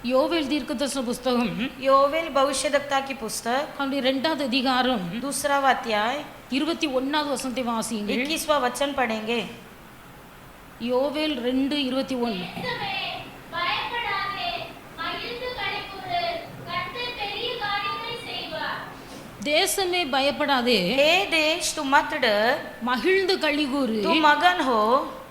யோவேல் தீர்க்கதரிசன புஸ்தகம் योवेल भविष्यद्वक्ता की पुस्तक அவனுடைய 2வது அதிகாரம் दूसरा अध्याय 21வது வசனத்தை வாசியுங்கள். 21वां वचन पढ़ेंगे. யோவேல் 2:21. தேசமே பயப்படாதே, हे देश तू मत डर, மகிழ்ந்து களிகூறு, तू मगन हो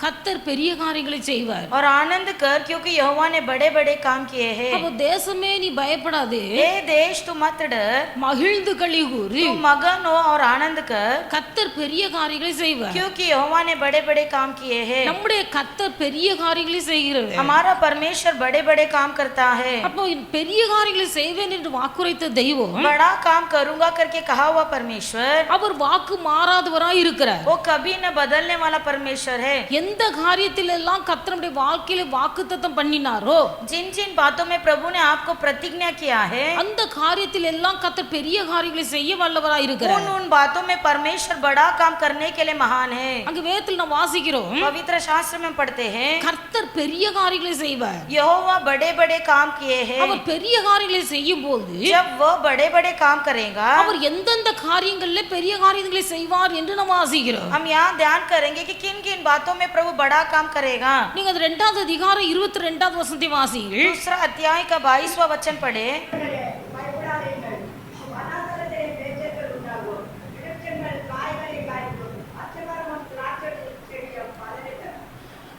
கர்த்தர் பெரிய காரியங்களை செய்வார். और आनंद कर, क्योंकि यहोवा ने बड़े बड़े काम किए हैं. அப்ப தேசமே நீ பயப்படாதே, हे देश तू मत डर, மகிழ்ந்து களிகூறு, तू मगन हो और आनंद कर, கர்த்தர் பெரிய காரியங்களை செய்வார். क्योंकि यहोवा ने बड़े बड़े काम किए हैं. நம்முடைய கர்த்தர் பெரிய காரியங்களை செய்கிறவர். हमारा परमेश्वर बड़े बड़े काम करता है. அப்போ பெரிய காரியங்களை செய்வேன் என்று வாக்குரைத்த தெய்வம், बड़ा काम करूंगा करके कहा हुआ परमेश्वर, அவர் வாக்கு மாறாதவராய் இருக்கிறார். वो कभी न बदलने वाला परमेश्वर है. எந்த காரியத்தில் எல்லாம் கர்த்தருடைய வாழ்க்கையில வாக்குத்தத்தம் பண்ணினாரோ, जिन जिन बातों में प्रभु ने आपको प्रतिज्ञा किया है, அந்த காரியத்தில் எல்லாம் கர்த்தர் பெரிய காரியங்களை செய்ய வல்லவராய் இருக்கிறார். उन उन बातों में परमेश्वर बड़ा काम करने के लिए महान है. அங்க வேதத்தில் நாம் வாசிக்கிறோம், पवित्र शास्त्र में पढ़ते हैं, கர்த்தர் பெரிய காரியங்களை செய்வார். यहोवा बड़े बड़े काम किए हैं. அவர் பெரிய காரியங்களை செய்யும் போது जब वो बड़े बड़े काम करेगा, அவர் எந்தெந்த காரியங்களில் பெரிய காரியங்களை செய்வார் என்று நாம் வாசிக்கிறோம். हम यहाँ ध्यान करेंगे कि किन किन बातों में प्रभु बड़ा काम करेगा. நீங்க அது 2வது அதிகாரம் 22வது வசனத்தை வாசிங்கள். दूसरा अध्याय का 22वां वचन पढ़े.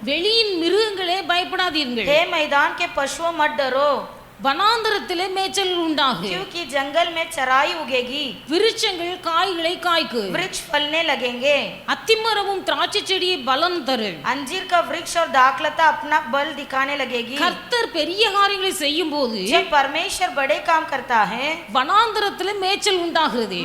வெளியின் மிருகங்களே பயப்படாதீர்கள், हे मैदान के पशुओं मत डरो, வனாந்தரத்திலே மேய்ச்சல் உண்டாகு, क्योंकि जंगल में चराई उगेगी, விருட்சங்கள் காய்களை காய்க்கு, वृक्ष फलने लगेंगे, அத்திமரமும் திராட்சை செடியை பலன் தரும், अंजीर का वृक्ष और दाखलता अपना बल दिखाने लगेगी. கர்த்தர் பெரிய காரியங்களை செய்யும் போது जब परमेश्वर बड़े काम करता है, வனாந்தரத்திலே மேய்ச்சல் உண்டாகிறது,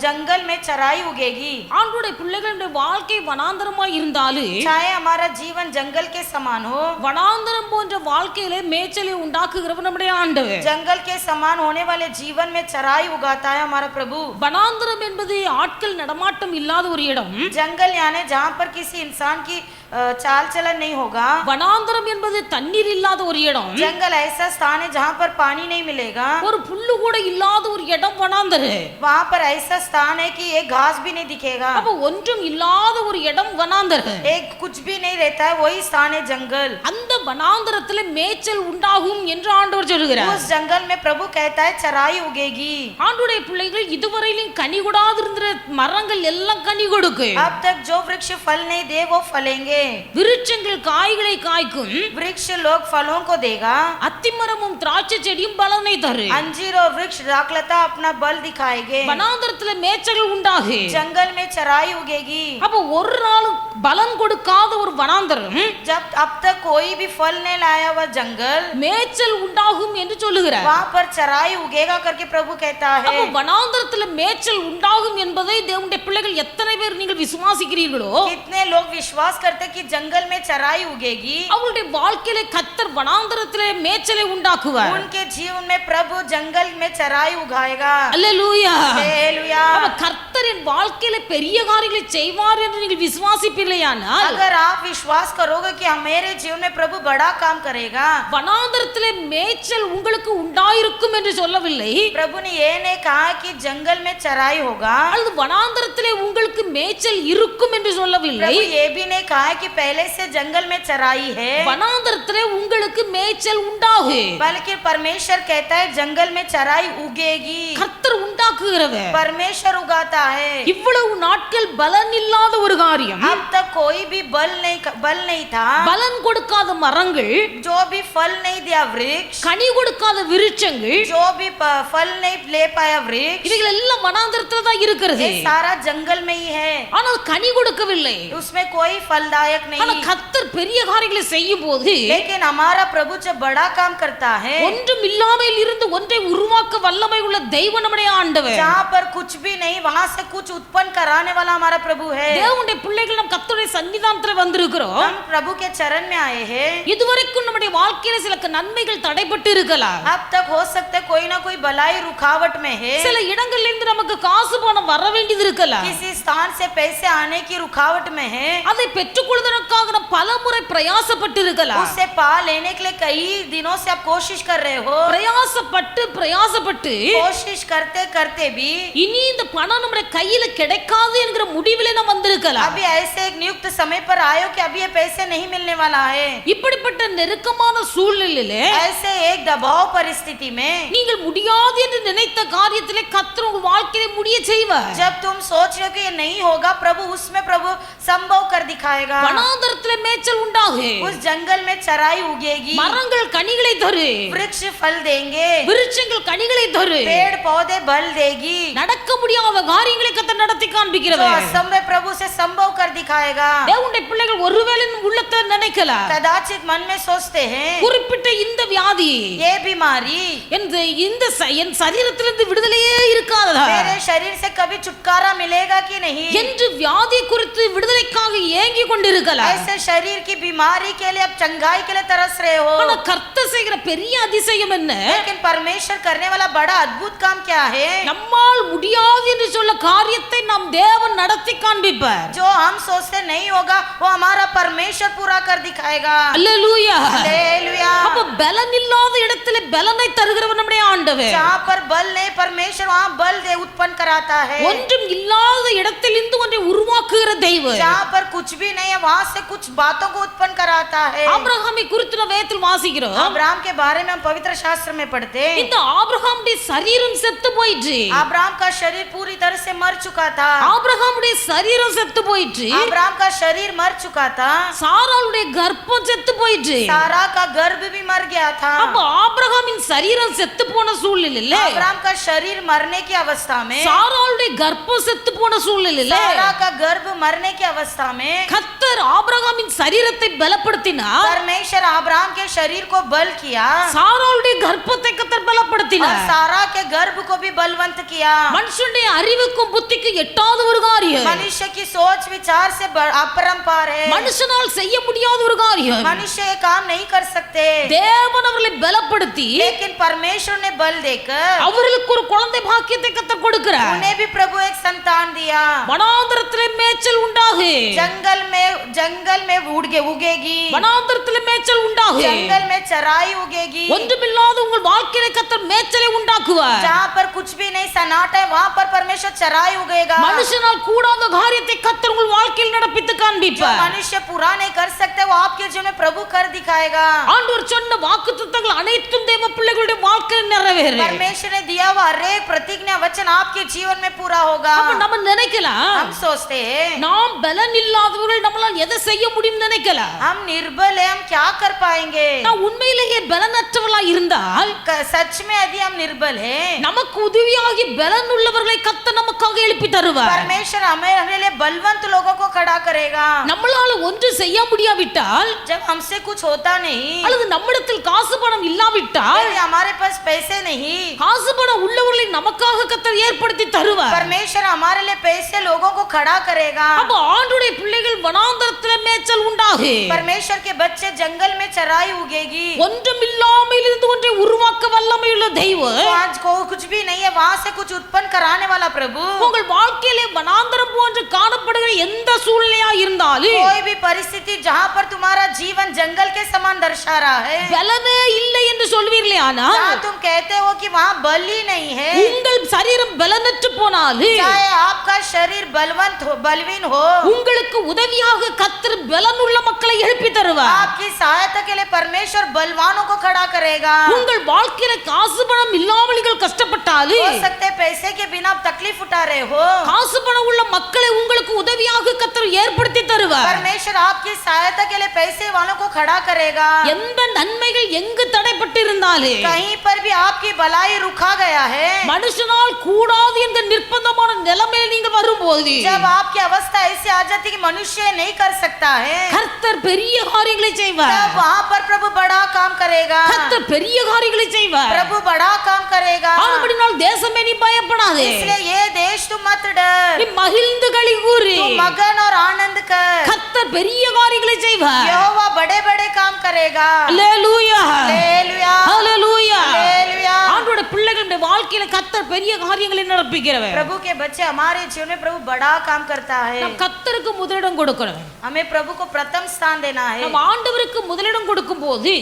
जंगल में चराई उगेगी. ஆண்டவருடைய பிள்ளைகளுடைய வாழ்க்கை வனாந்தரமாய் இருந்தாலும், चाहे हमारा जीवन जंगल के समान हो, வனாந்தரம் போன்ற வாழ்க்கையிலே மேய்ச்சலை உண்டாக்குகிறவர் நம்முடைய ஆண்டவர். जंगल के समान होने वाले जीवन में चराई उगाता है हमारा प्रभु. வனாந்தரம் என்பது ஆட்கள் நடமாட்டம் இல்லாத ஒரு இடம். जंगल यानी जहाँ पर किसी इंसान की चाल चलन नहीं होगा. வனாந்தரம் என்பது தண்ணீர் இல்லாத ஒரு இடம். जंगल ऐसा स्थान है जहाँ पर पानी नहीं मिलेगा. ஒரு புல்லு கூட இல்லாத ஒரு இடம் வனாந்தரம். वहाँ पर ऐसा स्थान है कि एक घास भी नहीं दिखेगा. அப்ப ஒன்றும் இல்லாத ஒரு இடம் வனாந்தரம். एक कुछ भी नहीं रहता है, वही स्थान है जंगल. அந்த வனாந்தரத்திலே மேய்ச்சல் உண்டாகும் என்று ஆண்டவர் சொல்கிறார். उस जंगल में प्रभु कहता है चराई उगेगी. ஆண்டவருடைய பிள்ளைகள் இதுவரையிலும் கனி கொடாது இருந்த மரங்கள் எல்லாம் கனி கொடுக்கும். अब तक जो वृक्ष फल नहीं दे वो फलेंगे. விருட்சங்கள் காய்களை காய்க்கும், वृक्ष लोग फलों को देगा. அத்திமரமும் திராட்சை செடியும் பலனை தரும். अंजीर और वृक्ष दाखलता अपना बल दिखाएंगे. வனாந்தரத்திலே மேய்ச்சல் உண்டாகும், जंगल में चराई उगेगी. அப்ப ஒரு நாள் பலன் கொடுக்காத ஒரு வனாந்தரம் जब अब तक कोई भी फल नहीं लाया हुआ जंगल, மேய்ச்சல் உண்டாகும் என்று சொல்லுகிறார். वहाँ पर चराई उगेगा करके प्रभु कहता है. அப்ப வனாந்தரத்துல மேய்ச்சல் உண்டாகும் என்பதை தேவனுடைய பிள்ளைகள் எத்தனை பேர் நீங்கள் விசுவாசிக்கிறீர்களோ, कितने लोग विश्वास करते कि जंगल में चराई उगेगी, அவங்களுடைய வாழ்க்கையில கர்த்தர் வனாந்தரத்திலே மேய்ச்சலை உண்டாக்குவார். उनके जीवन में प्रभु जंगल में चराई उगाएगा. அல்லேலூயா. हालेलुया. அப்ப கர்த்தரின் வாழ்க்கையில பெரிய காரியங்களை செய்வார் என்று நீங்கள் விசுவாசிப்பீர்களேயானால், अगर आप विश्वास करोगे कि मेरे जीवन में प्रभु बड़ा काम करेगा, வனாந்தரத்திலே மேய்ச்சல் உங்களுக்கு உண்டாயிருக்கும் என்று சொல்லவில்லை, प्रभु ने ये नहीं कहा कि जंगल में चराई होगा, அல்லது வனாந்தரத்திலே உங்களுக்கு மேய்ச்சல் இருக்கும் என்று சொல்லவில்லை, प्रभु ये भी नहीं कहा कि पहले से जंगल में चराई है, வனாந்தரத்திலே உங்களுக்கு மேய்ச்சல் உண்டாகும். बल्कि परमेश्वर कहता है जंगल में चराई उगेगी. கர்த்தர் உண்டாக்குகிறவர். परमेश्वर उगाता है. இவ்வளவு நாட்கள் பலன் இல்லாத ஒரு காரியம், अब तक कोई भी बल नहीं था, பலன் கொடுக்காத மரங்கள், जो भी फल नहीं दिया वृक्ष, கனி கொடுக்காத விருட்சங்கள், जो भी फल नहीं ले पाया वृक्ष, இவைகள் எல்லாம் வனாந்தரத்துல தான் இருக்கிறது. ये सारा जंगल में ही है, ஆனால் கனி கொடுக்கவில்லை. उसमें कोई फलदायक ஆனா नहीं. கர்த்தர் பெரிய காரியங்களை செய்யும் போது लेकिन हमारा प्रभु जब बड़ा काम करता है, ஒன்றும் இல்லாமல் இருந்து ஒன்றை உருவாக்க வல்லமை உள்ள தெய்வம் நம்முடைய ஆண்டவர். ஆண்டவர். जहाँ पर कुछ भी नहीं वहाँ से कुछ उत्पन्न कराने वाला हमारा प्रभु है। தேவனுடைய பிள்ளைகள் நம் கர்த்தருடைய சன்னிதானத்துல வந்திருக்கிறோம். हम प्रभु के चरण में आए हैं। இதுவரைக்கும் நம்முடைய வாழ்க்கையில சில நன்மைகள் தடைபட்டு இருக்கலாம். अब तक हो सकता है कोई ना कोई भलाई रुकावट में है। சில இடங்கள்ல இருந்து நமக்கு காசு பணம் வர வேண்டியது இருக்கலாம். किसी स्थान से पैसे आने की रुकावट में है। அதை பெற்றுக்கொள்வதற்காக நாம் பலமுறை பிரயாசப்பட்டு இருக்கலாம். उससे पा लेने के लिए कई दिनों से आप कोशिश कर रहे हो। பிரயாசப்பட்டு कोशिश करते करते भी இனி இந்த பணம் நம்முடைய கையில கிடைக்காது என்கிற முடிவிலே நாம் வந்திருக்கலாம். अभी ऐसे एक नियुक्त समय पर आए हो कि अभी ये पैसे नहीं मिलने वाला है। இப்படிப்பட்ட நெருக்கமான சூழ்நிலையிலே ऐसे एक दबाव परिस्थिति में நீங்கள் முடியாது என்று நினைத்த காரியத்திலே கர்த்தர் உங்கள் வாழ்க்கையிலே முடிய செய்வார். जब तुम सोच रहे हो कि ये नहीं होगा, प्रभु उसमें प्रभु संभव कर दिखाएगा। வனாந்தரத்திலே மேய்ச்சல் உண்டாகும். उस जंगल में चराई उगेगी। மரங்கள் கனிகளை தரும். वृक्ष फल देंगे। விருட்சங்கள் கனிகளை தரும். पेड़ पौधे बल देगी। நடக்க முடியாத காரியங்களை கர்த்தர் நடத்தி जो காண்பிக்கிறவர். असंभव प्रभु से संभव कर दिखाएगा। தேவனுடைய பிள்ளைகள் ஒருவேளை உள்ளத்தை நினைக்கலாம், कदाचित मन में सोचते हैं குறிப்பிட்ட இந்த வியாதி ये बीमारी என் சரீரத்திலிருந்து விடுதலையே இருக்காதா मेरे शरीर से कभी छुटकारा मिलेगा कि नहीं। என்று வியாதி குறித்து விடுதலைக்காக ஏங்கி கொண்டிருக்கலாம். ऐसे शरीर की बीमारी के लिए आप चंगाई के लिए तरस रहे हो। ஆனா கர்த்தர் செய்கிற பெரிய அதிசயம் என்ன? लेकिन परमेश्वर करने वाला बड़ा अद्भुत काम क्या है? நம்மால் முடியாது என்று சொல்ல காரியத்தை நாம் தேவன் நடத்தி காண்பிப்பார். जो हम सोचते नहीं होगा वो हमारा परमेश्वर पूरा कर दिखाएगा। அல்லேலூயா. हालेलुया। அப்ப பலன் இல்லாத இடத்திலே பலனை தருகிறவர் நம்முடைய ஆண்டவர். जहाँ पर बल नहीं परमेश्वर वहाँ बल दे उत्पन्न कराता है। ஒன்றும் இல்லாத இடத்திலிருந்து ஒன்றை உருவாக்குகிற தெய்வம். जहाँ पर कुछ भी नहीं है वहाँ से कुछ बातों को उत्पन्न कराता है। ஆபிரகாமை குறித்து நாம் வேதத்தில் வாசிக்கிறோம். अब्राहम के बारे में हम पवित्र शास्त्र में पढ़ते हैं। இந்த ஆபிரகாமுடைய சரீரம் செத்து போயிற்று. अब्राहम का शरीर पूरी तरह से मर चुका था। ஆபிரகாமுடைய சரீரம் செத்து போயிற்று. अब्राहम का शरीर मर चुका था। சாராளுடைய கர்ப்பம் செத்து போயிற்று. सारा का गर्भ भी मर गया था। அப்ப ஆபிரகாமின் சரீரம் செத்து போன சூழ்நிலையில अब्राहम का शरीर मरने की अवस्था में, சாராளுடைய கர்ப்பம் செத்து போன சூழ்நிலையில सारा का गर्भ मरने की अवस्था में கர்த்தர் ஆபிரகாமின் சரீரத்தை பலப்படுத்தினார். परमेश्वर अब्राहम के शरीर को बल किया। சாராளுடைய கர்ப்பத்தை கர்த்தர் और பலப்படுத்தினார். सारा के गर्भ को भी बलवंत किया। மனுஷனுடைய அறிவுக்கும் புத்திக்கும் எட்டாத ஒரு காரியம். मनुष्य की सोच विचार से अपरंपार है। மனுஷனால் செய்ய முடியாத ஒரு காரியம். मनुष्य ये काम नहीं कर सकते। தேவன் அவர்களை பலப்படுத்தி लेकिन परमेश्वर ने बल देकर அவர்களுக்கு ஒரு குழந்தை பாக்கியத்தை கர்த்தர் கொடுக்கிறார். उन्हें भी प्रभु एक संतान दिया। வனாந்தரத்திலே மேய்ச்சல் உண்டாகு. जंगल में उगेगी। வனாந்தரத்திலே மேய்ச்சல் உண்டாகு. जंगल में चराई उगेगी। ஒன்றுமில்லாத உங்கள் வாழ்க்கையிலே கர்த்தர் மேய்ச்சலை உண்டாக்குவார். जहाँ पर कुछ भी नहीं सन्नाटा है वहाँ पर परमेश्वर चराई उगेगा। மனுஷனால் கூடாத காரியத்தை கர்த்தர் உங்கள் வாழ்க்கையில் நடப்பித்து जो காண்பிப்பார். मनुष्य पूरा नहीं कर सकते वो आपके जीवन में प्रभु कर दिखाएगा। ஆண்டவர் சொன்ன வாக்குத்தத்தங்கள் அனைத்தும் தேவ பிள்ளைகளுடைய வாழ்க்கையில் நிறைவேறும். परमेश्वर ने दिया हुआ हर एक प्रतिज्ञा वचन आपके जीवन में पूरा होगा। அப்ப நம்ம நினைக்கலாம், हम सोचते हैं நாம் பலன் இல்லாதவர்கள், நம்மளால் எதை செய்ய முடியும் நினைக்கலாம். हम निर्बल है, हम क्या कर पाएंगे? நான் உண்மையிலேயே பலனற்றவளா இருந்தால் सच में यदि हम निर्बल है, நமக்கு உதவியாகி பலன் உள்ளவர்களை கர்த்தர் நமக்காக எழுப்பி தருவார். परमेश्वर हमारे लिए बलवंत लोगों को खड़ा करेगा। நம்மளால ஒன்று செய்ய முடியாவிட்டால், जब हमसे कुछ होता नहीं, அல்லது நம்மிடத்தில் காசு பணம் இல்லாவிட்டால், यदि हमारे पास पैसे नहीं, காசு பணம் உள்ளவர்களை நமக்காக கர்த்தர் ஏற்படுத்தி தருவார். परमेश्वर हमारे लिए पैसे लोगों को खड़ा करेगा। அப்ப ஆண்டுடைய பிள்ளைகள் வனாந்தரத்திலே மேய்ச்சல் உண்டாகு. परमेश्वर के बच्चे जंगल में चराई उगेगी। ஒன்றுமில்லாமல் இருந்து ஒன்றை உருவாக்க வல்லமையுள்ள தெய்வம். तो आज को कुछ भी नहीं है वहां से कुछ उत्पन्न कराने वाला प्रभु உங்கள் வாழ்க்கையிலே வனாந்தரம் போன்று காணப்படுகிற எந்த சூழ்நிலையா இருந்தாலும், कोई भी परिस्थिति जहाँ पर तुम्हारा जीवन जंगल के समान दर्शा रहा है, பலனே இல்லை என்று சொல்வீர்களே, ஆனால் जहाँ तुम कहते हो कि वहाँ बल ही नहीं है, உங்கள் சரீரம் பலனற்று போனாலும், चाहे आपका शरीर बलवंत हो बलवीन हो, உங்களுக்கு உதவியாக கர்த்தர் பலனுள்ள மக்களை எழுப்பி தருவார். आपकी सहायता के लिए परमेश्वर बलवानों को खड़ा करेगा। உங்கள் வாழ்க்கையில காசு பணம் இல்லாமல் நீங்கள் கஷ்டப்பட்டாலும், हो सकते है पैसे के बिना आप तकलीफ उठा रहे हो, காசு பணம் உள்ள மக்களை உங்களுக்கு உதவியாக கர்த்தர் ஏற்படுத்தி தருவார். परमेश्वर आपकी सहायता के लिए पैसे वालों को खड़ा करेगा। எந்த நன்மைகள் எங்கு தடைப்பட்டு இருந்தாலும், कहीं पर भी भी आपकी भलाई रुका गया है, மனுஷனால் கூடாது என்ற நிர்பந்தமான நிலைமையில் நீங்க வரும்போது जब आपकी अवस्था ऐसी आ जाती कि मनुष्य नहीं कर सकता है, கர்த்தர் பெரிய காரியங்களை செய்வார். तब वहाँ पर प्रभु बड़ा काम करेगा, கர்த்தர் பெரிய காரியங்களை செய்வார். प्रभु बड़ा काम करेगा। ஆனபடியால் தேசமே நீ பயப்படாதே, इसलिए ये देश तुम मत डर, நீ மகிழ்ந்து களி கூறு. तुम मगन और आनंद कर, கர்த்தர் பெரிய காரியங்களை செய்வார். यहोवा बड़े बड़े काम करेगा। அல்லேலூயா, हालेलुया, அல்லேலூயா. हालेलुया। ஆண்டவருடைய பிள்ளைகளுடைய வாழ்க்கையில கர்த்தர் பெரிய காரியங்களை நடப்பிக்கிறவர். प्रभु के बच्चे हमारे जीवन में प्रभु बड़ा काम करता है। நாம் கர்த்தருக்கு முதலிடம் கொடுக்கணும். हमें प्रभु को प्रथम स्थान देना है। நம்ம ஆண்டவருக்கு முதலிடம் கொடுக்கும்போது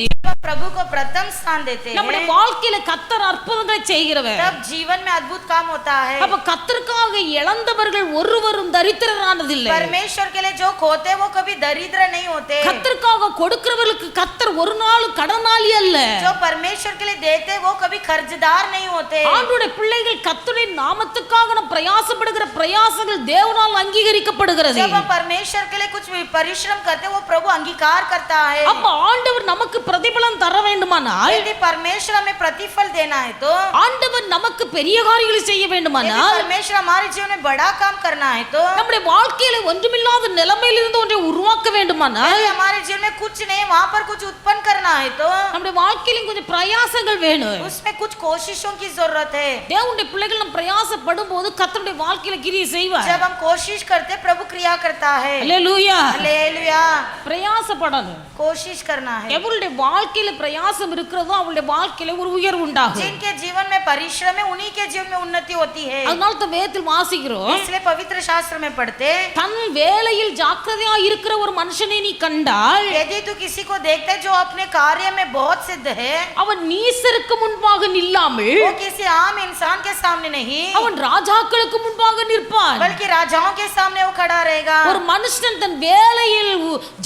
प्रभु को प्रथम स्थान देते நம்முடைய हैं, வாழ்க்கையில கர்த்தர் அற்புதங்களை செய்கிறவர். तब जीवन में अद्भुत काम होता है। அப்ப கர்த்தருக்காக இழந்தவர்கள் ஒருவரும் தரித்திரரானதில்லை. परमेश्वर के लिए जो खोते वो कभी दरिद्र नहीं होते। கர்த்தருக்காக கொடுக்கிறவர்களுக்கு கர்த்தர் ஒரு நாள் கடனாளி அல்ல. जो परमेश्वर के लिए देते वो कभी कर्जदार नहीं होते। ஆண்டவருடைய பிள்ளைகள் கர்த்தருடைய நாமத்துக்காக நாம் பிரயாசப்படுகிற பிரயாசங்கள் தேவனால் அங்கீகரிக்கப்படுகிறது. जब हम परमेश्वर के लिए कुछ भी परिश्रम करते वो प्रभु अंगीकार करता है। அப்ப ஆண்டவர் நமக்கு பிரதிபலன் தர வேண்டுமானால், यदि परमेश्वर हमें प्रतिफल देना है तो, ஆண்டவர் நமக்கு பெரிய காரியங்களை செய்ய यदि வேண்டுமானால், परमेश्वर हमारे जीवन में बड़ा काम करना है तो, நம்முடைய வாழ்க்கையில ஒன்றுமில்லாத நிலைமையிலிருந்து ஒன்றை உருவாக்க வேண்டுமானால், यदि हमारे जीवन में कुछ नहीं वहाँ पर कुछ उत्पन्न करना है तो, நம்முடைய வாழ்க்கையில கொஞ்சம் பிரயாசங்கள் வேணும். उसमें कुछ कोशिशों की जरूरत है। தேவனுடைய பிள்ளைகள் நம்ம பிரயாசப்படும் போது கர்த்தருடைய வாழ்க்கையில கிரியை செய்வார். जब हम कोशिश करते प्रभु क्रिया करता है। அல்லேலூயா. हालेलुया, பிரயாசப்படணும். कोशिश करना है। எவளுடைய வாழ்க்கையில பிரயாசம் இருக்கிறதோ அவளுடைய வாழ்க்கையில ஒரு உயர்வு உண்டாகும். जिनके जीवन में परिश्रम है उन्हीं के जीवन में उन्नति होती है। அதனால தான் வேதத்தில் வாசிக்கிறோம், इसलिए पवित्र शास्त्र में पढ़ते, தன் வேலையில் ஜாக்கிரதையா இருக்கிற ஒரு மனுஷனை நீ கண்டால் यदि तू किसी को देखते जो अपने कार्य में बहुत सिद्ध है, அவன் நீசருக்கு முன்பாக நில்லாமல் वो किसी आम इंसान के सामने नहीं அவன் ராஜாக்களுக்கு முன்பாக நிற்பான். बल्कि राजाओं के सामने वो खड़ा रहेगा। ஒரு மனுஷன் தன் வேலையில்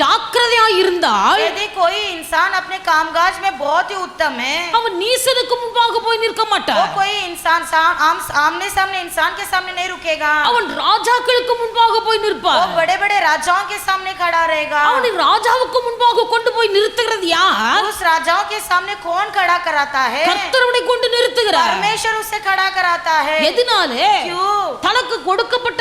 ஜாக்கிரதையா இருந்தால் यदि कोई इंसान अपने कामकाज में बहुत ही उत्तम है, அவன் நீசருக்கு முன்பாக போய் நிற்க वो மாட்டான். कोई इंसान आमने सामने इंसान के सामने नहीं रुकेगा, அவன் ராஜாக்களுக்கு முன்பாக போய் वो நிற்பான். बड़े बड़े राजाओं के सामने खड़ा रहेगा। அவனை ராஜாவுக்கு முன்பாக கொண்டு போய் நிறுத்துகிறது யார்? उस राजाओं के सामने कौन खड़ा कराता है? கர்த்தரவனை கொண்டு நிறுத்துகிறார். परमेश्वर उससे खड़ा कराता है। எதனாலே? क्यों? தனக்கு கொடுக்கப்பட்ட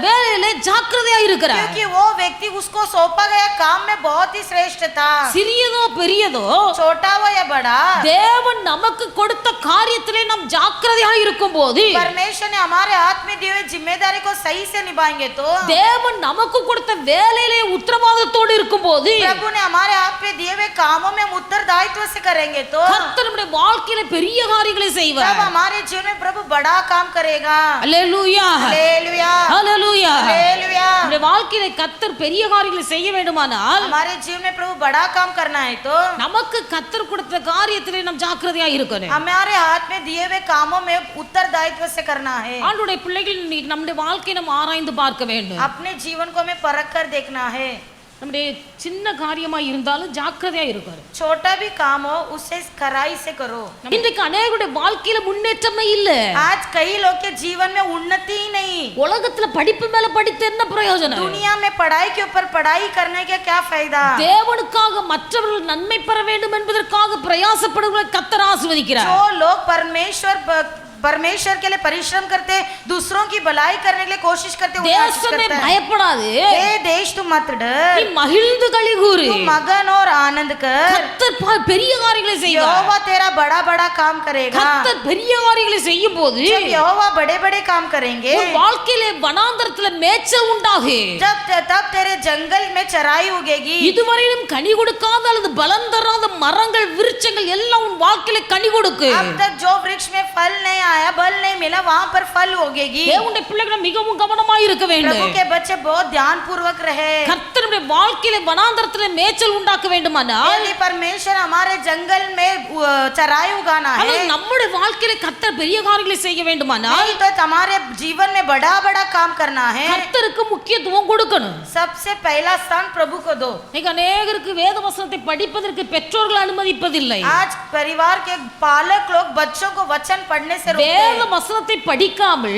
வேலையில ஜாக்கிரதையா இருக்கிறார். क्योंकि वो व्यक्ति उसको सौंपा गया काम में बहुत ही श्रेष्ठ था। சிறியதோ பெரியதோ छोटा हो या बड़ा, தேவன் நமக்கு கொடுத்த காரியத்திலே நாம் ஜாக்கிரதையா இருக்கும்போது, परमेश्वर ने हमारे हाथ में दी हुई जिम्मेदारी को सही से निभाएंगे तो, தேவன் நமக்கு கொடுத்த வேலையிலே உத்தரவாதத்தோடு இருக்கும்போது, प्रभु ने हमारे हाथ पे दिए हुए कामों में हम उत्तरदायित्व से करेंगे तो, கர்த்தர் நம்முடைய வாழ்க்கையில பெரிய காரியங்களை तब செய்வார். हमारे जीवन में प्रभु बड़ा काम करेगा। அல்லேலூயா, हालेलुया, அல்லேலூயா. हालेलुया। நம்முடைய வாழ்க்கையில கர்த்தர் பெரிய காரியங்களை செய்ய வேண்டுமானால், हमारे जीवन में प्रभु बड़ा काम करना है तो, நமக்கு கர்த்தர் கொடுத்த காரியத்திலே நாம் ஜாக்கிரதையா இருக்கணும். हमारे हाथ में दिए हुए कामों में उत्तरदायित्व से करना है। ஆண்டவருடைய பிள்ளைகள் இன்னைக்கு நம்முடைய வாழ்க்கையை நாம் ஆராய்ந்து பார்க்க வேண்டும். अपने जीवन को हमें परख कर देखना है। நம்முடைய சின்ன காரியமா இருந்தாலும் ஜாக்கிரதையா இருக்கணும். छोटा भी काम हो उसे खराई से करो। இன்றைக்கு அநேகருடைய வாழ்க்கையில முன்னேற்றமே இல்ல. आज कई लोग के जीवन में उन्नति ही नहीं। உலகத்துல படிப்பு மேல படித்து என்ன பிரயோஜனம்? दुनिया में पढ़ाई के ऊपर पढ़ाई करने का क्या फायदा? தேவனுக்காக மற்றவர்கள் நன்மை பெற வேண்டும் என்பதற்காக பிரயாசப்படுவதை கர்த்தர் ஆசீர்வதிக்கிறார். जो लोग परमेश्वर के लिए परिश्रम करते, दूसरों की भलाई करने के लिए कोशिश करते, उन्हें आशीष தேசமே करता है। பயப்படாது, हे देश तुम मत डर, நீ மகிழ்ந்து களி கூறு. तू मगन और आनंद कर, கர்த்தர் பெரிய காரியங்களை செய்வார். यहोवा तेरा बड़ा बड़ा काम करेगा। கர்த்தர் பெரிய காரியங்களை செய்யும் போது जब यहोवा बड़े बड़े काम करेंगे, உன் வாழ்க்கையிலே வனாந்தரத்துல மேய்ச்சல் உண்டாகு. तब तेरे जंगल में चराई उगेगी। இதுவரையிலும் கனி கொடுக்காத அல்லது பலன் தராத மரங்கள் விருட்சங்கள் எல்லாம் உன் வாழ்க்கையில கனி கொடுக்கு. अब तक जो वृक्ष में फल नहीं आया, बल नहीं मिला, वहाँ पर फल उगेगी। தேவனுடைய பிள்ளைகள் மிகவும் கவனமாய் இருக்க வேண்டும். प्रभु के बच्चे बहुत ध्यान पूर्वक रहे। கர்த்தருடைய வாழ்க்கையில வனாந்தரத்துல மேய்ச்சல் உண்டாக்க வேண்டுமானால், यदि परमेश्वर हमारे जंगल में चराई उगाना है, அல்லது நம்முடைய வாழ்க்கையில கர்த்தர் பெரிய காரியங்களை செய்ய வேண்டுமானால், नहीं तो हमारे जीवन में बड़ा बड़ा काम करना है, கர்த்தருக்கு முக்கியத்துவம் கொடுக்கணும். सबसे पहला स्थान प्रभु को दो। இன்னைக்கு அநேகருக்கு வேத வசனத்தை படிப்பதற்கு பெற்றோர்கள் அனுமதிப்பதில்லை. आज परिवार के पालक लोग बच्चों को वचन पढ़ने से रोकते வேத हैं। வசனத்தை படிக்காமல்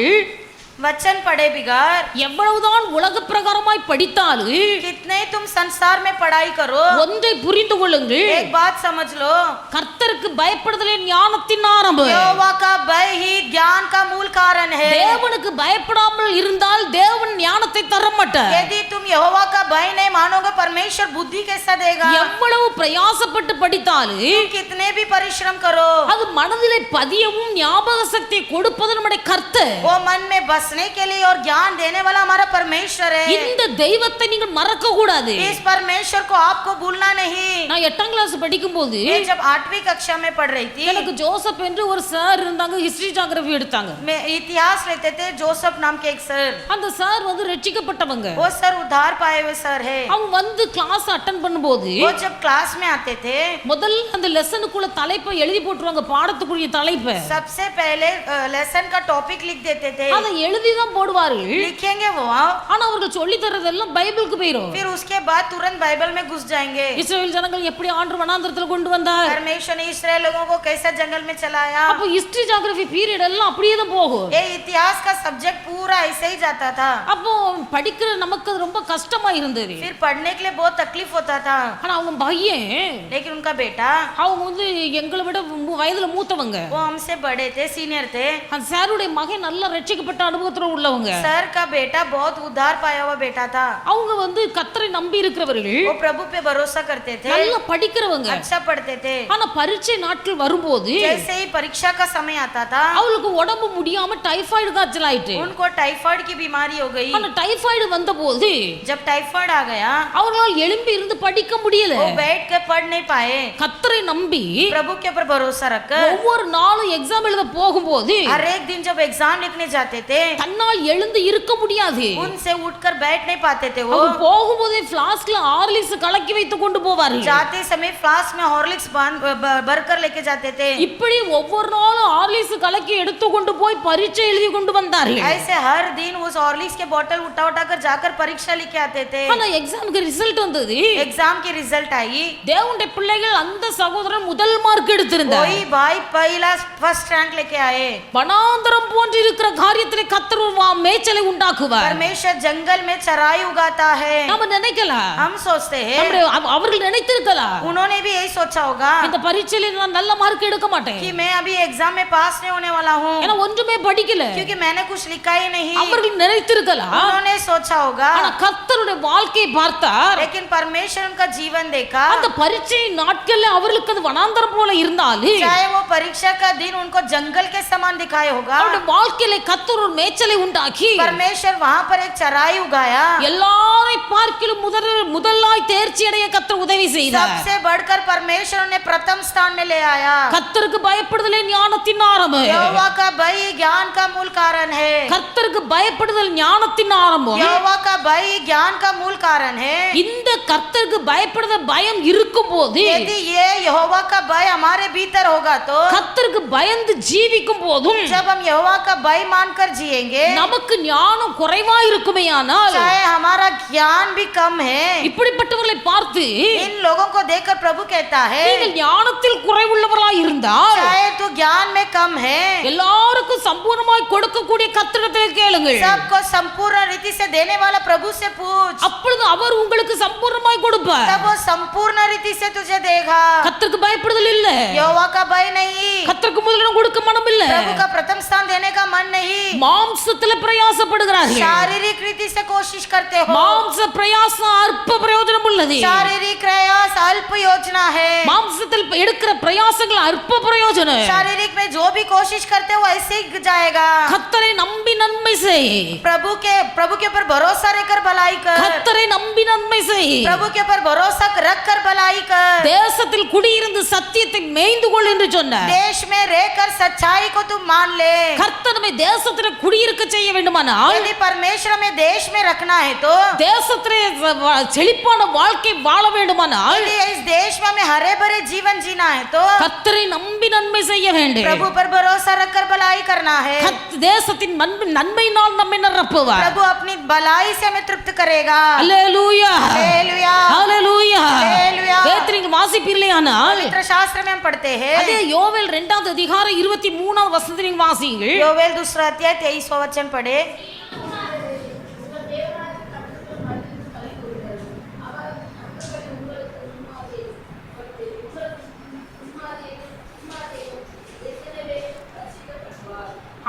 वचन पढ़े बिगार எவ்வளவுதான் உலக பிரகாரமாய் படித்தாலும் कितने तुम संसार में पढ़ाई करो ஒன்றை புரிந்து கொள்ளுங்கள், एक बात समझ लो கர்த்தருக்கு பயப்படுதலே ஞானத்தின் ஆரம்பம். यहोवा का भय ही ज्ञान का मूल कारण है தேவனுக்கு பயப்படாமல் இருந்தால் தேவன் ஞானத்தை தர மாட்டார். यदि तुम यहोवा का भय नहीं मानोगे परमेश्वर बुद्धि कैसा देगा எவ்வளவு பிரயாசப்பட்டு படித்தாலும் तुम कितने भी परिश्रम करो அது மனதிலே பதியவும் ஞாபக சக்தியை கொடுப்பது நம்முடைய கர்த்தர். वो मन में बसने के लिए और ज्ञान देने वाला हमारा परमेश्वर है இந்த தெய்வத்தை நீங்கள் மறக்க கூடாது. इस परमेश्वर को आपको भूलना नहीं நான் 8ஆம் கிளாஸ் படிக்கும் போது मैं जब 8वीं कक्षा में पढ़ रही थी எனக்கு ஜோசப் என்று ஒரு சார் இருந்தாங்க, ஹிஸ்டரி ஜியோகிராஃபி எடுத்தாங்க. मैं इतिहास लेते थे जोसेफ नाम के एक सर அந்த சார் வந்து ரட்சிக்கப்பட்டவங்க. वो सर उद्धार पाए हुए सर है அவங்க வந்து கிளாஸ் அட்டெண்ட் பண்ணும்போது वो जब क्लास में आते थे முதல்ல அந்த லெசனுக்குள்ள தலைப்பை எழுதி போட்டுருவாங்க, பாடத்துக்குரிய தலைப்பை. सबसे पहले लेसन का टॉपिक लिख देते थे அதை எழுதி தான் போடுவார்கள். लिखेंगे वो ஆனா அவர்கள் சொல்லி தரதெல்லாம் பைபிளுக்கு போயிடும். फिर उसके बाद तुरंत बाइबल में घुस जाएंगे இஸ்ரவேல் ஜனங்கள் எப்படி ஆண்டு வனாந்தரத்துல கொண்டு வந்தார், परमेश्वर ने इस्राएल लोगों को कैसा जंगल में चलाया அப்போ ஹிஸ்டரி ஜியோகிராஃபி பீரியட் எல்லாம் அப்படியே தான் போகும். ये इतिहास का सब्जेक्ट पूरा ऐसे ही जाता था அப்போ படிக்கிற நமக்கு அது ரொம்ப கஷ்டமா இருந்தது. फिर पढ़ने के लिए बहुत तकलीफ होता था ஆனா அவங்க பையன், लेकिन उनका बेटा அவங்க வந்து எங்களை விட வயதுல மூத்தவங்க. वो हमसे बड़े थे सीनियर थे அந்த சாருடைய மகன் நல்ல ரட்சிக்கப்பட்ட அனுபவத்துல உள்ளவங்க. सर का बेटा बहुत उद्धार पाया हुआ बेटा था அவங்க வந்து கர்த்தரை நம்பி இருக்கிறவர்கள், वो प्रभु पे भरोसा करते थे நல்லா படிக்கிறவங்க. अच्छा पढ़ते थे ஆனா பரீட்சை நாட்கள் வரும்போது जैसे ही परीक्षा का समय आता था அவளுக்கு உடம்பு முடியாம டைபாய்டு காய்ச்சல் ஆயிட்டு. उनको टाइफाइड की बीमारी हो गई ஆனா டைபாய்டு வந்த போது जब टाइफाइड आ गया அவர்களால் எழும்பி இருந்து படிக்க முடியல. वो बैठ के पढ़ नहीं पाए கர்த்தரை நம்பி प्रभु के ऊपर भरोसा रखकर ஒவ்வொரு நாளும் எக்ஸாம் எழுத போகும்போது हर एक दिन जब एग्जाम लिखने जाते थे தன்னால் எழுந்து இருக்க முடியாது. उनसे उठकर बैठ नहीं पाते थे वो அவங்க போகும்போதே ஃப்ளாஸ்க்ல ஹார்லிக்ஸ் கலக்கி வைத்து கொண்டு போவார்கள். जाते समय फ्लास्क में हॉर्लिक्स भर कर लेके जाते थे இப்படி ஒவ்வொரு நாளும் ஹார்லிக்ஸ் கலக்கி எடுத்து கொண்டு போய் பரீட்சை எழுதி கொண்டு வந்தார்கள். ऐसे हर दिन उस हॉर्लिक्स के बोतल उठा उठा कर जाकर परीक्षा लिखे आते थे ஆனா எக்ஸாமுக்கு ரிசல்ட் வந்தது. एग्जाम की रिजल्ट आई தேவனுடைய பிள்ளைகள் அந்த சகோதரன் முதல் மார்க் எடுத்திருந்தார். कोई भाई पहला फर्स्ट रैंक लेके आए வனாந்தரம் போன்று இருக்கிற காரியத்திலே கர்த்தர் ஒரு மேய்ச்சலை உண்டாக்குவார். परमेश्वर जंगल में चराई उगाता है நாம நினைக்கலாம், हम सोचते हैं அவர்கள் நினைத்திருக்கலாம், उन्होंने भी यही सोचा होगा இந்த பரீட்சையில நான் நல்ல மார்க் எடுக்க மாட்டேன், कि मैं अभी एग्जाम में पास नहीं होने वाला हूँ ஏன்னா ஒன்றுமே படிக்கல. क्योंकि मैंने कुछ लिखा ही नहीं அவர்கள் நினைத்திருக்கலாம். उन्होंने सोचा होगा ஆனா கர்த்தருடைய வாழ்க்கையை பார்த்தார். लेकिन परमेश्वर उनका जीवन देखा அந்த பரீட்சை நாட்கள்ல அவர்களுக்கு அது வனாந்தரம் போல இருந்தாலும் चाहे वो परीक्षा का दिन उनको जंगल के समान दिखाए होगा அவருடைய வாழ்க்கையில கர்த்தர் ஒரு மேய்ச்சலை உண்டாக்கி परमेश्वर वहां पर एक चराई उगाया எல்லாரை பார்க்கிலும் முதலாய் தேர்ச்சி அடைய கர்த்தர் உதவி செய்தார். सबसे बढ़कर परमेश्वर ने प्रथम स्थान में ले आया கர்த்தருக்கு பயப்படுதலே ஞானத்தின் ஆரம்பம். यहोवा का भय ज्ञान का मूल कारण है கர்த்தருக்கு பயப்படுதல் ஞானத்தின் ஆரம்பம். यहोवा का भय ज्ञान का मूल कारण है இந்த கர்த்தருக்கு பயப்படுத பயம் இருக்கும்போது यदि ये यहोवा का भय हमारे भीतर होगा तो கர்த்தருக்கு பயந்து ஜீவிக்கும் போதும் जब हम यहोवा का भय मानकर जिएंगे நமக்கு ஞானம் குறைவா இருக்குமேயானால் चाहे हमारा ज्ञान भी कम है இப்படிப்பட்டவர்களை பார்த்து इन लोगों को देखकर प्रभु कहता है நீங்கள் ஞானத்தில் குறைவுள்ளவராய் இருந்தால் चाहे तू ज्ञान में कम है எல்லாருக்கும் சம்பூர்ணமாய் கொடுக்கக்கூடிய கர்த்தரிடத்தில் கேளுங்கள். सबको संपूर्ण रीति से देने वाला प्रभु से पूछ அப்பொழுது அவர் உங்களுக்கு சம்பூர்ணமாய் கொடுப்பார். तब वो संपूर्ण रीति से तुझे देगा கர்த்தருக்கு பயப்படுதல் இல்ல, यहोवा का भय नहीं கர்த்தருக்கு முதலிடம் கொடுக்க மனம் இல்ல, प्रभु का प्रथम स्थान देने का मन नहीं மாம்சத்துல பிரயாசப்படுகிறார்கள். शारीरिक रीति से कोशिश करते हो மாம்ச பிரயாசம் அற்ப பிரயோஜனம் உள்ளது. शारीरिक प्रयास अल्प योजना है மாம்சத்தில் எடுக்கிற பிரயாசங்கள் அற்ப பிரயோஜனம். शारीरिक में जो भी कोशिश करते हो ऐसे ही जाएगा கர்த்தரை நம்பி நன்மை செய், प्रभु के ऊपर भरोसा रखकर भलाई कर கர்த்தரை நம்பி நன்மை செய், प्रभु के ऊपर भरोसा रखकर भलाई कर தேசத்தில் குடியிருந்து சத்தியத்தை மேய்ந்து கொள் என்று சொன்னார். देश में रहकर सच्चाई को तुम मान ले கர்த்தர் நம்மை தேசத்தில் குடியிருக்க செய்ய வேண்டுமானால் यदि परमेश्वर में देश में रखना है तो தேசத்திலே செழிப்பான வாழ்க்கை வாழ வேண்டுமானால் यदि इस देश में हमें हरे भरे जीवन जीना है तो கர்த்தரை நம்பி நன்மை செய்ய வேண்டும். प्रभु पर भरोसा रखकर भलाई करना है தேசத்தின் நன்மையினால் நம்மை நிரப்புவார். प्रभु अपनी भलाई से हमें तृप्त करेगा அல்லேலூயா हालेलुया அல்லேலூயா. हालेलुया வேதத்தில் வாசிப்பீர்களேயானால் पवित्र शास्त्र में हम पढ़ते हैं அதே யோவேல் 2வது அதிகாரம் 23ஆம் வசனத்தை நீங்க வாசியுங்கள். योवेल दूसरा अध्याय 23वां वचन पढ़े.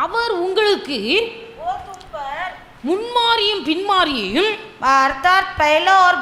அவர் உங்களுக்கு वो तुम पर முன்மாரியும் பின்மாரியும் अर्थात पहला और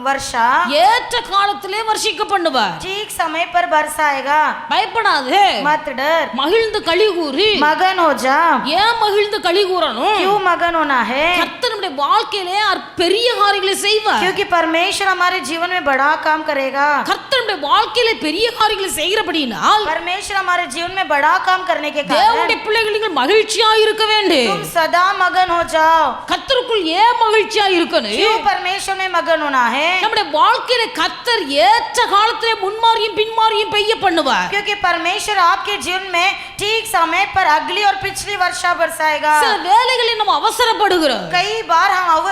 वर्षा ஏற்ற காலத்திலே வர்ஷிக்க பண்ணுவார். ठीक समय पर बरसाएगा. பயப்படாதே, मत डर, மகிழ்ந்து களி கூறு. मगन हो जा. ஏன் மகிழ்ந்து களி கூறணும்? क्यों मगन होना है? கர்த்தர் நம்முடைய வாழ்க்கையிலே பெரிய காரியங்களை செய்வார். क्योंकि परमेश्वर हमारे जीवन में बड़ा काम करेगा. கர்த்தர் நம்முடைய வாழ்க்கையிலே பெரிய காரியங்களை செய்கிறபடினால் परमेश्वर हमारे जीवन में बड़ा काम करने के कारण தேவனுடைய பிள்ளைகள் நீங்கள் மகிழ்ச்சியா இருக்க வேண்டும். तुम सदा मगन हो जाओ. கர்த்தருக்குள் ஏன் மகிழ்ச்சியா இருக்கணும்? क्यों परमेश्वर में मगन होना है? நம்முடைய வாழ்க்கையில கர்த்தர் ஏற்ற காலத்திலே முன்மாரியும் பின்மாரியும் பெய்ய பண்ணுவார். क्योंकि परमेश्वर आपके जीवन में ठीक समय पर अगली और पिछली वर्षा बरसाएगा. சில வேளைகளில் நம்ம அவசரப்படுகிறோம். कई बार हम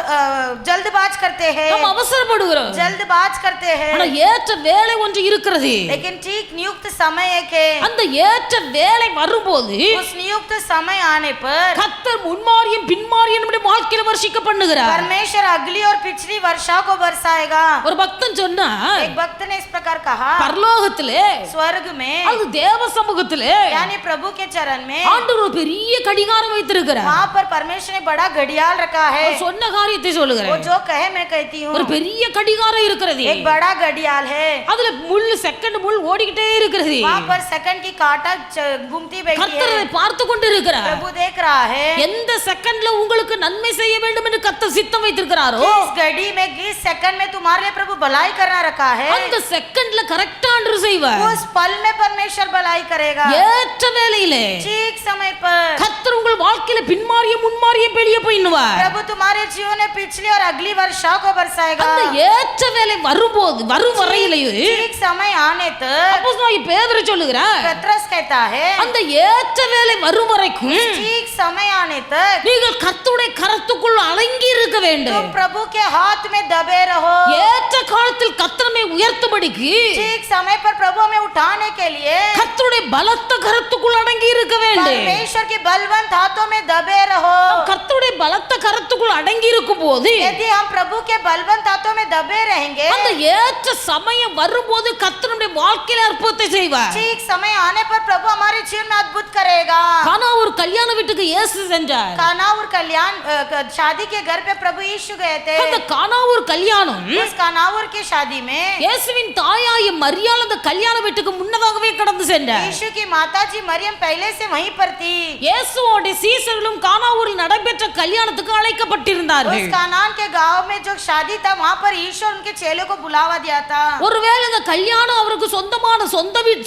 जल्दबाज करते हैं. நம்ம அவசரப்படுகிறோம். जल्दबाज करते हैं. ஆனா ஏற்ற வேளை ஒன்று இருக்கிறது. लेकिन ठीक नियुक्त समय है के அந்த ஏற்ற வேளை வரும்போது उस नियुक्त समय आने पर கர்த்தர் முன்மாரியும் பின்மாரியும் நம்முடைய வாழ்க்கையில வர்ஷிக்க பண்ணுகிறார். परमेश्वर अगली और पिछली वर्षा को बरसाएगा. ஒரு பக்தன் சொன்னா, एक भक्त ने इस प्रकार कहा, பரலோகத்திலே स्वर्ग में அது தேவ சமூகத்திலே यानी प्रभु के चरण में ஆண்டவர் ஒரு பெரிய கடிகாரம் வைத்திருக்கிறார். वहाँ पर परमेश्वर ने बड़ा घड़ियाल रखा है. அவர் சொன்ன காரியத்தை சொல்லுகிறேன். वो जो कहे मैं कहती हूँ. ஒரு பெரிய கடிகாரம் இருக்கிறது. एक बड़ा घड़ियाल है. அதுல முள் செகண்ட் முள் ஓடிக்கிட்டே இருக்கிறது. वहाँ पर सेकंड की कांटा घूमती बैठी கர்த்தர் है. அதை பார்த்து கொண்டு இருக்கிறார். प्रभु देख रहा है. எந்த செகண்ட்ல உங்களுக்கு நன்மை செய்ய வேண்டும் என்று கர்த்தர் சித்தம் வைத்திருக்கிறாரோ इस घड़ी में किस सेकंड में तुम्हारे लिए प्रभु भलाई करना रखा है. அந்த செகண்ட்ல கரெக்டா ஆண்டவர் செய்வார். उस पल में परमेश्वर भलाई करेगा. ஏற்ற வேளையிலே ठीक समय पर கர்த்தர் உங்கள் வாழ்க்கையில பின்மாரியும் முன்மாரியும் பெரிய போயிடுவார். प्रभु तुम्हारे जीवन में पिछली और अगली वर्षा को बरसाएगा. அந்த ஏற்ற வேளை வரும்போது வரும் வரையிலேயே ठीक समय आने तक அப்போஸ்தலனாகிய பேதுரு சொல்லுகிறார், पतरस कहता है அந்த ஏற்ற வேளை வரும் வரைக்கும் ठीक समय आने तक நீங்கள் கர்த்தருடைய கரத்துக்குள் அடங்கி இருக்க வேண்டும். तुम प्रभु के हाथ में दबे रहो. ஏற்ற காலத்தில் கர்த்தரை உயர்த்தும்படிக்கு ठीक समय पर प्रभु हमें उठाने के लिए கர்த்தருடைய பலத்த கரத்துக்குள் அடங்கி இருக்க வேண்டும். परमेश्वर के बलवंत हाथों में दबे रहो. கர்த்தருடைய பலத்த கரத்துக்குள் அடங்கி இருக்கும் போது यदि हम प्रभु के बलवंत हाथों में दबे रहेंगे அந்த ஏற்ற சமயம் வரும்போது கர்த்தருடைய வாழ்க்கையில அற்புதத்தை செய்வார். ठीक समय आने पर प्रभु हमारे जीवन में अद्भुत करेगा. கானா ஒரு கல்யாண வீட்டுக்கு இயேசு சென்றார். कानाउर कल्याण शादी के घर पे प्रभु यीशु गए थे. அந்த கானா ஒரு கல்யாணம் उस कानाउर की शादी में இயேசுவின் தாயாகிய மரியாள் அந்த கல்யாண வீட்டுக்கு முன்னதாகவே கடந்து சென்றார். यीशु की माता जी मरियम पहले से वहीं पर थी. இயேசுவோட சீசர்களும் கானாவூரில் நடைபெற்ற கல்யாணத்துக்கு அழைக்கப்பட்டிருந்தார்கள். उस कानान के गांव में जो शादी था वहाँ पर यीशु और उनके चेलों को बुलावा दिया था. ஒருவேளை இந்த கல்யாணம் அவருக்கு சொந்தமான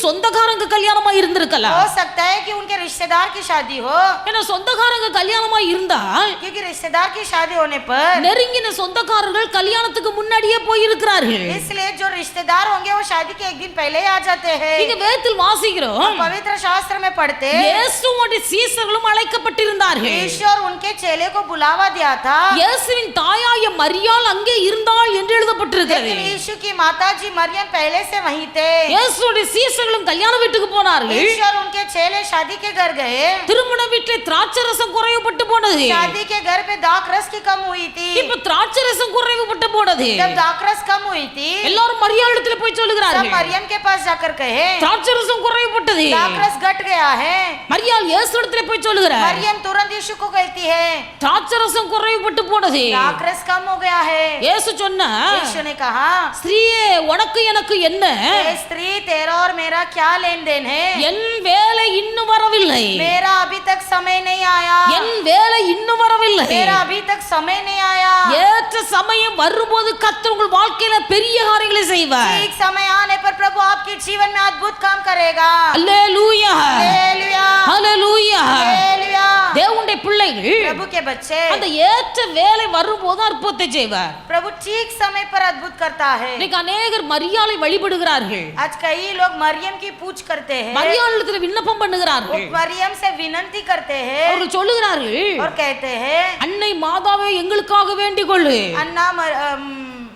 சொந்தக்காரங்க கல்யாணமா இருந்திருக்கலாம். हो सकता है कि उनके रिश्तेदार की शादी हो. ஏன்னா சொந்தக்காரங்க கல்யாணமா இருந்தால் क्योंकि रिश्तेदार की शादी होने पर நெருங்கின சொந்தக்காரர்கள் கல்யாணத்துக்கு முன்னாடியே போயிருக்கிறார்கள். इसलिए जो रिश्तेदार होंगे वो शादी के एक दिन पहले ही आ जाते हैं. இங்க வேதத்தில் வாசிக்கிறோம், पवित्र शास्त्र में पढ़ते இயேசுவோட சீசர்களும் அழைக்கப்பட்டிருந்தார்கள். यीशु और उनके चेले को बुलावा दिया था. இயேசுவின் தாயாகிய மரியாள் அங்கே இருந்தாள் என்று எழுதப்பட்டிருக்கிறது. लेकिन यीशु की माता जी मरियम पहले से वहीं थे. இயேசுவோட சீசர்களும் கல்யாண வீட்டுக்கு போனார்கள். यीशु और उनके चेले शादी के घर गए. திருமண வீட்டில் திராட்சை ரசம் குறைவுபட்டு போனது. शादी के घर पे दाखरस की कम हुई थी. இப்ப திராட்சை ரசம் குறைவுபட்டு போனது. जब दाखरस कम हुई थी எல்லாரும் மரியாளிடத்துல போய் सब சொல்லுகிறார்கள், मरियम के पास जाकर कहे திராட்சை ரசம் குறைவுபட்டது. दाखरस घट गया है. மரியாள் இயேசுவிடத்துல போய் சொல்லுகிறார், मरियम तुरंत यीशु को कहती है திராட்சை ரசம் குறைவுபட்டு போனது. दाखरस कम हो गया है. இயேசு சொன்னா, यीशु ने कहा ஸ்திரீயே உனக்கு எனக்கு என்ன, ए स्त्री तेरा और मेरा क्या लेन देन है. என் வேலை இன்னும் வரவில்லை, मेरा अभी तक समय नहीं आया. என் வேலை இன்னும் வரவில்லை. मेरा अभी तक समय नहीं आया. ஏற்ற சமயம் வரும்போது கர்த்தர் உங்கள் வாழ்க்கையில பெரிய காரியங்களை செய்வார். ठीक समय आने पर प्रभु आपके जीवन में अद्भुत काम करेगा. அல்லேலூயா, हालेलुया அல்லேலூயா. हालेलुया. தேவனுடைய பிள்ளைகள் प्रभु के बच्चे அந்த ஏற்ற வேலை வரும்போது அற்புதத்தை செய்வார். प्रभु ठीक समय पर अद्भुत करता है. இன்னைக்கு अनेகர் மரியாளை வழிபடுகிறார்கள். आज कई लोग मरियम की पूछ करते हैं. மரியாளிடத்துல விண்ணப்பம் वो பண்ணுகிறார்கள். मरियम से विनती करते हैं அவர்கள் சொல்லுகிறார்கள், और कहते हैं அன்னை மாதாவே எங்களுக்காக வேண்டிக் கொள்ளு. अन्ना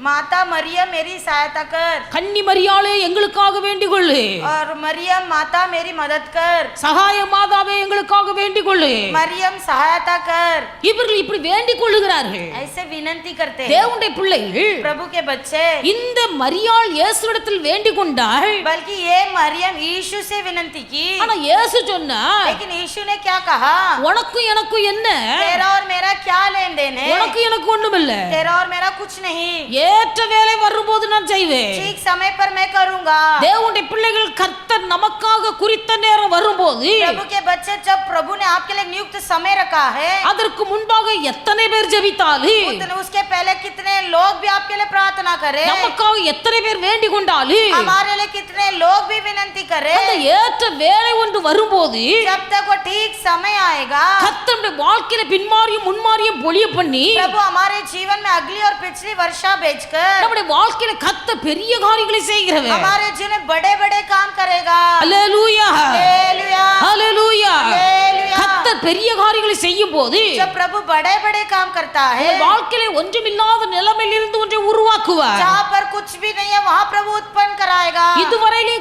माता मरियम मेरी सहायता कर கன்னி மரியாளே எங்களுக்காக வேண்டிக் கொள்ளு. और मरियम माता मेरी मदद कर சகாய மாதாவே எங்களுக்காக வேண்டிக் கொள்ளு. मरियम सहायता कर இவர்கள் இப்படி வேண்டிக் கொள்ளுகிறார்கள். ऐसे विनती करते हैं தேவனுடைய பிள்ளைகள் प्रभु के बच्चे இந்த மரியாள் இயேசுவிடத்தில் வேண்டிக் கொண்டாள். बल्कि ये मरियम यीशु से विनती की ஆனா இயேசு சொன்னார், लेकिन यीशु ने क्या कहा உனக்கும் எனக்கும் என்ன, तेरा और मेरा क्या लेन देन है உனக்கு எனக்கு ஒண்ணுமில்ல, तेरा और मेरा कुछ नहीं ஏற்ற வேலை வரும்போது நான் செய்வேன். ठीक समय पर मैं करूंगा தேவனுடைய பிள்ளைகள் கர்த்தர் நமக்காக குறித்த நேரம் வரும்போது प्रभु के बच्चे जब प्रभु ने आपके लिए नियुक्त समय रखा है அதற்கு முன்பாக எத்தனை பேர் ஜெபித்தாலும் उसके पहले कितने लोग भी आपके लिए प्रार्थना करें நமக்காக எத்தனை பேர் வேண்டிக் கொண்டாலும் हमारे लिए कितने लोग भी विनती करें அந்த ஏற்ற வேலை ஒன்று வரும்போது जब तक वो ठीक समय आएगा கர்த்தருடைய வாழ்க்கையில பின்மாறியும் முன்மாறியும் பொழிய பண்ணி प्रभु हमारे जीवन में अगली और पिछली वर्षा भेजकर நம்முடைய வாழ்க்கையில கர்த்தர் பெரிய காரியங்களை செய்கிறவர். हमारे जीवन में बड़े बड़े काम करेगा அல்லேலூயா हालेलुया அல்லேலூயா. हालेलुया கர்த்தர் பெரிய காரியங்களை செய்யும் போது जब प्रभु बड़े बड़े काम करता है உங்கள் வாழ்க்கையில ஒன்றுமில்லாத நிலைமையில் இருந்து ஒன்றை உருவாக்குவார். जहाँ पर कुछ भी नहीं है वहाँ प्रभु उत्पन्न कराएगा இதுவரையிலே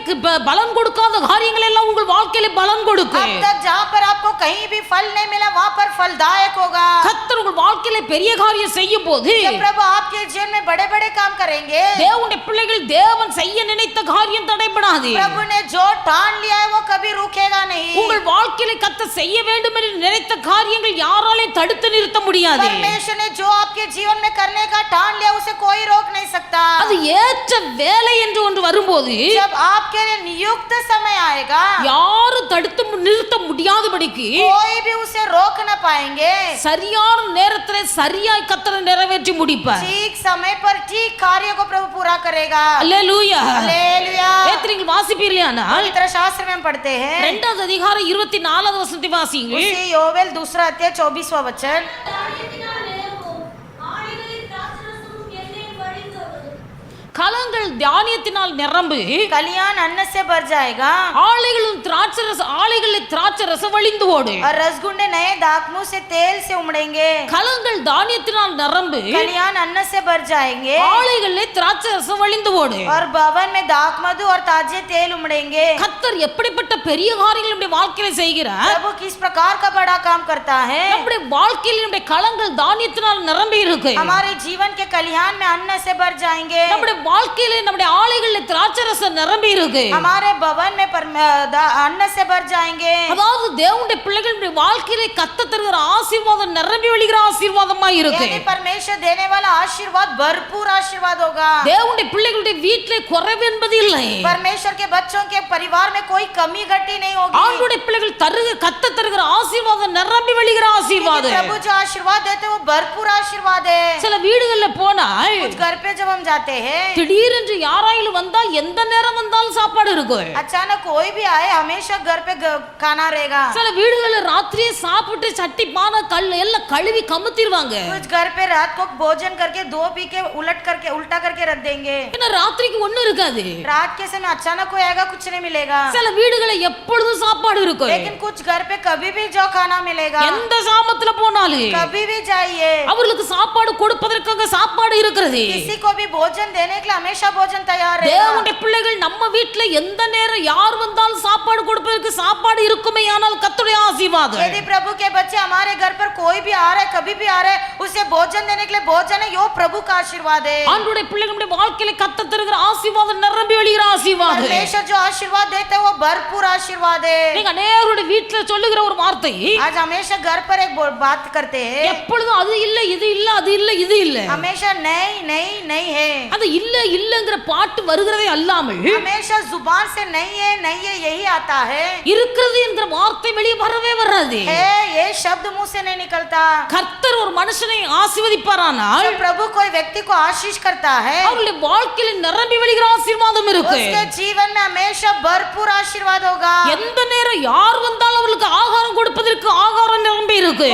பலன் கொடுக்காத காரியங்கள் எல்லாம் உங்கள் வாழ்க்கையில பலன் கொடுக்கும். अब तक जहाँ पर आपको कहीं भी फल नहीं मिला वहाँ पर फलदायक होगा கர்த்தர் உங்கள் வாழ்க்கையில பெரிய காரியம் செய்யும் போது जब प्रभु आपके जीवन में बड़े बड़े काम करेंगे தேவனுடைய பிள்ளைகள் தேவன் செய்ய நினைத்த காரியம் தடைபடாது. प्रभु ने जो ठान लिया है वो कभी रुकेगा नहीं உங்கள் வாழ்க்கையில கர்த்தர் செய்ய வேண்டும் என்று நினைத்த காரியங்கள் யாராலையும் தடுத்து நிறுத்த முடியாது. परमेश्वर ने जो आपके जीवन में करने का ठान लिया उसे कोई रोक नहीं सकता அது ஏற்ற வேலை என்று ஒன்று வரும்போது जब आपके लिए नियुक्त समय आएगा யாரும் தடுத்து நிறுத்த முடியாதபடிக்கு कोई भी उसे रोक न पाएंगे சரியான நேரத்திலே சரியாய் கர்த்தர் நிறைவேற்றி முடிப்பார். ठीक समय पर ठीक कार्य को प्रभु पूरा करेगा அல்லேலூயா. हालेलुया நீங்கள் வாசிப்பீர்களானால் पवित्र शास्त्र में हम पढ़ते हैं 2வது அதிகாரம் 24வது வசனத்தை வாசியுங்கள். उसी योवेल 2 अध्याय 24वां वचन கலங்கள் தானியத்தினால் நிரம்பு, कलियान अन्न से भर जाएगा ஆலைகளில் திராட்சை ரசம் வழிந்து ஓடு. और रसगुंडे नए दाखमों से तेल से उमड़ेंगे கலங்கள் தானியத்தினால் நிரம்பு, कलियान अन्न से भर जाएंगे ஆலைகளில் திராட்சை ரசம் வழிந்து ஓடு. और भवन में दाख मधु और ताजे तेल उमड़ेंगे கர்த்தர் எப்படிப்பட்ட பெரிய காரியங்கள் நம்முடைய வாழ்க்கையில செய்கிறார். प्रभु किस प्रकार का बड़ा काम करता है நம்முடைய வாழ்க்கையில் நம்முடைய கலங்கள் தானியத்தினால் நிரம்பி இருக்கு. हमारे जीवन के कलियान में अन्न से भर जाएंगे நம்முடைய வாழ்க்கையில நம்முடைய ஆலைகளில் திராட்சை ரசம் நிரம்பி இருக்கு. हमारे भवन में अन्न से भर जाएंगे அதாவது தேவனுடைய பிள்ளைகளுடைய வாழ்க்கையிலே கர்த்தர் தருகிற ஆசீர்வாதம் நிரம்பி வழிகிற ஆசீர்வாதமா இருக்கு. यानी परमेश्वर देने वाला आशीर्वाद भरपूर आशीर्वाद होगा தேவனுடைய பிள்ளைகளுடைய வீட்டிலே குறைவு என்பது இல்லை. परमेश्वर के बच्चों के परिवार में कोई कमी घटी नहीं होगी ஆண்டுடைய பிள்ளைகள் கர்த்தர் தருகிற ஆசீர்வாதம் நிரம்பி வழிகிற ஆசீர்வாதம். प्रभु जो आशीर्वाद देते हैं वो भरपूर आशीर्वाद है சில வீடுகள்ல போனால் कुछ घर पे जब हम जाते हैं திடீரென்று யாராயிலும் வந்தா எந்த நேரம் வந்தாலும் சாப்பாடு இருக்கும். अचानक कोई भी आए हमेशा घर पे खाना रहेगा சில வீடுகள்ல ராத்திரியே சாப்பிட்டு சட்டி பானை கல் எல்லாம் கழுவி கமுத்திடுவாங்க. कुछ घर पे रात को भोजन करके दो पी के उल्टा करके रख देंगे ஏன்னா ராத்திரிக்கு ஒண்ணும் இருக்காது. रात के समय अचानक कोई आएगा कुछ नहीं मिलेगा சில வீடுகளை எப்பொழுதும் சாப்பாடு இருக்கும். लेकिन कुछ घर पे कभी भी जो खाना मिलेगा எந்த சாமத்துல போனாலும் कभी भी जाइए அவர்களுக்கு சாப்பாடு கொடுப்பதற்காக சாப்பாடு இருக்கிறது. किसी को भी भोजन देने के लिए हमेशा भोजन तैयार है தேவனுடைய பிள்ளைகள் நம்ம வீட்டுல எந்த நேரம் யார் வந்தாலும் சாப்பாடு கொடுப்பதற்கு சாப்பாடு இருக்குமே ஆனால் கர்த்தருடைய ஆசீர்வாதம். यदि प्रभु के बच्चे हमारे घर पर कोई भी आ रहा है कभी भी आ रहा है उसे भोजन देने के लिए भोजन है यो प्रभु का आशीर्वाद है ஆண்டுடைய பிள்ளைகளுடைய வாழ்க்கையில கர்த்தர் தருகிற ஆசீர்வாதம் நிரம்பி வழிகிற ஆசீர்வாதம். परमेश्वर जो आशीर्वाद देते हैं वो भरपूर आशीर्वाद है நீங்க அநேகருடைய வீட்டுல சொல்லுகிற ஒரு வார்த்தை आज हमेशा घर पर एक बात करते हैं எப்பொழுதும் அது இல்ல இது இல்ல அது இல்ல இது இல்ல. हमेशा नहीं नहीं नहीं है அது இல்ல இல்லங்கிற பாட்டு வருகிறதே அல்லாமல் हमेशा जुबान से नहीं है यही आता है இருக்கிறது என்கிற வார்த்தை வெளியே வரவே வராது. है ये शब्द मुंह से नहीं निकलता கர்த்தர் ஒரு மனுஷனை ஆசீர்வதிப்பாரானால் जब प्रभु कोई व्यक्ति को आशीष करता है அவருடைய வாழ்க்கையில நிரம்பி வழிகிற ஆசீர்வாதம் இருக்கு. उसके जीवन में हमेशा भरपूर आशीर्वाद होगा எந்த நேரம் யார் வந்தாலும் அவர்களுக்கு ஆகாரம் கொடுப்பதற்கு ஆகாரம் நிரம்பி இருக்கு. இருக்கு.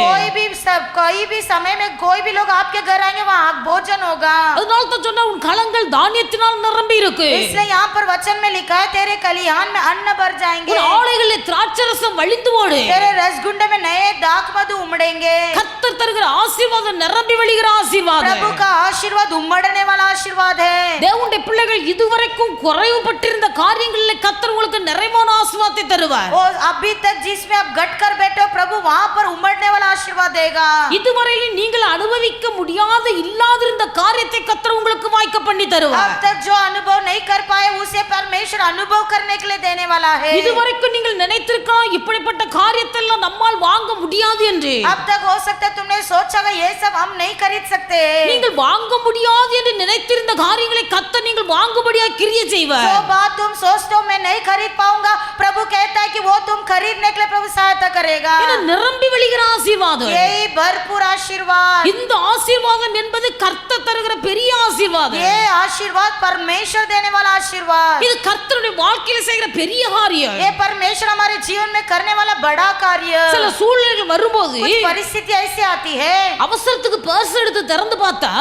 कोई भी समय में कोई भी लोग आपके घर आएंगे वहाँ भोजन होगा. அதனால தான் சொன்னா உன் களங்கள் தானியத்தினால் நிரம்பி இருக்கு. इसलिए यहाँ पर वचन में लिखा है तेरे खलिहान में अन्न भर जाएंगे. உன் ஆலைகளில் திராட்சரசம் வழிந்து ஓடு. तेरे रसगुंडे में नए दाख मधु उमड़ेंगे. கர்த்தர் தருகிற ஆசீர்வாதம் நிரம்பி வழிகிற ஆசீர்வாதம். प्रभु का आशीर्वाद उमड़ने वाला आशीर्वाद है. தேவனுடைய பிள்ளைகள் இதுவரைக்கும் குறைவுபட்டிருந்த காரியங்களில் கர்த்தர் உங்களுக்கு நிறைவான ஆசீர்வாதத்தை தருவார். और अभी तक जिसमें आप गट कर बैठे हो प्रभु वहाँ पर उमड़ने वाला आशीर्वाद देगा. இதுவரையில் நீங்கள் அனுபவிக்க முடியாத இல்லாதிருந்த காரியத்தை கர்த்தர் உங்களுக்கு வாய்க்க பண்ணி தருவார். अब तक जो अनुभव नहीं कर पाए उसे परमेश्वर अनुभव करने के लिए देने वाला है. இதுவரைக்கும் நீங்கள் நினைத்திருக்கலாம் இப்படிப்பட்ட காரியத்தை எல்லாம் நம்மால் வாங்க முடியாது என்று. अब तक हो सकता है तुमने सोचा होगा ये सब हम नहीं खरीद सकते. நீங்கள் வாங்க முடியாது என்று நினைத்திருந்த காரியங்களை கர்த்தர் நீங்கள் வாங்கும்படியாக கிரியை செய்வார். जो बात तुम सोचते हो मैं नहीं खरीद पाऊंगा प्रभु कहता है कि वो तुम खरीदने के लिए प्रभु सहायता करेगा. இது நிரம்பி வழிகிற ஆசீர்வாதம். यही भरपूर आशीर्वाद. இந்த ஆசீர்வாதம் என்பது கர்த்தர் தருகிற பெரிய ஆசீர்வாதம். ये आशीर्वाद परमेश्वर देने वाला आशीर्वाद. இது கர்த்தருடைய வாழ்க்கையில் செய்கிற பெரிய காரியம். ये परमेश्वर हमारे जीवन में करने वाला बड़ा कार्य. சில சூழ்நிலைகள் வரும்போது कुछ परिस्थिति ऐसी आती है அவசரத்துக்கு பர்ஸ் எடுத்து திறந்து பார்த்தா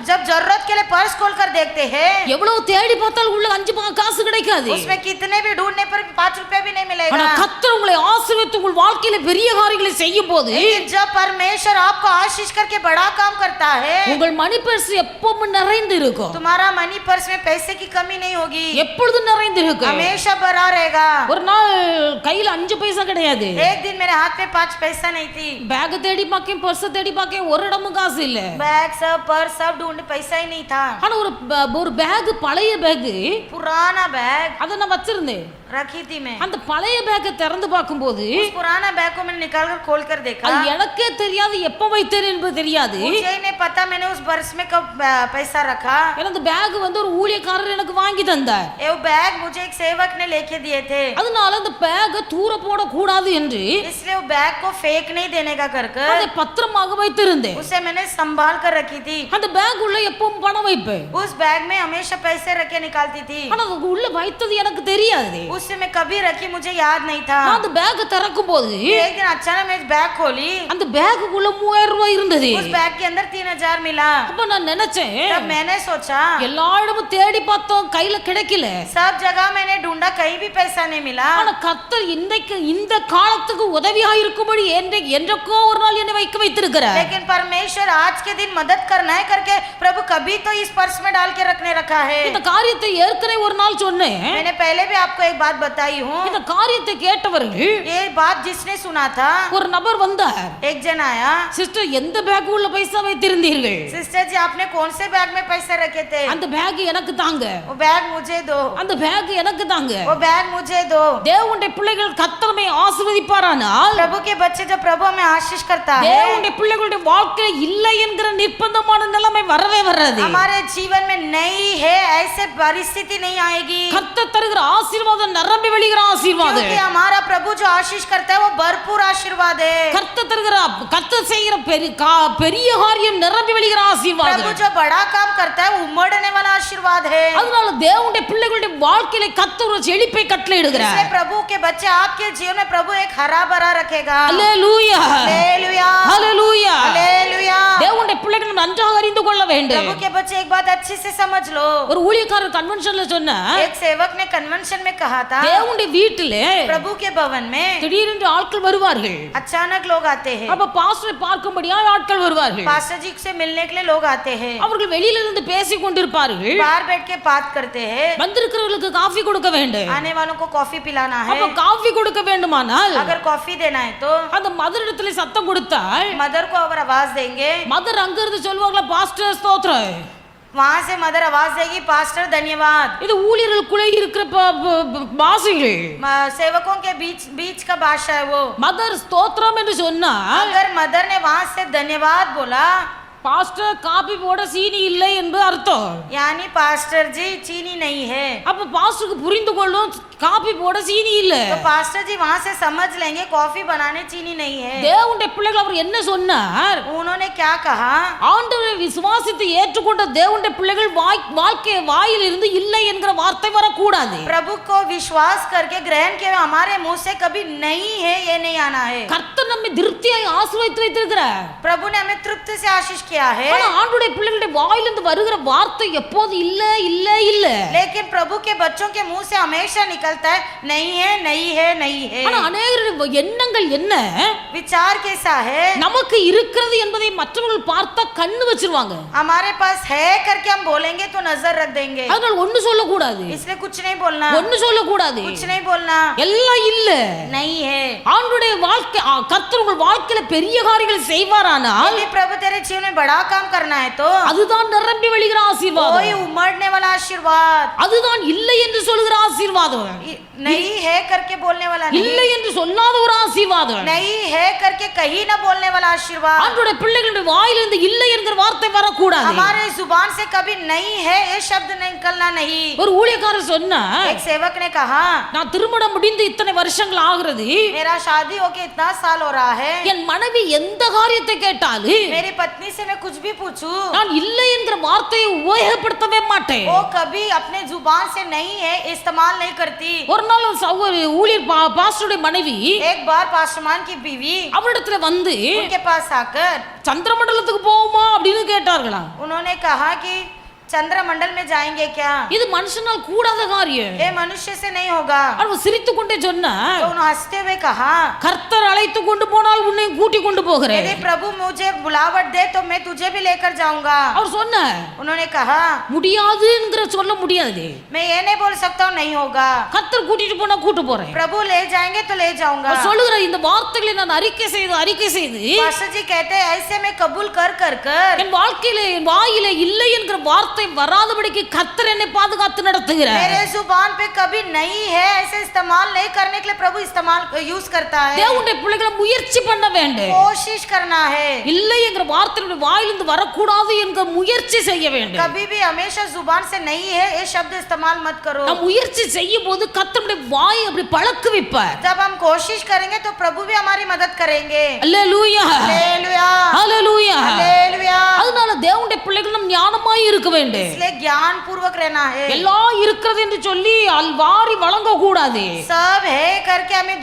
जब जरूरत के लिए पर्स खोल कर देखते हैं எவ்வளவு தேடி பார்த்தாலும் உள்ள 5 காசு கிடைக்காது. उसमें कितने भी ढूंढने पर 5 रुपए भी नहीं ஆனா मिलेगा. கர்த்தர் உங்களை ஆசீர்வதித்து உங்கள் வாழ்க்கையில பெரிய காரியங்களை செய்யும் போது लेकिन जब परमेश्वर आपको आशीष करके बड़ा काम करता है உங்கள் மணி பர்ஸ் எப்பவும் நிறைந்து இருக்கும். तुम्हारा मनी पर्स में पैसे की कमी नहीं होगी. எப்பொழுதும் நிறைந்து இருக்கும். हमेशा भरा रहेगा. ஒரு நாள் கையில 5 பைசா கிடையாது. एक दिन मेरे हाथ में 5 पैसा नहीं थी. பேக் தேடி பார்க்கேன் பர்ஸ் தேடி பார்க்கேன் ஒரு இடமும் காசு இல்ல. बैग सब पर्स सब ढूंढे पैसा ही नहीं था. ஆனா ஒரு பேக் பழைய பேக் पुराना बैग அத நான் வச்சிருந்தேன். रखी थी मैं. அந்த பழைய பேக்கை திறந்து பார்க்கும்போது उस पुराना बैग को मैंने निकाल कर खोल कर देखा. அது எனக்கே தெரியாது எப்ப வைத்தேன் என்பது தெரியாது. मुझे ही नहीं पता मैंने उस पर्स में कब पैसा रखा. ஏன்னா அந்த பேக் வந்து ஒரு ஊழியக்காரர் எனக்கு வாங்கி தந்தார். ये बैग मुझे एक सेवक ने लेके दिए थे. அதனால அந்த பேக்கை தூர போட கூடாது என்று इसलिए वो बैग को फेंक नहीं देने का कर அதை பத்திரமாக வைத்திருந்தேன். उसे मैंने संभाल कर रखी थी. அந்த பேக் உள்ள எப்பவும் பணம் வைப்பேன். उस बैग में हमेशा पैसे रख के निकालती थी. ஆனா அது உள்ள வைத்தது எனக்கு தெரியாது. उससे मैं कभी रखी मुझे याद नहीं था. நான் அந்த பேக் திறக்கும் போது एक दिन अचानक मैं बैग खोली. அந்த பேக்குள்ள 3000 ரூபாய் இருந்தது. उस बैग के अंदर 3000 मिला. அப்ப நான் நினைச்சேன் तब मैंने सोचा எல்லா இடமும் தேடி பார்த்தோம் கையில கிடைக்கல. सब जगह मैंने ढूंढा कहीं भी पैसा नहीं मिला. ஆனா கர்த்தர் இந்த காலத்துக்கு உதவியா இருக்கும்படி என்றைக்கோ ஒரு நாள் என்னை வைக்க வைத்திருக்கிறார். लेकिन परमेश्वर आज के दिन मदद करना है करके प्रभु कभी तो इस पर्स में डाल के रखने रखा है. இந்த காரியத்தை ஏற்கனவே ஒரு நாள் சொன்னேன். मैंने पहले भी आपको एक बात बताई हूँ. இந்த காரியத்தை கேட்டவர்கள் ये बात जिसने सुना था ஒரு நபர் வந்தார். एक जन आया. சிஸ்டர் எந்த பேக் உள்ள பைசா வைத்திருந்தீர்கள்? सिस्टर जी आपने कौन से बैग में पैसे रखे थे? அந்த பேக் எனக்கு தாங்க. वो बैग मुझे दो. அந்த பேக் எனக்கு தாங்க. वो बैग मुझे दो. தேவனுடைய பிள்ளைகள் கர்த்தரை ஆசீர்வதிப்பாரானால் प्रभु के बच्चे जब प्रभु हमें आशीष करता है தேவனுடைய பிள்ளைகளுடைய வாழ்க்கையில இல்லை என்கிற நிர்பந்தமான நிலைமை வரவே வராது. हमारे जीवन में नहीं है ऐसे परिस्थिति नहीं आएगी. கர்த்தர் தருகிற ஆசீர்வாதம் நிரம்பி வெளிகிற ஆசீர்வாதம். क्योंकि हमारा प्रभु जो आशीष करता है वो भरपूर आशीर्वाद है. கர்த்தர் செய்கிற பெரிய காரியம் நிரம்பி வெளிகிற ஆசீர்வாதம். प्रभु जो बड़ा काम करता है उमड़ने वाला आशीर्वाद है. அதனால தேவனுடைய பிள்ளைகளுடைய வாழ்க்கையில கர்த்தர் ஒரு செழிப்பை கட்டளையிடுகிறார். इसलिए प्रभु के बच्चे आपके जीवन में प्रभु एक हरा भरा रखेगा. அல்லேலூயா हालेलुया அல்லேலூயா हालेलुया. தேவனுடைய பிள்ளைகள் நன்றாக அறிந்து கொள்ள வேண்டும். प्रभु के बच्चे एक बात अच्छे से समझ लो. ஒரு ஊழியக்காரர் கன்வென்ஷன்ல சொன்னா एक सेवक ने कन्वेंशन में कहा था தேவனுடைய வீட்டிலே प्रभु के भवन में திடீரென்று ஆட்கள் வருவார்கள். अचानक लोग आते हैं. அப்ப பாஸ்டரை பார்க்கும்படியா ஆட்கள் வருவார்கள். पास्टर जी से मिलने के लिए लोग आते हैं. அவர்கள் வெளியில இருந்து பேசிக் கொண்டிருப்பார்கள். बाहर बैठ के बात करते हैं. வந்திருக்கிறவர்களுக்கு காஃபி கொடுக்க வேண்டும். आने वालों को कॉफी पिलाना है. அப்ப காஃபி கொடுக்க வேண்டுமானால் अगर कॉफी देना है तो அந்த மதர் இடத்துல சத்தம் கொடுத்தால் मदर को अगर आवाज देंगे மதர் அங்க இருந்து சொல்வாங்களா பாஸ்டர் ஸ்தோத்திரம். वहां से मदर आवाज देगी पास्टर धन्यवाद. இது ஊழியர்களுக்குள்ளே இருக்கிற பாஷைகள். सेवकों के बीच का भाषा है वो. மதர் ஸ்தோத்திரம் என்று சொன்னா अगर मदर ने वहां से धन्यवाद बोला பாஸ்டர் காபி போட சீனி இல்லை என்று அர்த்தம். यानी पास्टर जी चीनी नहीं है। அப்ப பாஸ்டருக்கு புரிந்து கொள்ளும் காபி போட சீனி இல்ல. तो पास्टर जी वहां से समझ लेंगे कॉफी बनाने चीनी नहीं है। தேவனுடைய பிள்ளைகள் அவர் என்ன சொன்னார்? उन्होंने क्या कहा? ஆண்டவரை விசுவாசித்து ஏற்றுக்கொண்ட தேவனுடைய பிள்ளைகள் வாழ்க்கை வாயில் இருந்து இல்லை என்கிற வார்த்தை வரக்கூடாது. प्रभु को विश्वास करके ग्रहण किए हमारे मुंह से कभी नहीं है ये नहीं आना है। கர்த்தர் நம்மை திருப்தியாய் ஆசீர்வதித்து வைத்திருக்கிறார். प्रभु ने हमें तृप्ति से आशीष किया है। ஆனா ஆண்டவருடைய பிள்ளைகளுடைய வாயிலிருந்து வருகிற வார்த்தை எப்போது இல்ல இல்ல இல்ல. लेकिन प्रभु के बच्चों के मुंह से हमेशा निकलता है नहीं है नहीं है नहीं है। ஆனா அநேகருடைய எண்ணங்கள் என்ன? विचार कैसा है? நமக்கு இருக்கிறது என்பதை மற்றவர்கள் பார்த்தா கண்ணு வச்சிருவாங்க. हमारे पास है करके हम बोलेंगे तो नजर रख देंगे। அதனால ஒண்ணு சொல்ல கூடாது. इसलिए कुछ नहीं बोलना। ஒண்ணு சொல்ல கூடாது. कुछ नहीं बोलना। எல்லாம் இல்ல. नहीं है। ஆண்டவருடைய வாழ்க்கை கர்த்தர் உங்கள் வாழ்க்கையில பெரிய காரியங்கள் செய்வாரானால் यदि प्रभु तेरे जीवन में बड़ा काम करना है तो அதுதான் நிரம்பி வழிகிற ஆசீர்வாதம். कोई उमड़ने वाला आशीर्वाद। அதுதான் இல்லை என்று சொல்கிற ஆசீர்வாதம். नहीं है करके बोलने वाला नहीं। இல்லை என்று சொல்லாத ஒரு ஆசீர்வாதம். नहीं है करके कहीं ना बोलने वाला आशीर्वाद। ஆண்டவருடைய பிள்ளைகளுடைய வாயிலிருந்து இல்லை என்கிற வார்த்தை வரக்கூடாது. हमारे जुबान से कभी नहीं है ये शब्द निकलना नहीं। ஒரு ஊழியக்காரர் சொன்னா, एक सेवक ने कहा நான் திருமணம் முடிந்து இத்தனை வருஷங்கள் ஆகிறது, मेरा शादी होके इतना साल हो रहा है, என் மனைவி எந்த காரியத்தை கேட்டாலும் मेरी पत्नी से मैं कुछ भी पूछूं நான் இல்லை என்கிற வார்த்தையை உபயோகப்படுத்தவே மாட்டேன். वो कभी अपने जुबान से नहीं है इस्तेमाल नहीं करती। ஒரு நாள் ஒரு ஊழியர் பாஸ்டருடைய மனைவி एक बार पास्टरमान की बीवी அவரிடத்துல வந்து उनके पास आकर சந்திரமண்டலத்துக்கு போவோமா அப்படின்னு கேட்டார்களாம். उन्होंने कहा कि चंद्रमंडल में जाएंगे क्या? இது மனுஷனால் கூடாத காரியம். ये मनुष्य से नहीं होगा। அவர் சிரித்துக் கொண்டே சொன்னார், तो उन्होंने हंसते हुए कहा கர்த்தர் அழைத்து கொண்டு போனால் உன்னை கூட்டி கொண்டு போகிறேன். यदि प्रभु मुझे बुलावट दे तो मैं तुझे भी लेकर जाऊंगा। அவர் சொன்னார், उन्होंने कहा முடியாதுங்கிற சொல்ல முடியாது. मैं ये नहीं बोल सकता हूँ नहीं होगा। கர்த்தர் கூட்டிட்டு போனா கூட்டு போறேன். प्रभु ले जाएंगे तो ले जाऊंगा। அவர் சொல்லுகிற இந்த வார்த்தைகளை நான் அறிக்கை செய்து पास्टर जी कहते हैं ऐसे मैं कबूल कर என் வாழ்க்கையில என் வாயிலே இல்லை என்கிற வார்த்தை வராதபடிக்கு கர்த்தர் என்னை பாதுகாத்து நடத்துகிறார். मेरे जुबान पे कभी नहीं है ऐसे इस्तेमाल नहीं करने के लिए प्रभु इस्तेमाल यूज करता है। தேவனுடைய பிள்ளைகளை முயற்சி பண்ண வேண்டும். कोशिश करना है। இல்லை என்கிற வார்த்தையுடைய வாயிலிருந்து வரக்கூடாது என்கிற முயற்சி செய்ய வேண்டும். कभी भी हमेशा जुबान से नहीं है ये शब्द इस्तेमाल मत करो। நாம் முயற்சி செய்யும் போது கர்த்தருடைய வாயை அப்படி பழக்குவிப்பார். जब हम कोशिश करेंगे तो प्रभु भी हमारी मदद करेंगे। அல்லேலூயா हालेलुया அல்லேலூயா. हालेलुया। அதனால தேவனுடைய பிள்ளைகள் நாம் ஞானமாய் இருக்க வேண்டும். इसलिए ज्ञान पूर्वक रहना है। எல்லாம் இருக்கிறது என்று சொல்லி அல்வாரி வழங்க கூடாது. सब है करके हमें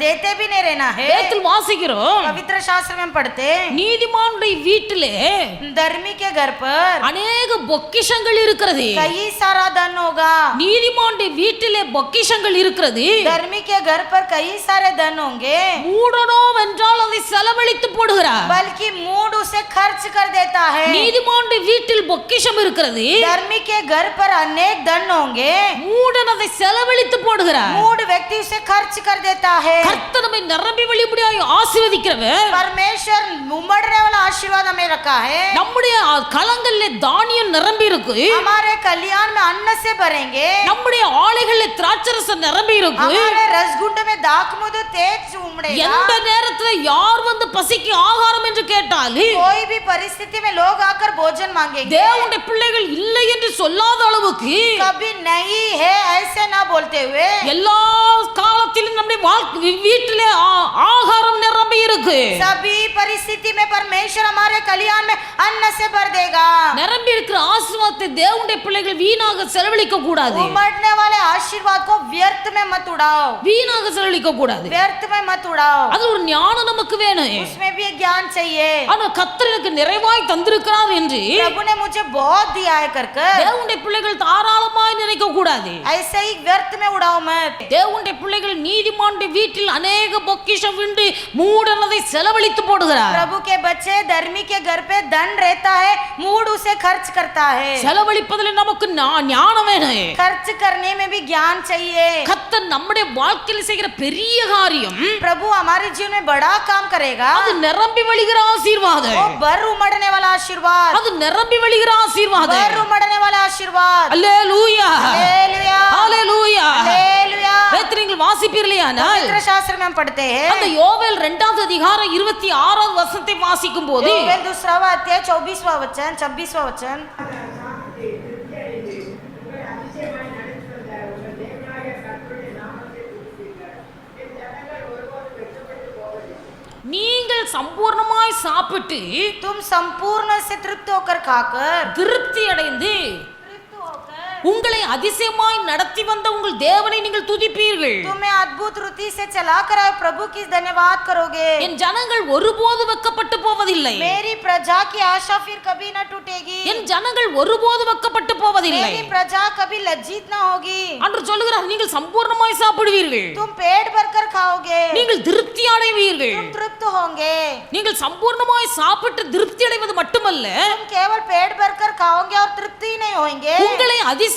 देते भी नहीं रहना है। வேதத்தில் வாசிக்கிறோம், पवित्र शास्त्र में पढ़ते நீதிமானுடைய வீட்டிலே धर्मी के घर पर அநேக பொக்கிஷங்கள் இருக்கிறது. कई सारा धन होगा। நீதிமானுடைய வீட்டிலே பொக்கிஷங்கள் இருக்கிறது. धर्मी के घर पर कई सारे धन होंगे। மூடனோ வென்றால் அதை செலவழித்து போடுகிறார். बल्कि मूड उसे खर्च कर देता है। நீதிமானுடைய வீட்டில் பொக்கிஷம் இருக்கிறது. धर्मी के घर पर अनेक धन होंगे। மூடன் அதை செலவழித்து போடுகிறார். मूड व्यक्ति उसे खर्च कर देता है। கர்த்தர் நம்மை நிரம்பி வழிபடியாய் ஆசீர்வதிக்கிறவர். परमेश्वर उमड़ने वाला आशीर्वाद हमें रखा है। நம்முடைய களங்களிலே தானியம் நிரம்பி இருக்கு. हमारे कल्याण में अन्न से भरेंगे। நம்முடைய ஆலைகளிலே திராட்சரசம் நிரம்பி இருக்கு. हमारे रसगुंड में दाखमधु तेज उमड़ेगा। எந்த நேரத்துல யார் வந்து பசிக்கு ஆகாரம் என்று கேட்டாலும் कोई भी परिस्थिति में लोग आकर भोजन मांगेंगे। தேவனுடைய பிள்ளைகள் இல்லை என்று சொல்லாத அளவுக்கு कभी नहीं है ऐसे ना बोलते हुए எல்லா காலத்திலும் நம்முடைய வீட்டிலே ஆகாரம் நிரம்பி இருக்கு. सभी परिस्थिति में परमेश्वर हमारे कल्याण में अन्न से भर देगा। நிரம்பி இருக்கிற ஆசீர்வாதத்தை தேவனுடைய பிள்ளைகள் வீணாக செலவழிக்க கூடாது. उमड़ने वाले आशीर्वाद को व्यर्थ में मत उड़ाओ। வீணாக செலவழிக்க கூடாது. व्यर्थ में मत उड़ाओ। அது ஒரு ஞானம் நமக்கு வேணும். उसमें भी ज्ञान चाहिए। ஆனா கர்த்தர் எனக்கு நிறைவாய் தந்திருக்கிறார் என்று प्रभु ने मुझे बहुत दिया है कर தேவனுடைய பிள்ளைகள் தாராளமாய் நினைக்க கூடாது. ऐसे ही व्यर्थ में उड़ाओ मत। தேவனுடைய பிள்ளைகள் நீதிமானுடைய வீட்டில் अनेक பொக்கிஷம் உண்டு, மூடன் அதை செலவழித்து போடுகிறார். प्रभु के बच्चे धर्मी के घर पे धन रहता है, मूड उसे खर्च करता है। செலவழிப்பதில் நமக்கு ஞானம் வேணும். खर्च करने में भी ज्ञान चाहिए। கர்த்தர் நம்முடைய வாழ்க்கையில் செய்கிற பெரிய காரியம் प्रभु हमारे जीवन में बड़ा काम करेगा। அது நிரம்பி வழிகிற ஆசீர்வாதம். वो भर उमड़ने वाला आशीर्वाद। அது நிரம்பி வழிகிற ஆசீர்வாதம். भर उमड़ने वाला आशीर्वाद। அல்லேலூயா हालेलुया அல்லேலூயா. हालेलुया। வேதத்தில் நீங்கள் வாசிப்பீர்களேயானால் पवित्र शास्त्र में हम पढ़ते அந்த हैं யோவேல் 2வது அதிகாரம் 26வது வசனத்தை வாசிக்கும் போது योवेल 2 अध्याय 24वां वचन 26वां वचन நீங்கள் சம்பூர்ணமாய் சாப்பிட்டு तुम संपूर्ण से तृप्त होकर खाकर திருப்தி அடைந்து तृप्त होकर உங்களை அதிசயமாய் நடத்தி வந்த உங்கள் தேவனை நீங்கள் துதிப்பீர்கள். तुम्हें अद्भुत रीति से चलाकर आए प्रभु की धन्यवाद करोगे. என் ஜனங்கள் ஒருபோது வெட்கப்பட்டு போவதில்லை. मेरी प्रजा की आशा फिर कभी न टूटेगी. என் ஜனங்கள் ஒருபோது வெட்கப்பட்டு போவதில்லை. मेरी प्रजा कभी लज्जित न होगी. அன்று சொல்லுகிறார், நீங்கள் சம்பூர்ணமாய் சாப்பிடுவீர்கள். तुम पेट भरकर खाओगे. நீங்கள் திருப்தி அடைவீர்கள். तुम तृप्त होंगे. நீங்கள் சம்பூர்ணமாய் சாப்பிட்டு திருப்தி அடைவது மட்டுமல்ல, तुम केवल पेट भरकर खाओगे और तृप्ति ही नहीं होंगे. உங்களை அதிசயமாய்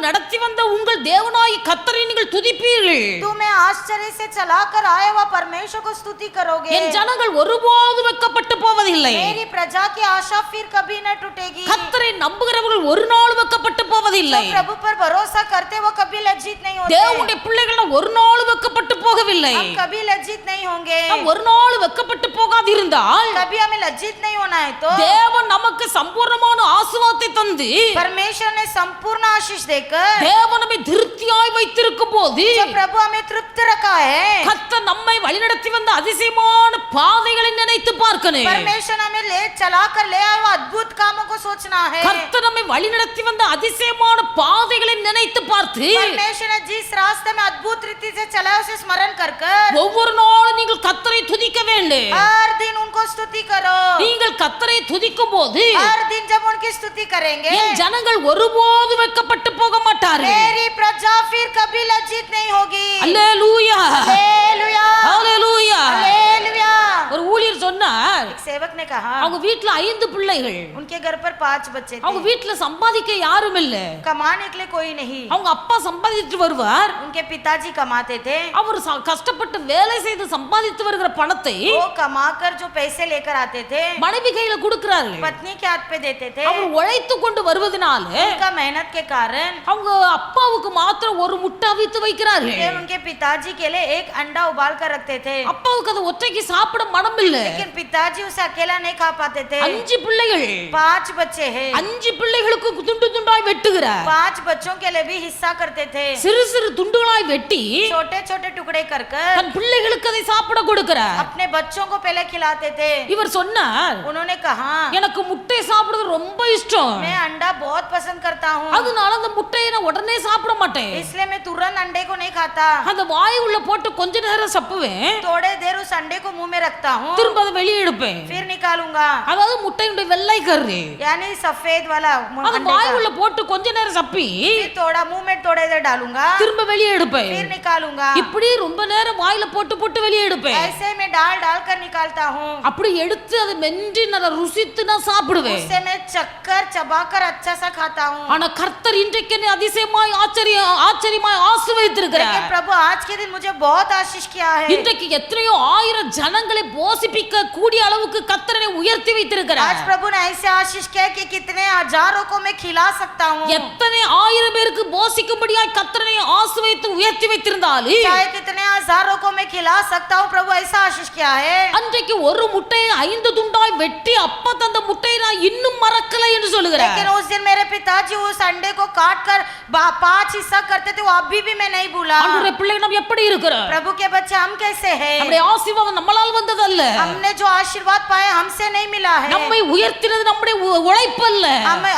நடத்தி வந்த உங்கள் தேவனாகிய கர்த்தரை நீங்கள் துதிப்பீர்கள். तुम्हें आश्चर्य से चलाकर आए हुआ परमेश्वर को स्तुति करोगे. என் ஜனங்கள் ஒருபோது வெட்கப்பட்டு போவதில்லை. मेरी प्रजा की आशा फिर कभी न टूटेगी. கர்த்தரை நம்புகிறவர்கள் ஒரு நாள் வெட்கப்பட்டு போவதில்லை. जो प्रभु पर भरोसा करते वो कभी लज्जित नहीं होते. தேவனுடைய பிள்ளைகள் ஒரு நாள் வெட்கப்பட்டு போகவில்லை. हम कभी लज्जित नहीं होंगे. நாம் ஒரு நாள் வெட்கப்பட்டு போகாதிருந்தால் कभी हमें लज्जित नहीं होना है तो தேவன் நமக்கு சம்பூர்ணமான ஆசீர்வாதத்தை தந்து परमेश्वर ने संपूर्ण आशीष देकर தேவன் நம்மை திருப்தியாய் வைத்திருக்கும் போது जो प्रभु हमें तृप्त रखा है கர்த்தர் நம்மை வழிநடத்தி வந்த அதிசயமான பாதைகளை நினைத்து பார்க்கணும். परमेश्वर हमें ले चलाकर ले आए वो अद्भुत कामों को सोचना है. கர்த்தர் நம்மை வழிநடத்தி வந்த அதிசயமான பாதைகளை நினைத்து பார்த்து परमेश्वर ने जिस रास्ते में अद्भुत रीति से चलाया उसे स्मरण कर कर ஒவ்வொரு நாளும் நீங்கள் கர்த்தரை துதிக்க வேண்டும். हर दिन उनको स्तुति करो. நீங்கள் கர்த்தரை துதிக்கும் போது हर दिन जब उनकी स्तुति करेंगे என் ஜனங்கள் ஒருபோது வெட்கப்பட்டு போக மாட்டார்கள். मेरी प्रजा फिर कभी लज्जित नहीं होगी. அல்லேலூயா, हालेलुया, அல்லேலூயா. हालेलुया. ஒரு ஊழியர் சொன்னார், एक सेवक ने कहा அவங்க வீட்ல 5 பிள்ளைகள், उनके घर पर 5 बच्चे அவங்க थे. வீட்ல சம்பாதிக்க யாரும் இல்ல. कमाने के लिए कोई नहीं. அவங்க அப்பா சம்பாதித்து வருவார். उनके पिताजी कमाते थे. அவர் கஷ்டப்பட்டு வேலை செய்து சம்பாதித்து வருகிற பணத்தை वो कमाकर जो पैसे लेकर आते थे மனைவி கையில கொடுக்கிறார்கள். पत्नी के हाथ पे देते थे. அவர் உழைத்து கொண்டு வருவதனால उनका मेहनत के कारण அவங்க அப்பாவுக்கு மாத்திரம் ஒரு முட்டை அவித்து வைக்கிறார்கள். वे उनके पिताजी के लिए एक अंडा उबाल कर रखते थे. அப்பாவுக்கு அது ஒற்றைக்கு சாப்பிட மனம் இல்ல. लेकिन पिताजी उसे अकेला नहीं खा पाते थे. 5 பிள்ளைகள், 5 बच्चे हैं. 5 பிள்ளைகளுக்கு துண்டு துண்டாய் வெட்டுகிறார். 5 बच्चों के लिए भी हिस्सा करते थे. சிறு சிறு துண்டுகளாய் வெட்டி छोटे छोटे टुकड़े कर कर தன் பிள்ளைகளுக்கு அதை சாப்பிட கொடுக்கிறார். अपने बच्चों को पहले खिलाते थे. இவர் சொன்னார், उन्होंने कहा எனக்கு முட்டை சாப்பிடுறது ரொம்ப இஷ்டம், मैं अंडा बहुत पसंद करता हूँ, அதனால அந்த முட்டையை நான் உடனே சாப்பிட மாட்டேன். इसलिए मैं तुरंत अंडे को नहीं खाता. அந்த வாய் உள்ள போட்டு கொஞ்ச நேரம் சப்புவேன், थोड़े देर उस अंडे को मुंह में रखता हूँ, திரும்ப அதை வெளியே எடுப்பேன். फिर निकालूंगा. அதாவது முட்டையுடைய வெள்ளை கரு यानी सफेद वाला அந்த अंडे வாய் का. உள்ள போட்டு கொஞ்ச நேரம் சப்பி फिर थोड़ा मुंह में थोड़े देर डालूंगा, திரும்ப வெளியே எடுப்பேன். फिर निकालूंगा. இப்படி ரொம்ப நேரம் வாயில போட்டு போட்டு வெளியே எடுப்பேன். ऐसे मैं डाल डाल कर निकालता हूँ. அப்படி எடுத்து அதை மென்று நல்லா ருசித்து நான் சாப்பிடுவேன். उससे मैं चक्कर चबाकर अच्छा सा खाता हूँ. ஆனா கர்த்தர் இன்றைக்கு என்னை அதிசயமாய் ஆச்சரியமாய் ஆசீர்வதித்திருக்கிறார். लेकिन प्रभु आज के दिन मुझे बहुत आशीष किया है. இன்றைக்கு எத்தனையோ ஆயிரம் ஜனங்களை போஷிப்பிக்க கூடிய அளவுக்கு கர்த்தரை உயர்த்தி வைத்திருக்கிறார். आज प्रभु ने ऐसे आशीष किया कि कितने हजारों को मैं खिला सकता हूँ. எத்தனை ஆயிரம் பேருக்கு போஷிக்கும்படியாய் கர்த்தரை ஆசீர்வதித்து உயர்த்தி வைத்திருந்தாலும் चाहे कितने हजारों को मैं खिला सकता हूँ, प्रभु ऐसा आशीष किया है. அன்றைக்கு ஒரு முட்டையை 5 துண்டாய் வெட்டி அப்பா தந்த முட்டையை நான் இன்னும் மறக்கலை என்று சொல்லுகிறார். लेकिन उस दिन मेरे पिताजी उस अंडे को काट कर 5 हिस्सा करते थे, वो अभी भी मैं नहीं भूला. ஆண்டவரே, பிள்ளைகள் நாம் எப்படி இருக்கிறோம்? प्रभु के बच्चे हम कैसे हैं? நம்முடைய ஆசீர்வாதம் நம்மளால் வந்ததல்ல. हमने जो आशीर्वाद पाए हमसे नहीं मिला है. நம்மை உயர்த்தினது நம்முடைய உழைப்பு அல்ல.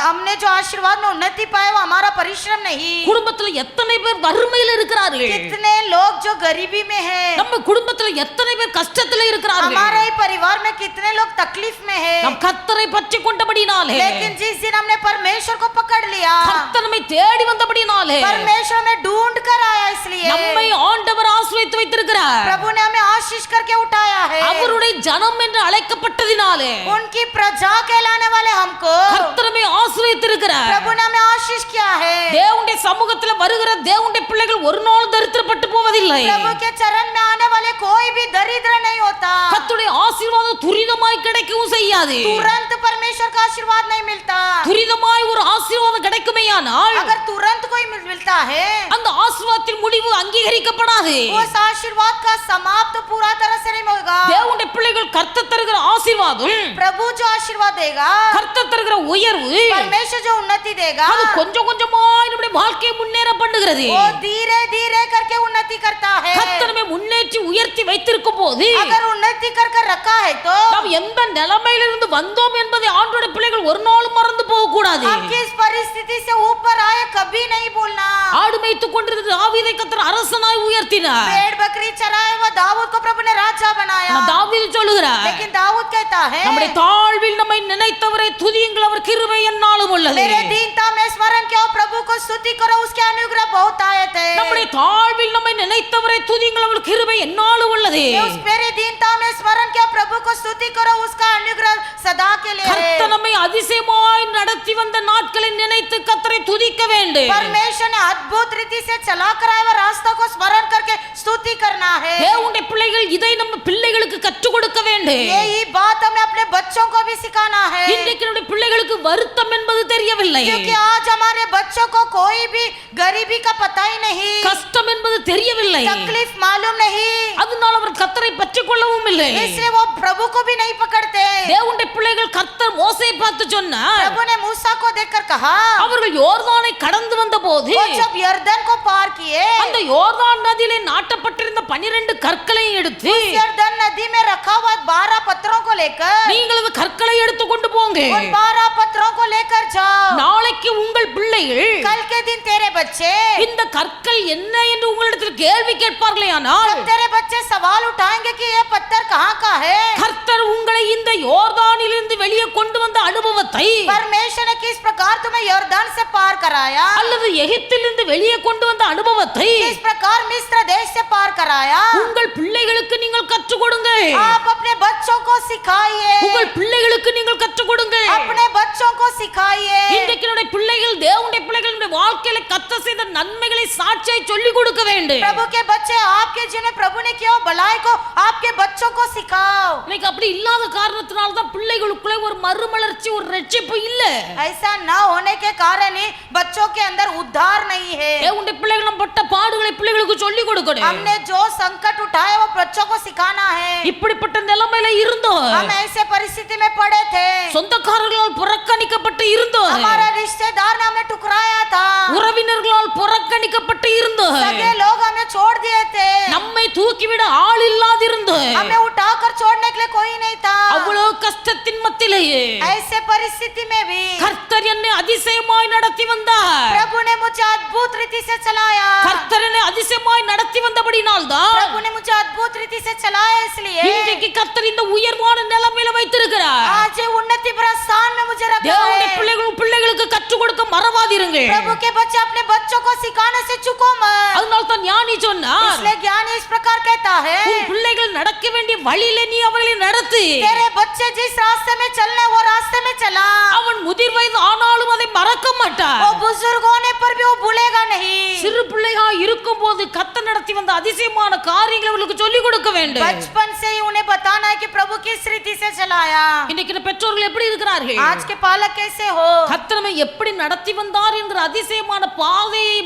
हमने जो आशीर्वाद में उन्नति पाए वो हमारा परिश्रम नहीं. குடும்பத்துல எத்தனை பேர் வறுமையில் இருக்கிறார்கள்? कितने लोग जो गरीबी में हैं. நம்ம குடும்பத்துல எத்தனை பேர் கஷ்டத்துல இருக்கிறார்கள்? हमारे ही परिवार में कितने लोग तकलीफ में हैं. நம் கர்த்தரை பற்றி கொண்டபடினாலே, लेकिन जिस दिन हमने परमेश्वर को पकड़ लिया, கர்த்தர் நம்மை தேடி வந்தபடினாலே, परमेश्वर में ढूंढ कर आया, इसलिए நம்மை ஆண்டவர் ஆசீர்வதித்து வைத்திருக்கிறார். प्रभु ने हमें आशीष करके उठाया है, அவருடைய ஜனம் என்று அழைக்கப்பட்டதினாலே उनकी प्रजा कहलाने वाले हमको கர்த்தரமே ஆசீர்வதித்திருக்கிறார். प्रभु ने हमें आशीष किया है। தேவனுடைய சமூகத்துல வருகிற தேவனுடைய பிள்ளைகள் ஒரு நாள் தரித்திரப்பட்டு போவதில்லை. प्रभु के चरण में आने वाले कोई भी दरिद्र नहीं होता। கர்த்தருடைய ஆசீர்வாதம் துரிதமாய் கிடைக்கவும் செய்யாது. तुरंत परमेश्वर का आशीर्वाद नहीं मिलता। துரிதமாய் ஒரு ஆசீர்வாதம் கிடைக்குமேயானால் अगर तुरंत कोई मिलता है, அந்த ஆசீர்வாதத்தின் முடிவு அங்கீகரிக்கப்படாது. उस आशीर्वाद का समाप्त पूरा तरह से नहीं होगा। தேவனுடைய பிள்ளைகள் கர்த்தர் தருகிற ஆசீர்வாதம், प्रभु जो आशीर्वाद देगा, கர்த்தர் தருகிற உயர்வு, परमेश्वर जो उन्नति देगा, அது கொஞ்சம் கொஞ்சமாய் நம்முடைய வாழ்க்கையை முன்னேற பண்ணுகிறது. वो धीरे धीरे करके उन्नति करता है। கர்த்தர் நம்மை முன்னேற்றி உயர்த்தி வைத்திருக்கும் போது अगर उन्नति कर रखा है तो நாம் எந்த நிலைமையிலிருந்து வந்தோம் என்பதை ஆண்டவருடைய பிள்ளைகள் ஒரு நாளும் மறந்து போக கூடாது. हम किस परिस्थिति से ऊपर आए कभी नहीं भूलना। ஆடு மேய்த்துக் கொண்டிருந்த தாவீதை கர்த்தர் அரசனாய் உயர்த்தினார். भेड़ बकरी चराए हुआ दाऊद को प्रभु ने राजा बनाया। ஆனா தாவீது சொல்லுகிறார், लेकिन दाऊद कहता है, நம்முடைய தாழ்வில் நம்மை நினைத்தவரை துதியுங்கள், அவர் கிருபை எந்நாளும் உள்ளது. मेरे दीनता में स्मरण किया, प्रभु को स्तुति करो, उसके अनुग्रह बहुत आयत है। நம்முடைய தாழ்வில் நம்மை நினைத்தவரை துதியுங்கள், அவர் கிருபை எந்நாளும் உள்ளது. मेरे दीनता में स्मरण किया, प्रभु को स्तुति करो, उसका अनुग्रह सदा के लिए है। கர்த்தர் நம்மை அதிசயமாய் நடத்தி வந்த நாட்களை நினைத்து கர்த்தரை துதிக்க வேண்டும். परमेश्वर ने अद्भुत रीति से चला कर आए रास्ता को स्मरण करके स्तुति करना है। தேவனுடைய பிள்ளைகள் இதை நம்ம பிள்ளைகளுக்கு கற்றுக் கொடுக்க வேண்டும். यही बात हमें अपने बच्चों को भी सिखाना है। இன்றைக்கு நம்முடைய பிள்ளைகளுக்கு வருத்தம் என்பது தெரியவில்லை, क्योंकि आज हमारे बच्चों को कोई भी गरीबी का पता ही नहीं, கஷ்டம் என்பது தெரியவில்லை, तकलीफ मालूम नहीं, அதனால அவர் கர்த்தரை பற்றிக் கொள்ளவும் இல்லை. इसलिए वो प्रभु को भी नहीं पकड़ते। தேவனுடைய பிள்ளைகள் கர்த்தர் மோசேயை பார்த்து சொன்னார், प्रभु ने मूसा को देखकर कहा, அவர்கள் யோர்தானை கடந்து வந்த போது वो जब यर्दन को पार किए, அந்த யோர்தான் நதியிலே நாட்டப்பட்டிருந்த 12 கற்களை எடுத்து यर्दन नदी में रखा हुआ 12 पत्थरों को लेकर, நீங்கள் அந்த கற்களை எடுத்து கொண்டு போங்க, उन 12 पत्थरों को लेकर जाओ। நாளைக்கு உங்கள் பிள்ளைகள் कल के दिन तेरे बच्चे இந்த கற்கள் என்ன என்று உங்களிடத்தில் கேள்வி கேட்பார்களே, ஆனால் जब तेरे बच्चे सवाल उठाएंगे कि ये पत्थर कहाँ का है, கர்த்தர் உங்களை இந்த யோர்தானிலிருந்து வெளியே கொண்டு வந்த அனுபவத்தை परमेश्वर ने किस प्रकार तुम्हें यर्दन से पार कराया, அல்லது எகிப்திலிருந்து வெளியே கொண்டு வந்த அனுபவத்தை किस प्रकार मिस्र देश से पार कराया, உங்கள் பிள்ளைகளுக்கு நீங்கள் கற்றுக் கொடுங்க. आप अपने बच्चों को सिखाइए, உங்கள் பிள்ளைகளுக்கு நீங்கள் கற்றுக் கொடுங்க. अपने बच्चों को सिखाइए। இன்றைக்கு நம்முடைய பிள்ளைகள் தேவனுடைய பிள்ளைகள் நம்முடைய வாழ்க்கையில கர்த்தர் செய்த நன்மைகளை சாட்சியை சொல்லிக் கொடுக்க வேண்டும். प्रभु के बच्चे आपके जिन्हें प्रभु ने किया भलाई को आपके बच्चों को सिखाओ। இன்னைக்கு அப்படி இல்லாத காரணத்தினால தான் பிள்ளைகளுக்குள்ளே ஒரு மறுமலர்ச்சி, ஒரு ரட்சிப்பு இல்ல. ऐसा ना होने के कारण ही बच्चों के अंदर उद्धार नहीं है। தேவனுடைய பிள்ளைகள் நம்ம பட்ட பாடுகளை பிள்ளைகளுக்கு சொல்லிக் கொடுக்கணும். हमने जो संकट उठाए वो बच्चों को सिखाना है। இப்படிப்பட்ட நிலைமையில இருந்தோம், हम ऐसे परिस्थिति में पड़े थे, சொந்தக்காரர்களால் புறக்கணிக்கப்பட்டு இருந்தோம், हमारा रिश्तेदार ने हमें ठुकराया था, உறவினர்களால் புறக்கணிக்கப்பட்டு இருந்தோம், सगे लोग हमें छोड़ दिए थे, நம்மை தூக்கிவிட ஆள் இல்லாதிருந்தோம். हमें उठाकर छोड़ने के लिए कोई नहीं था। அவ்வளவு கஷ்டத்தின் மத்தியிலேயே ऐसे परिस्थिति में भी கர்த்தர் என்னை அதிசயமாய் நடத்தி வந்தார். प्रभु ने मुझे अद्भुत रीति से चलाया। கர்த்தர் என்னை அதிசயமாய் நடத்தி வந்தபடினால் தான் प्रभु ने मुझे अद्भुत रीति से चलाया, इसलिए இன்றைக்கு கர்த்தர் இந்த உயர்வான நிலைமையில வைத்திருக்கிறார். आज ये उन्नति भरा स्थान में मुझे रखा தேவனுடைய है। பிள்ளைகளுக்கு கற்றுக் கொடுக்க மறவாதிருங்கள். प्रभु के बच्चे अपने बच्चों को सिखाने से चूको मत। அதனால தான் ஞானி சொன்னார், इसलिए ज्ञानी इस प्रकार कहता है, உன் பிள்ளைகள் நடக்க வேண்டிய வழியிலே நீ அவர்களை நடத்து. तेरे बच्चे जिस रास्ते में चलने वो रास्ते में चला। அவன் முதிர் வயது ஆனாலும் அதை மறக்க மாட்டான். वो बुजुर्ग होने पर भी वो भूलेगा नहीं। சிறு பிள்ளையா இருக்கும் போது கர்த்தர் நடத்தி வந்த அதிசயமான காரியங்களை அவர்களுக்கு சொல்லிக் கொடுக்க வேண்டும். बचपन से ही उन्हें बताना है कि प्रभु किस रीति से चलाया। இன்னைக்கு பெற்றோர்கள் எப்படி இருக்கிறார்கள்? आज के पालक कैसे हो? கர்த்தர் நம்மை எப்படி நடத்தி வந்தார் என்கிற அதிசயமான பாதையை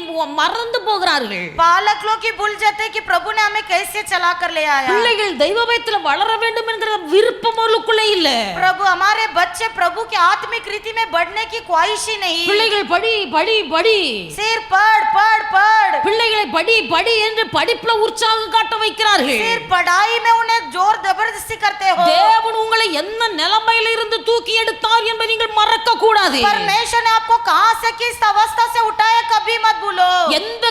மறந்து போகிறார்கள். पालक लोग की भूल जाते कि प्रभु ने हमें कैसे चला कर ले आया। பிள்ளைகள் தெய்வ பயத்துல வளர வேண்டும் என்கிற விருப்பம் அவர்களுக்குள்ளே இல்ல. प्रभु हमारे बच्चे प्रभु के आत्मिक रीति में बढ़ने की ख्वाहिश ही नहीं। பிள்ளைகள் படி படி படி, सिर पढ़ पढ़ पढ़, பிள்ளைகளை படி படி என்று படிப்புல உற்சாகம் காட்ட வைக்கிறார்கள். सिर पढ़ाई में उन्हें जोर जबरदस्ती जबरदस्ती करते हो। தேவன் உங்களை என்ன நிலைமையில இருந்து தூக்கி எடுத்தார் என்பதை நீங்கள் மறக்க கூடாது. परमेश्वर ने आपको कहां से किस अवस्था से उठाया कभी मत भूलो। எந்த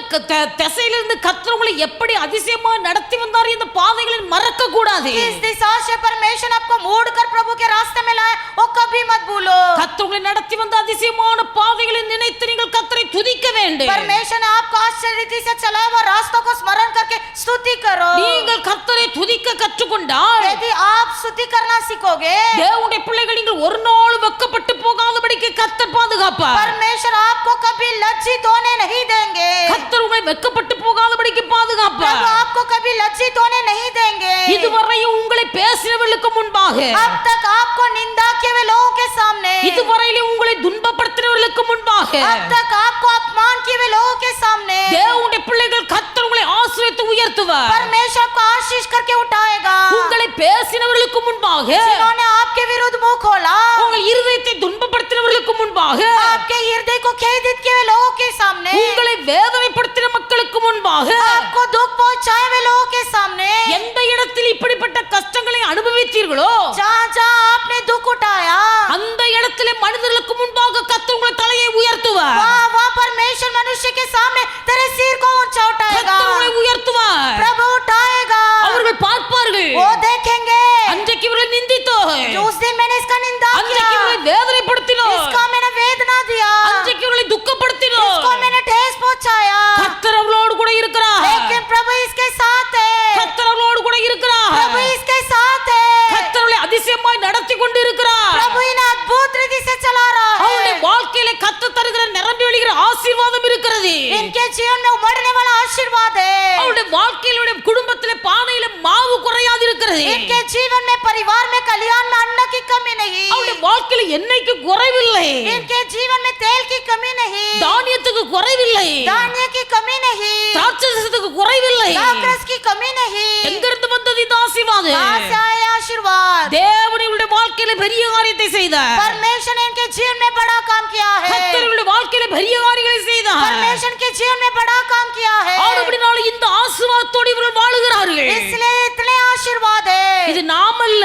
திசையிலிருந்து கர்த்தர் உங்களை எப்படி அதிசயமா நடத்தி வந்தார் இந்த பாதைகளை மறக்க கூடாது. किस दिशा से परमेश्वर ने आपको मोड़कर प्रभु के रास्ते में लाया वो कभी मत भूलो। கர்த்தர் உங்களை நடத்தி வந்த அதிசயமான பாதைகளை நினைத்து நீங்கள் கர்த்தரை துதிக்க வேண்டும். परमेश्वर ने आपको आश्चर्य रीति से चलाया हुआ रास्तों को स्मरण करके स्तुति करो। நீங்கள் கர்த்தரை துதிக்க கற்றுக்கொண்டால் यदि आप स्तुति करना सीखोगे தேவனுடைய பிள்ளைகள் நீங்கள் ஒரு நாள் வெட்கப்பட்டு போகாதபடிக்கு கர்த்தர் பாதுகாப்பார். परमेश्वर आपको कभी लज्जित होने नहीं देंगे। கர்த்தர் உங்களை வெட்கப்பட்டு போகாதபடிக்கு பாதுகாப்பார். प्रभु आपको कभी लज्जित होने नहीं देंगे। இதுவரையும் உங்களை பேசினவர்களுக்கு முன்பாக, अब तक आपको निंदा किए हुए लोगों के सामने, இதுவரையிலும் உங்களை துன்பப்படுத்தினவர்களுக்கு முன்பாக, अब तक आपको अपमान किए हुए लोगों के सामने தேவனுடைய பிள்ளைகள் கர்த்தர் உங்களை ஆசீர்வதித்து உயர்த்துவார். परमेश्वर आपको आशीष करके उठाएगा। உங்களை பேசினவர்களுக்கு முன்பாக, जिन्होंने आपके विरुद्ध मुंह खोला, உங்கள் இருதயத்தை துன்பப்படுத்தினவர்களுக்கு முன்பாக, आपके हृदय को खेदित किए हुए लोगों के सामने, உங்களை வேதனைப்படுத்தின மக்களுக்கு முன்பாக, आपको दुख पहुंचाए हुए लोगों के सामने, எந்த இடத்தில் இப்படிப்பட்ட கஷ்டங்களை அனுபவித்தீர்களோ जहाँ जहाँ आपने दुख उठाया அந்த இடத்திலே மனிதர்களுக்கு முன்பாக கர்த்தர் உங்கள் தலையை உயர்த்துவார். वहाँ वहाँ परमेश्वर मनुष्य के सामने तेरे सिर को ऊंचा उठाएगा। கர்த்தர் உங்களை உயர்த்துவார். प्रभु उठाएगा। அவர்கள் பார்ப்பார்கள். वो देखेंगे அன்றைக்கு இவர்களை நிந்தித்தோம், जो उस दिन मैंने इसका निंदा அன்றைக்கு किया, இவர்களை வேதனைப்படுத்தினோம், इसका मैंने वेदना दिया, அன்றைக்கு இவர்களை துக்கப்படுத்தினோம். इसको मैंने ठेस पहुंचाया, கர்த்தர் அவர்களோடு கூட இருக்கிறார். लेकिन प्रभु इसके साथ है, கர்த்தர் அவர்களோடு கூட இருக்கிறார். प्रभु इसके साथ है, கர்த்தர் அவர்களை அதிசயமாய் நடத்தி கொண்டு இருக்கிறார். प्रभु इन्हें अद्भुत रीति से चला रहा அவருடைய है। வாழ்க்கையில கர்த்தர் தருகிற நிரம்பி வழிகிற ஆசீர்வாதம் இருக்கிறது. इनके जीवन में उमड़ने वाला आशीर्वाद है। அவருடைய வாழ்க்கையில குடும்பத்திலே பானையில மாவு குறையாது இருக்கிறது. इनके जीवन में परिवार में कल्याण में अन्न की कमी नहीं, அவருடைய வாழ்க்கையில எண்ணெய்க்கு குறைவில்லை, इनके जीवन में तेल की कमी नहीं, தானியத்துக்கு குறைவில்லை, धान्य की कमी नहीं, திராட்சரசத்துக்கு குறைவில்லை. दाखरस की कमी नहीं। எங்கிருந்து வந்தது இந்த ஆசீர்வாதம்? कहाँ से आया आशीर्वाद? தேவன் இவருடைய வாழ்க்கையில பெரிய காரியத்தை செய்தார். परमेश्वर ने इनके जीवन में बड़ा काम किया है। கர்த்தர் இவருடைய வாழ்க்கையில பெரிய காரியங்களை செய்தார். परमेश्वर के जीवन में बड़ा काम किया है, ஆனபடினால இந்த ஆசீர்வாதத்தோடு இவர்கள் வாழுகிறார்கள். इसलिए इतने आशीर्वाद है। இது நாமல்ல,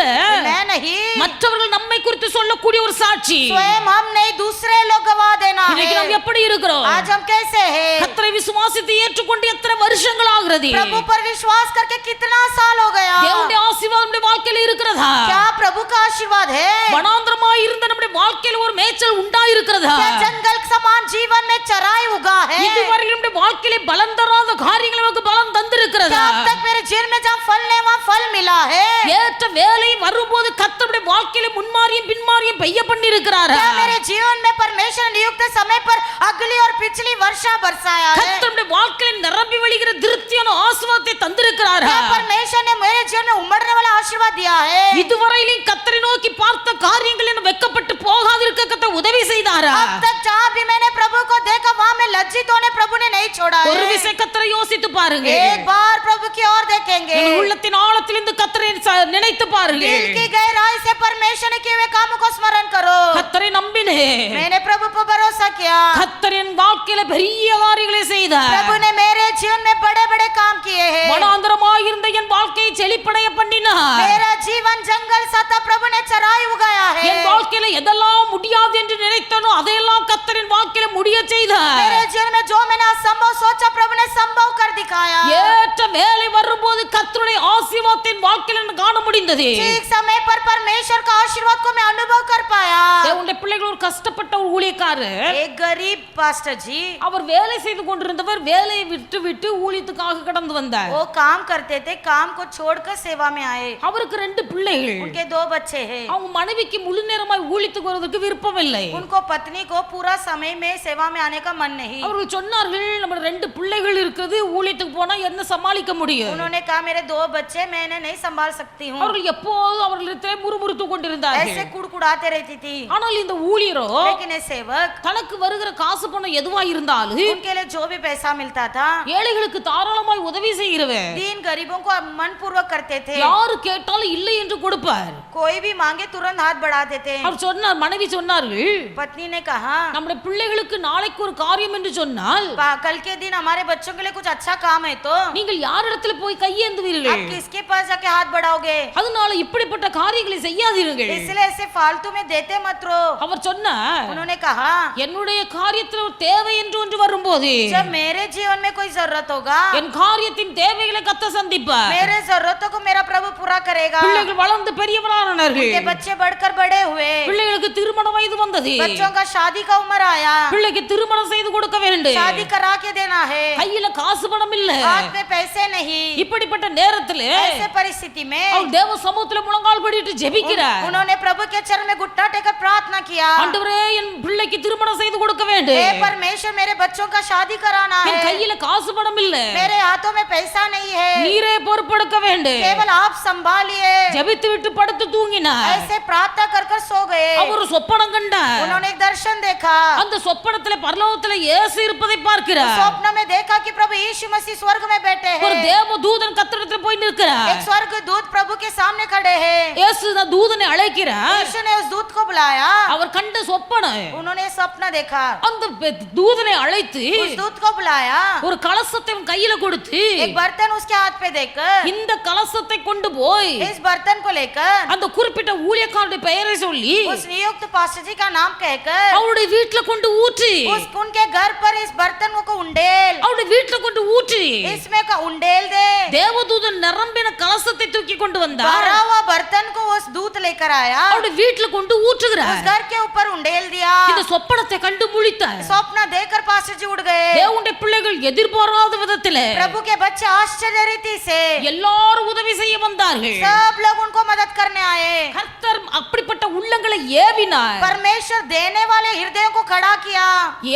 मैं नहीं, மற்றவர்கள் நம்மை குறித்து சொல்லக்கூடிய ஒரு சாட்சி. स्वयं हम नहीं, दूसरे लोग गवाह देना இன்னைக்கு है। நாம் எப்படி இருக்கிறோம்? आज हम कैसे हैं? கர்த்தரை விசுவாசித்து ஏற்றுக்கொண்டு எத்தனை வருஷங்கள் ஆகிறது? प्रभु पर विश्वास करके कितना साल हो गया? தேவனுடைய ஆசீர்வாதம் நம்முடைய வாழ்க்கையில இருக்கிறதா? क्या प्रभु का आशीर्वाद है? வனாந்தரமாய் இருந்த நம்முடைய வாழ்க்கையில ஒரு மேய்ச்சல் உண்டாயிருக்கிறதா? क्या जंगल समान जीवन में चराई उगा है? இதுவரை நம்முடைய வாழ்க்கையில பலன் தராத காரியங்கள் நமக்கு பலன் தந்திருக்கிறதா? क्या अब तक मेरे जीवन में जहाँ फल नहीं वहाँ फल मिला है? ஏற்ற வேலை வரும்போது கர்த்தருடைய வாழ்க்கையில முன்மாரியும் பின்மாரியும் பெய்ய பண்ணி இருக்கிறாரா? क्या मेरे जीवन में परमेश्वर नियुक्त समय पर अगली और पिछली वर्षा बरसाया है? கர்த்தருடைய வாழ்க்கையில நிரம்பி வழிகிற திருப்தியான ஆசீர்வாதத்தை தந்திருக்கிறாரா? क्या परमेश्वर ने मेरे जीवन में उमड़ने वाला आशीर्वाद दिया है? இதுவரையிலும் கர்த்தரை நோக்கி பார்த்த காரியங்கள் என்ன வெட்கப்பட்டு போகாதிருக்க கர்த்தர் உதவி செய்தாரா? अब तक जहाँ भी मैंने प्रभु को देखा वहाँ में लज्जित होने प्रभु ने नहीं छोड़ा ஒரு है। விசை கர்த்தரை யோசித்து பாருங்க. एक बार प्रभु की ओर देखेंगे, உங்கள் உள்ளத்தின் ஆழத்திலிருந்து கர்த்தரை நினைத்து பாருங்க. दिल की गहराई से परमेश्वर ने किए हुए कामों को स्मरण करो। கர்த்தரை நம்பினேன், मैंने प्रभु पर भरोसा किया, கர்த்தரின் வாழ்க்கையில பெரிய காரியங்களை செய்தார். प्रभु ने मेरे जीवन में बड़े बड़े काम किए हैं। வனாந்தரமாய் இருந்த என் வாழ்க்கையை செழிப்படைய பண்ணினார். मेरा जीवन जंगल सा था, प्रभु ने चराई उगाया है। என் வாழ்க்கையில எதெல்லாம் முடியாது என்று நினைத்தனோ அதையெல்லாம் கர்த்தரின் வாழ்க்கையில முடிய செய்தார். मेरे जीवन में जो मैंने असंभव सोचा प्रभु ने संभव कर दिखाया। ஏற்ற வேலை வரும்போது கர்த்தருடைய ஆசீர்வாதத்தின் வாழ்க்கையில எனக்கு காண முடிந்தது. ठीक समय पर परमेश्वर का आशीर्वाद को मैं अनुभव कर पाया। தேவனுடைய பிள்ளைகள் ஒரு கஷ்டப்பட்ட ஒரு ஊழியக்காரர், एक गरीब पास्टर जी, அவர் வேலை செய்து கொண்டிருந்தவர் வேலையை விட்டு விட்டு ஊழியத்துக்காக கடந்து வந்தார். वो काम करते थे, काम को छोड़कर सेवा में आए। அவருக்கு 2 பிள்ளைகள். उनके 2 बच्चे हैं। அவங்க மனைவிக்கு முழு நேரமாய் ஊழியத்துக்கு வருவதற்கு விருப்பம் இல்லை. उनको पत्नी को पूरा समय में सेवा में आने का मन नहीं। அவர்கள் சொன்னார்கள், நம்ம 2 பிள்ளைகள் இருக்குது, ஊழியத்துக்கு போனா என்ன சமாளிக்க முடியும்? उन्होंने कहा मेरे 2 बच्चे, मैं इन्हें नहीं संभाल सकती हूँ। அவர்கள் எப்போதும் அவர்களிடத்திலே முறுமுறுத்து ऐसे கொண்டிருந்தார்கள். कुड़कुड़ाते रहती थी। ஆனால் இந்த ஊழியரோ लेकिन ये सेवक, தனக்கு வருகிற காசு பணம் எதுவா இருந்தாலும் उनके लिए जो भी पैसा मिलता था ஏழைகளுக்கு தாராளமாய் உதவி செய்கிறவர். दीन गरीबों को मन पूर्वक करते थे। யாரு கேட்டாலும் இல்லை என்று கொடுப்பார். कोई भी मांगे तुरंत हाथ बढ़ा देते। அவர் சொன்னார், மனைவி சொன்னார்கள், पत्नी ने कहा நம்முடைய பிள்ளைகளுக்கு நாளைக்கு ஒரு காரியம் என்று சொன்னால் कल के दिन हमारे बच्चों के लिए कुछ अच्छा काम है तो நீங்கள் யாரிடத்துல போய் கையேந்துவீர்கள்? आप किसके पास जाके हाथ बढ़ाओगे? அதனால இப்படிப்பட்ட காரியங்களை செய்யாதீர்கள். इसलिए ऐसे फालतू में देते मत रहो. அவர் சொன்னார், उन्होंने कहा என்னுடைய காரியத்தில் ஒரு தேவை என்று ஒன்று வரும்போது जब मेरे जीवन में कोई जरूरत होगा, என் காரியத்தின் தேவைகளை கத்த சந்திப்பார். मेरे जरूरतों को मेरा प्रभु पूरा करेगा. பிள்ளைகள் வளர்ந்து பெரியவரானார்கள். उनके बच्चे बढ़कर बड़े हुए, பிள்ளைகளுக்கு திருமண வயது வந்தது. बच्चों का शादी का उम्र आया, பிள்ளைக்கு திருமணம் செய்து கொடுக்க வேண்டும். शादी करा के देना है, கையில காசு பணம் இல்ல. हाथ में पैसे नहीं. இப்படிப்பட்ட நேரத்தில் ऐसे परिस्थिति में அவர் தேவ சமூகத்துல முழங்கால் படிட்டு ஜெபிக்கிறார். उन्होंने प्रभु के चरण में घुटना टेकर प्रार्थना किया, ஆண்டவரே என் பிள்ளைக்கு திருமணம் செய்து கொடுக்க வேண்டும். हे परमेश्वर मेरे बच्चों का शादी कराना என் है, கையில காசு பணம் இல்ல. मेरे हाथों में पैसा नहीं है, நீரே பொறுப்பெடுக்க வேண்டும். केवल आप संभालिए. ஜெபித்து விட்டு படுத்து தூங்கினார். ऐसे प्रार्थना कर कर सो गए. அவர் சொப்பனம் கண்டார். उन्होंने एक दर्शन देखा, அந்த சொப்பனத்திலே பரலோகத்திலே இயேசு இருப்பதை பார்க்கிறார். स्वप्न में देखा कि प्रभु यीशु मसीह स्वर्ग में बैठे ஒரு हैं. தேவ தூதன் கர்த்தரிடத்தில் போய் நிற்கிறார். एक स्वर्ग दूत प्रभु के सामने खड़े हैं. இயேசு அந்த தூதனை அழைக்கிறார். यीशु ने उस दूत को बुलाया. அவர் கண்ட சொப்பனம் उन्होंने स्वप्न देखा, அந்த தூதனை அழைத்து उस दूत को बुलाया, ஒரு கலசத்தை அவன் கையில கொடுத்து एक बर्तन उसके हाथ पे देकर, இந்த கலசத்தை கொண்டு போய் इस बर्तन को लेकर அந்த குறிப்பிட்ட ஊழியக்காரனுடைய பெயரை சொல்லி उस नियुक्त पास्टर जी का नाम कहकर அவருடைய வீட்டுல கொண்டு ஊற்றி उनके घर पर इस बर्तन को उंडेल, அவருடைய வீட்டுல கொண்டு ஊற்றி इसमें का उंडेल दे. தேவதூதன் நிரம்பின கலசத்தை தூக்கி கொண்டு வந்தார். भरा हुआ बर्तन को उस दूत लेकर आया, அவருடைய வீட்டுல கொண்டு ஊற்றுகிறார். उस घर के ऊपर उंडेल दिया. இந்த சொப்பனத்தை கண்டு முழித்தார். स्वप्न देखकर पास्टर जी उड़ गए. தேவனுடைய பிள்ளைகள் எதிர்பாராத விதத்திலே प्रभु के बच्चे आश्चर्य रीति से எல்லாரும் உதவி செய்ய வந்தார்கள். सब लोग उनको मदद करने आए. கர்த்தர் அப்படிப்பட்ட உள்ளங்களை ஏவினார். परमेश्वर देने वाले हृदयों को खड़ा किया.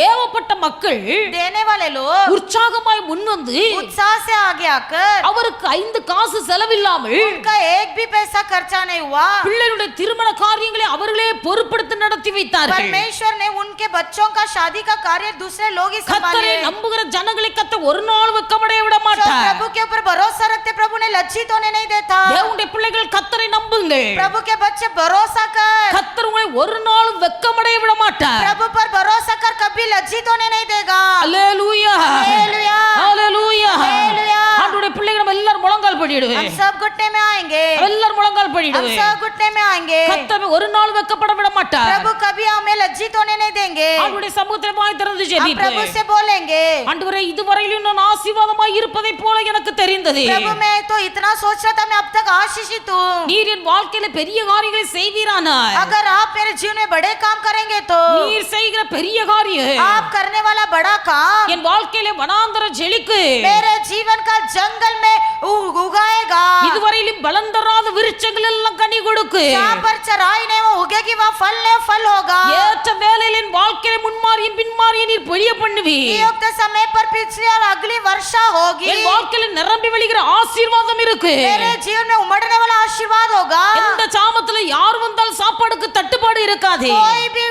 ஏவப்பட்ட மக்கள் देने वाले लोग உற்சாகமாய் முன்வந்து उत्साह से आगे आकर, அவருக்கு 5 காசு செலவில்லாமல் उनका एक भी पैसा खर्चा नहीं हुआ. பிள்ளைகளுடைய திருமண காரியங்களை அவர்களே பொறுப்படுத்தி நடத்தி வைத்தார்கள். परमेश्वर ने उनके बच्चों का शादी का कार्य दूसरे लोग ही கர்த்தரை संभाले. நம்புகிற ஜனங்களை கர்த்தர் ஒரு நாள் வெட்கப்படைய விட जो மாட்டார். प्रभु के ऊपर भरोसा रखते प्रभु ने लज्जित होने नहीं देता. தேவனுடைய பிள்ளைகள் கர்த்தரை நம்புங்கள். प्रभु के बच्चे भरोसा कर, கர்த்தர் உங்களை ஒரு நாளும் வெட்கமடைய விட மாட்டார். प्रभु पर भरोसा कर, कभी लज्जित होने नहीं देगा. அல்லேலூயா हालेलुया, அல்லேலூயா. हालेलुया. ஆண்டவருடைய பிள்ளைகள் நம்ம எல்லாரும் முழங்கால் படிடுவே. हम सब घुटने में आएंगे, எல்லாரும் முழங்கால் हम படிடுவே. सब घुटने में आएंगे. கர்த்தர் ஒரு நாள் வெட்கப்பட விட மாட்டார். प्रभु कभी हमें लज्जित होने नहीं देंगे. ஆண்டவருடைய சமூகத்தில் வாய் திறந்து हम ஜெபிப்போம். प्रभु से बोलेंगे, ஆண்டவரே இதுவரையிலும் நான் ஆசீர்வாதமாய் இருப்பதை போல எனக்கு தெரிந்தது. प्रभु मैं तो इतना सोच रहा था, मैं अब तक आशीषित हूँ. நீர் என் வாழ்க்கையில பெரிய காரியங்களை செய்வீரானாய். अगर आप मेरे जीवन में बड़े काम करेंगे तो நீர் செய்கிற பெரிய காரியம் आप करने वाला बड़ा काम என் வாழ்க்கையில வனாந்தர செழிக்கு मेरे जीवन का जंगल में उगाएगा. இதுவரையிலும் பலன் தராத விருட்சங்கள் எல்லாம் கனி கொடுக்கு. जहाँ पर चराई नहीं वो उगेगी, वहाँ फल नहीं फल होगा. ஏற்ற வேளையில் என் வாழ்க்கையில முன்மாறியும் பின்மாறியும் நீர் பொழிய பண்ணுவி. नियुक्त समय पर पिछली और अगली वर्षा होगी. என் வாழ்க்கையில நிரம்பி வழிகிற ஆசீர்வாதம் இருக்கு. मेरे जीवन में उमड़ने वाला आशीर्वाद होगा. எந்த சாமத்துல யார் வந்தால் சாப்பாடுக்கு தட்டுப்பாடு இருக்காது. कोई भी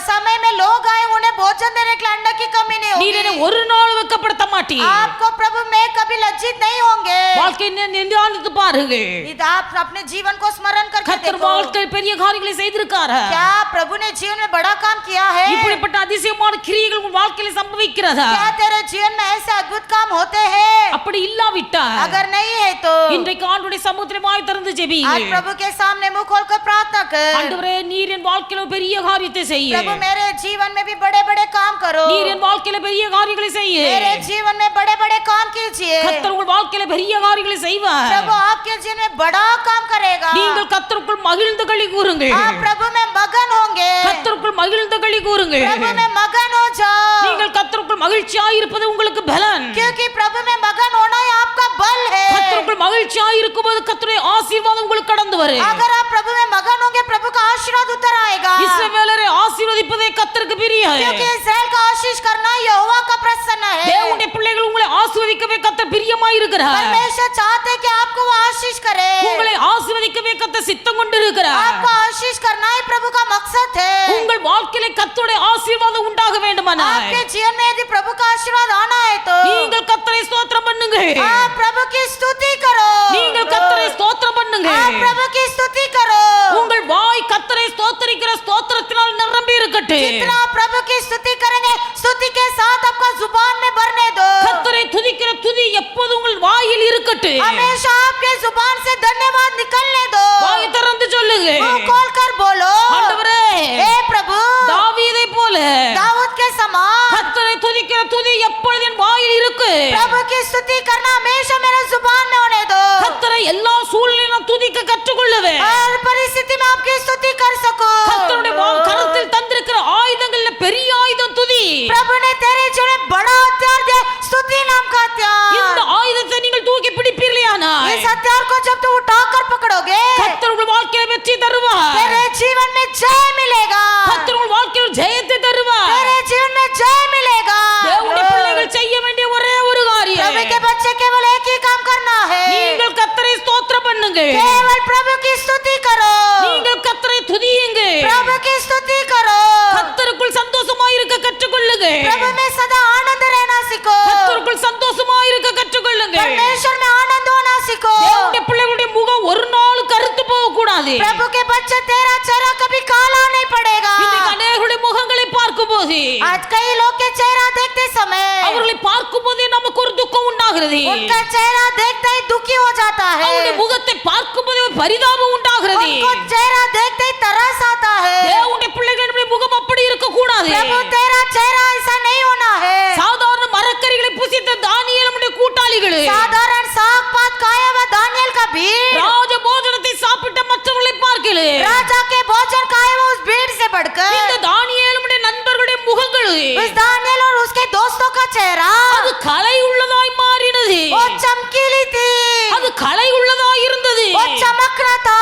समय में लोग आए उन्हें भोजन देने के लिए अन्न की कमी नहीं நீர் என்னை होगी. ஒரு நாள் வெட்கப்படுத்த மாட்டீர். आपको प्रभु में कभी लज्जित नहीं होंगे. வாழ்க்கையை நிதானித்து பாருங்கள். आप अपने जीवन को स्मरण करके கர்த்தர் देखो, வாழ்க்கையில் பெரிய காரியங்களை செய்திருக்காரா? क्या प्रभु ने जीवन में बड़ा काम किया है? இப்படிப்பட்ட அதிசயமான கிரியைகள் உன் வாழ்க்கையில சம்பவிக்கிறதா? क्या तेरे जीवन में ऐसे अद्भुत काम होते हैं? அப்படி இல்லாவிட்டால் अगर नहीं है तो இன்றைக்கு ஆண்டவருடைய சமூகத்தில் வாய் திறந்து आज ஜெபியுங்கள். प्रभु के सामने मुंह खोलकर प्रार्थना कर, ஆண்டவரே நீர் என் வாழ்க்கையில பெரிய காரியத்தை செய்ய. प्रभु मेरे जीवन में भी बड़े बड़े काम करो. நீர் என் வாழ்க்கையில பெரிய காரியங்களை செய்ய. मेरे जीवन में बड़े बड़े काम कीजिए. கர்த்தர் உங்கள் வாழ்க்கையில பெரிய காரியங்களை செய்வார். प्रभु आपके जीवन में बड़ा काम करेगा. நீங்கள் கர்த்தருக்குள் மகிழ்ந்து களி கூறுங்கள். आप प्रभु में मगन होंगे. கர்த்தருக்குள் மகிழ்ந்து களி கூறுங்கள். प्रभु में मगन हो जाओ, நீங்கள் கர்த்தருக்குள் மகிழ்ச்சியாய் இருப்பது உங்களுக்கு பலன். क्योंकि प्रभु में मगन होना ही आपका बल है. கர்த்தருக்குள் மகிழ்ச்சியாய் இருக்கும்போது கர்த்தருடைய ஆசீர்வாதம் உங்களுக்கு கடந்து வரும். अगर आप प्रभु में मगन होंगे प्रभु का आशीर्वाद उतर आएगा. இஸ்ரவேலரை ஆசீர்வதிப்பதே கர்த்தருக்கு பிரியம். क्योंकि इस्राएल का आशीष करना यहोवा का प्रसन्न है. தேவனுடைய பிள்ளைகள் உங்களை ஆசீர்வதிக்கவே கர்த்தர் பிரியமாய் இருக்கிறார். परमेश्वर चाहते हैं कि आपको वो आशीष करे. உங்களை ஆசீர்வதிக்கவே கர்த்தர் சித்தம் கொண்டு இருக்கிறார். आपको आशीष करना ही प्रभु का मकसद है. உங்கள் வாழ்க்கையில கர்த்தருடைய ஆசீர்வாதம் உண்டாக வேண்டுமானால் आपके जीवन में यदि प्रभु का आशीर्वाद आना है तो நீங்கள் கர்த்தரை ஸ்தோத்திரம் பண்ணுங்கள். आप प्रभु की स्तुति करो. நீங்கள் கர்த்தரை ஸ்தோத்திரம் பண்ணுங்கள். आप प्रभु की स्तुति करो. உங்கள் வாய் கர்த்தரை ஸ்தோத்திரிக்கிற ஸ்தோத்திரத்தினால் நிரம்பி இருக்கட்டும். जितना आप प्रभु की स्तुति करेंगे, स्तुति के साथ आपका जुबान में भरने दो. கர்த்தரை துதிக்கிற துதி எப்போதும் உங்கள் வாயில் இருக்கட்டும். हमेशा आपके जुबान से धन्यवाद निकलने दो. வாய் திறந்து சொல்லுங்க, मुंह खोलकर बोलो, ஆண்டவரே हे प्रभु, தாவீதை போல दाऊद के समान கர்த்தரை துதிக்கிற துதி எப்பொழுது என் வாயில் இருக்கு. प्रभु की स्तुति करना हमेशा मेरे जुबान में होने दो. கர்த்தரை எல்லா சூழ்நிலையிலும் துதிக்க கற்றுக்கொள்ளுவேன். हर परिस्थिति में आपकी स्तुति कर सको. கர்த்தருடைய கரத்தில் தந்திருக்கிற ஆயுதங்கள்ல பெரிய ஆயுதம் துதி. प्रभु ने तेरे जीवन में बड़ा हथियार दिया, स्तुति नाम का இந்த हथियार. ஆயுதத்தை நீங்கள் தூக்கி பிடிப்பீர்களானால் इस हथियार को जब तू उठाकर पकड़ोगे, கர்த்தர் உங்கள் வாழ்க்கையில வெற்றி தருவார். तेरे जीवन में जय मिलेगा. கர்த்தர் உங்கள் வாழ்க்கையில் ஜெயத்தை தருவார். तेरे जीवन में जय मिलेगा. தேவனுடைய பிள்ளைகள் செய்ய வேண்டிய ஒரே ஒரு காரியம், प्रभु के बच्चे केवल एक ही काम करना है. நீங்கள் கர்த்தரை ஸ்தோத்திரம் பண்ணுங்கள். केवल प्रभु की स्तुति करो. நீங்கள் கர்த்தரை துதியுங்கள். प्रभु की स्तुति करो. கர்த்தருக்குள் சந்தோஷமாய் இருக்க கற்றுக்கொள்ளுங்கள். प्रभु में सदा आनंद रहना सीखो. கர்த்தருக்குள் சந்தோஷமாய் இருக்க கற்றுக்கொள்ளுங்கள். परमेश्वर में आनंद होना सीखो. தேவனுடைய பிள்ளைகளுடைய முகம் ஒரு நாள் கருத்து போக கூடாது. प्रभु के बच्चे तेरा चेहरा कभी काला नहीं पड़ेगा. இன்னைக்கு அநேகருடைய முகங்களை பார்க்கும்போது आज कई लोग के चेहरा देखते समय அவர்களை பார்க்கும்போதே நமக்கு ஒரு துக்கம் உண்டாகிறது. उनका चेहरा देखते ही दुखी हो जाता है. அவருடைய முகத்தை பார்க்கும்போதே ஒரு பரிதாபம் உண்டாகிறது. उनको चेहरा देखते ही तरस आता है. தேவனுடைய பிள்ளைகளுடைய முகம் அப்படி இருக்க கூடாது. प्रभु तेरा चेहरा ऐसा नहीं होना है. சாதாரண மரக்கறிகளை புசித்த தானியேலுடைய கூட்டாளிகள் साधारण साग पात खाया हुआ दानियल का भीड़ ராஜ போஜனத்தை சாப்பிட்ட மற்றவர்களை பார்க்கல. राजा के भोजन खाए हुए उस भीड़ से बढ़कर இந்த தானியேலுடைய நண்பர்களுடைய முகங்கள் उस दानियल और उसके दोस्तों का चेहरा அது கலை உள்ளதாய் மாறினது. वो चमकीली थी, அது கலை உள்ளதாய் இருந்தது. वो चमक रहा था.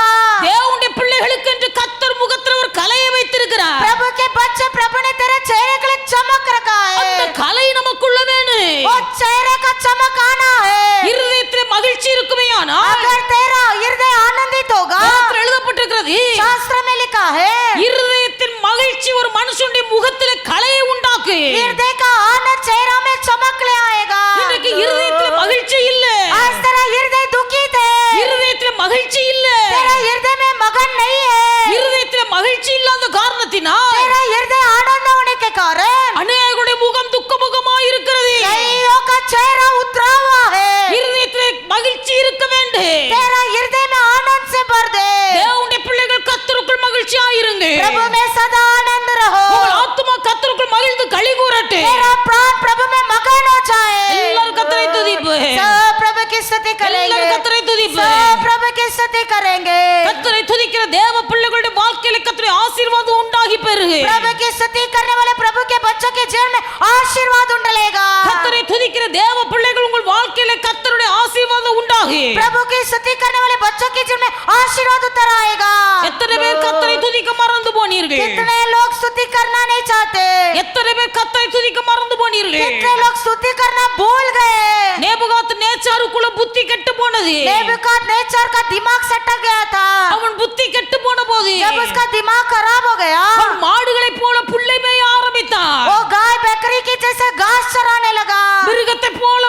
தேவனுடைய பிள்ளைகளுக்கு என்று கர்த்தர் முகத்தில் ஒரு கலையை வைத்திருக்கிறார். प्रभु के बच्चे, प्रभु ने तेरे चेहरे के लिए चमक रखा அந்த है. கலை நமக்குள்ள வேணும். वो चेहरे का चमक आना है. இருதயத்திலே மகிழ்ச்சி இருக்குமேயானால் अगर तेरा हृदय आनंदित होगा, வேதத்தில் எழுதப்பட்டிருக்கிறது, शास्त्र में लिखा है, இருதயத்தின் மகிழ்ச்சி ஒரு மனுஷனுடைய முகத்திலே கலையை உண்டாக்கு. हृदय का आनंद चेहरा में चमक ले आएगा. இன்றைக்கு இருதயத்திலே மகிழ்ச்சி இல்ல. आज तेरा हृदय दुखित है. இருதயத்திலே மகிழ்ச்சி இல்ல. तेरा हृदय में मगन नहीं है. இருதயத்திலே மகிழ்ச்சி இல்லாத காரணத்தினால் तेरा हृदय आनंद होने के कारण அநேகருடைய முகம் துக்கமுகமாய் இருக்கிறது. कईयों का चेहरा उतरा हुआ है. இருதயத்திலே மகிழ்ச்சி இருக்க வேண்டும். तेरा हृदय में आनंद से भर दे. தேவனுடைய பிள்ளைகள் கர்த்தருக்குள் மகிழ்ச்சியாயிருங்க. प्रभु में सदा आनंद रहो. உங்கள் ஆத்துமா கர்த்தருக்குள் மகிழ்ந்து களி கூறட்டு. तेरा प्राण प्रभु में मगन हो जाए. எல்லாரும் கர்த்தரை துதிப்பு. सब प्रभु की स्तुति करेंगे. எல்லாரும் கர்த்தரை துதிப்பு. सब प्रभु की स्तुति करेंगे. கர்த்தரை துதிக்கிற தேவ பிள்ளைகளுடைய வாழ்க்கையில கர்த்தருடைய ஆசீர்வாதம் உண்டாகி பெறுக. प्रभु की स्तुति करने वाले प्रभु के बच्चों के जीवन में आशीर्वाद उंडलेगा. கர்த்தரை துதிக்கிற தேவ பிள்ளைகள் உங்கள் வாழ்க்கையில கர்த்தருடைய ஆசீர்வாதம் உண்டாகி. प्रभु की स्तुति करने वाले बच्चों के जीवन में आशीर्वाद उतर आएगा. எத்தனை பேர் கர்த்தரை துதிக்க மறந்து போனீர்கள்? कितने लोग स्तुति करना नहीं चाहते. எத்தனை பேர் கர்த்தரை துதிக்க மறந்து போனீர்கள்? कितने लोग स्तुति करना भूल गए. நேபுகாத் நேச்சாருக்குள்ள புத்தி கெட்டு போனது. नेबूकदनेस्सर का दिमाग सटक गया था. அவன் புத்தி கெட்டு போன போது जब उसका दिमाग खराब हो गया, அவன் மாடுகளைப் போல புல்லை மேய ஆரம்பித்தான். वो गाय बकरी की जैसे घास चराने लगा. மிருகத்தைப் போல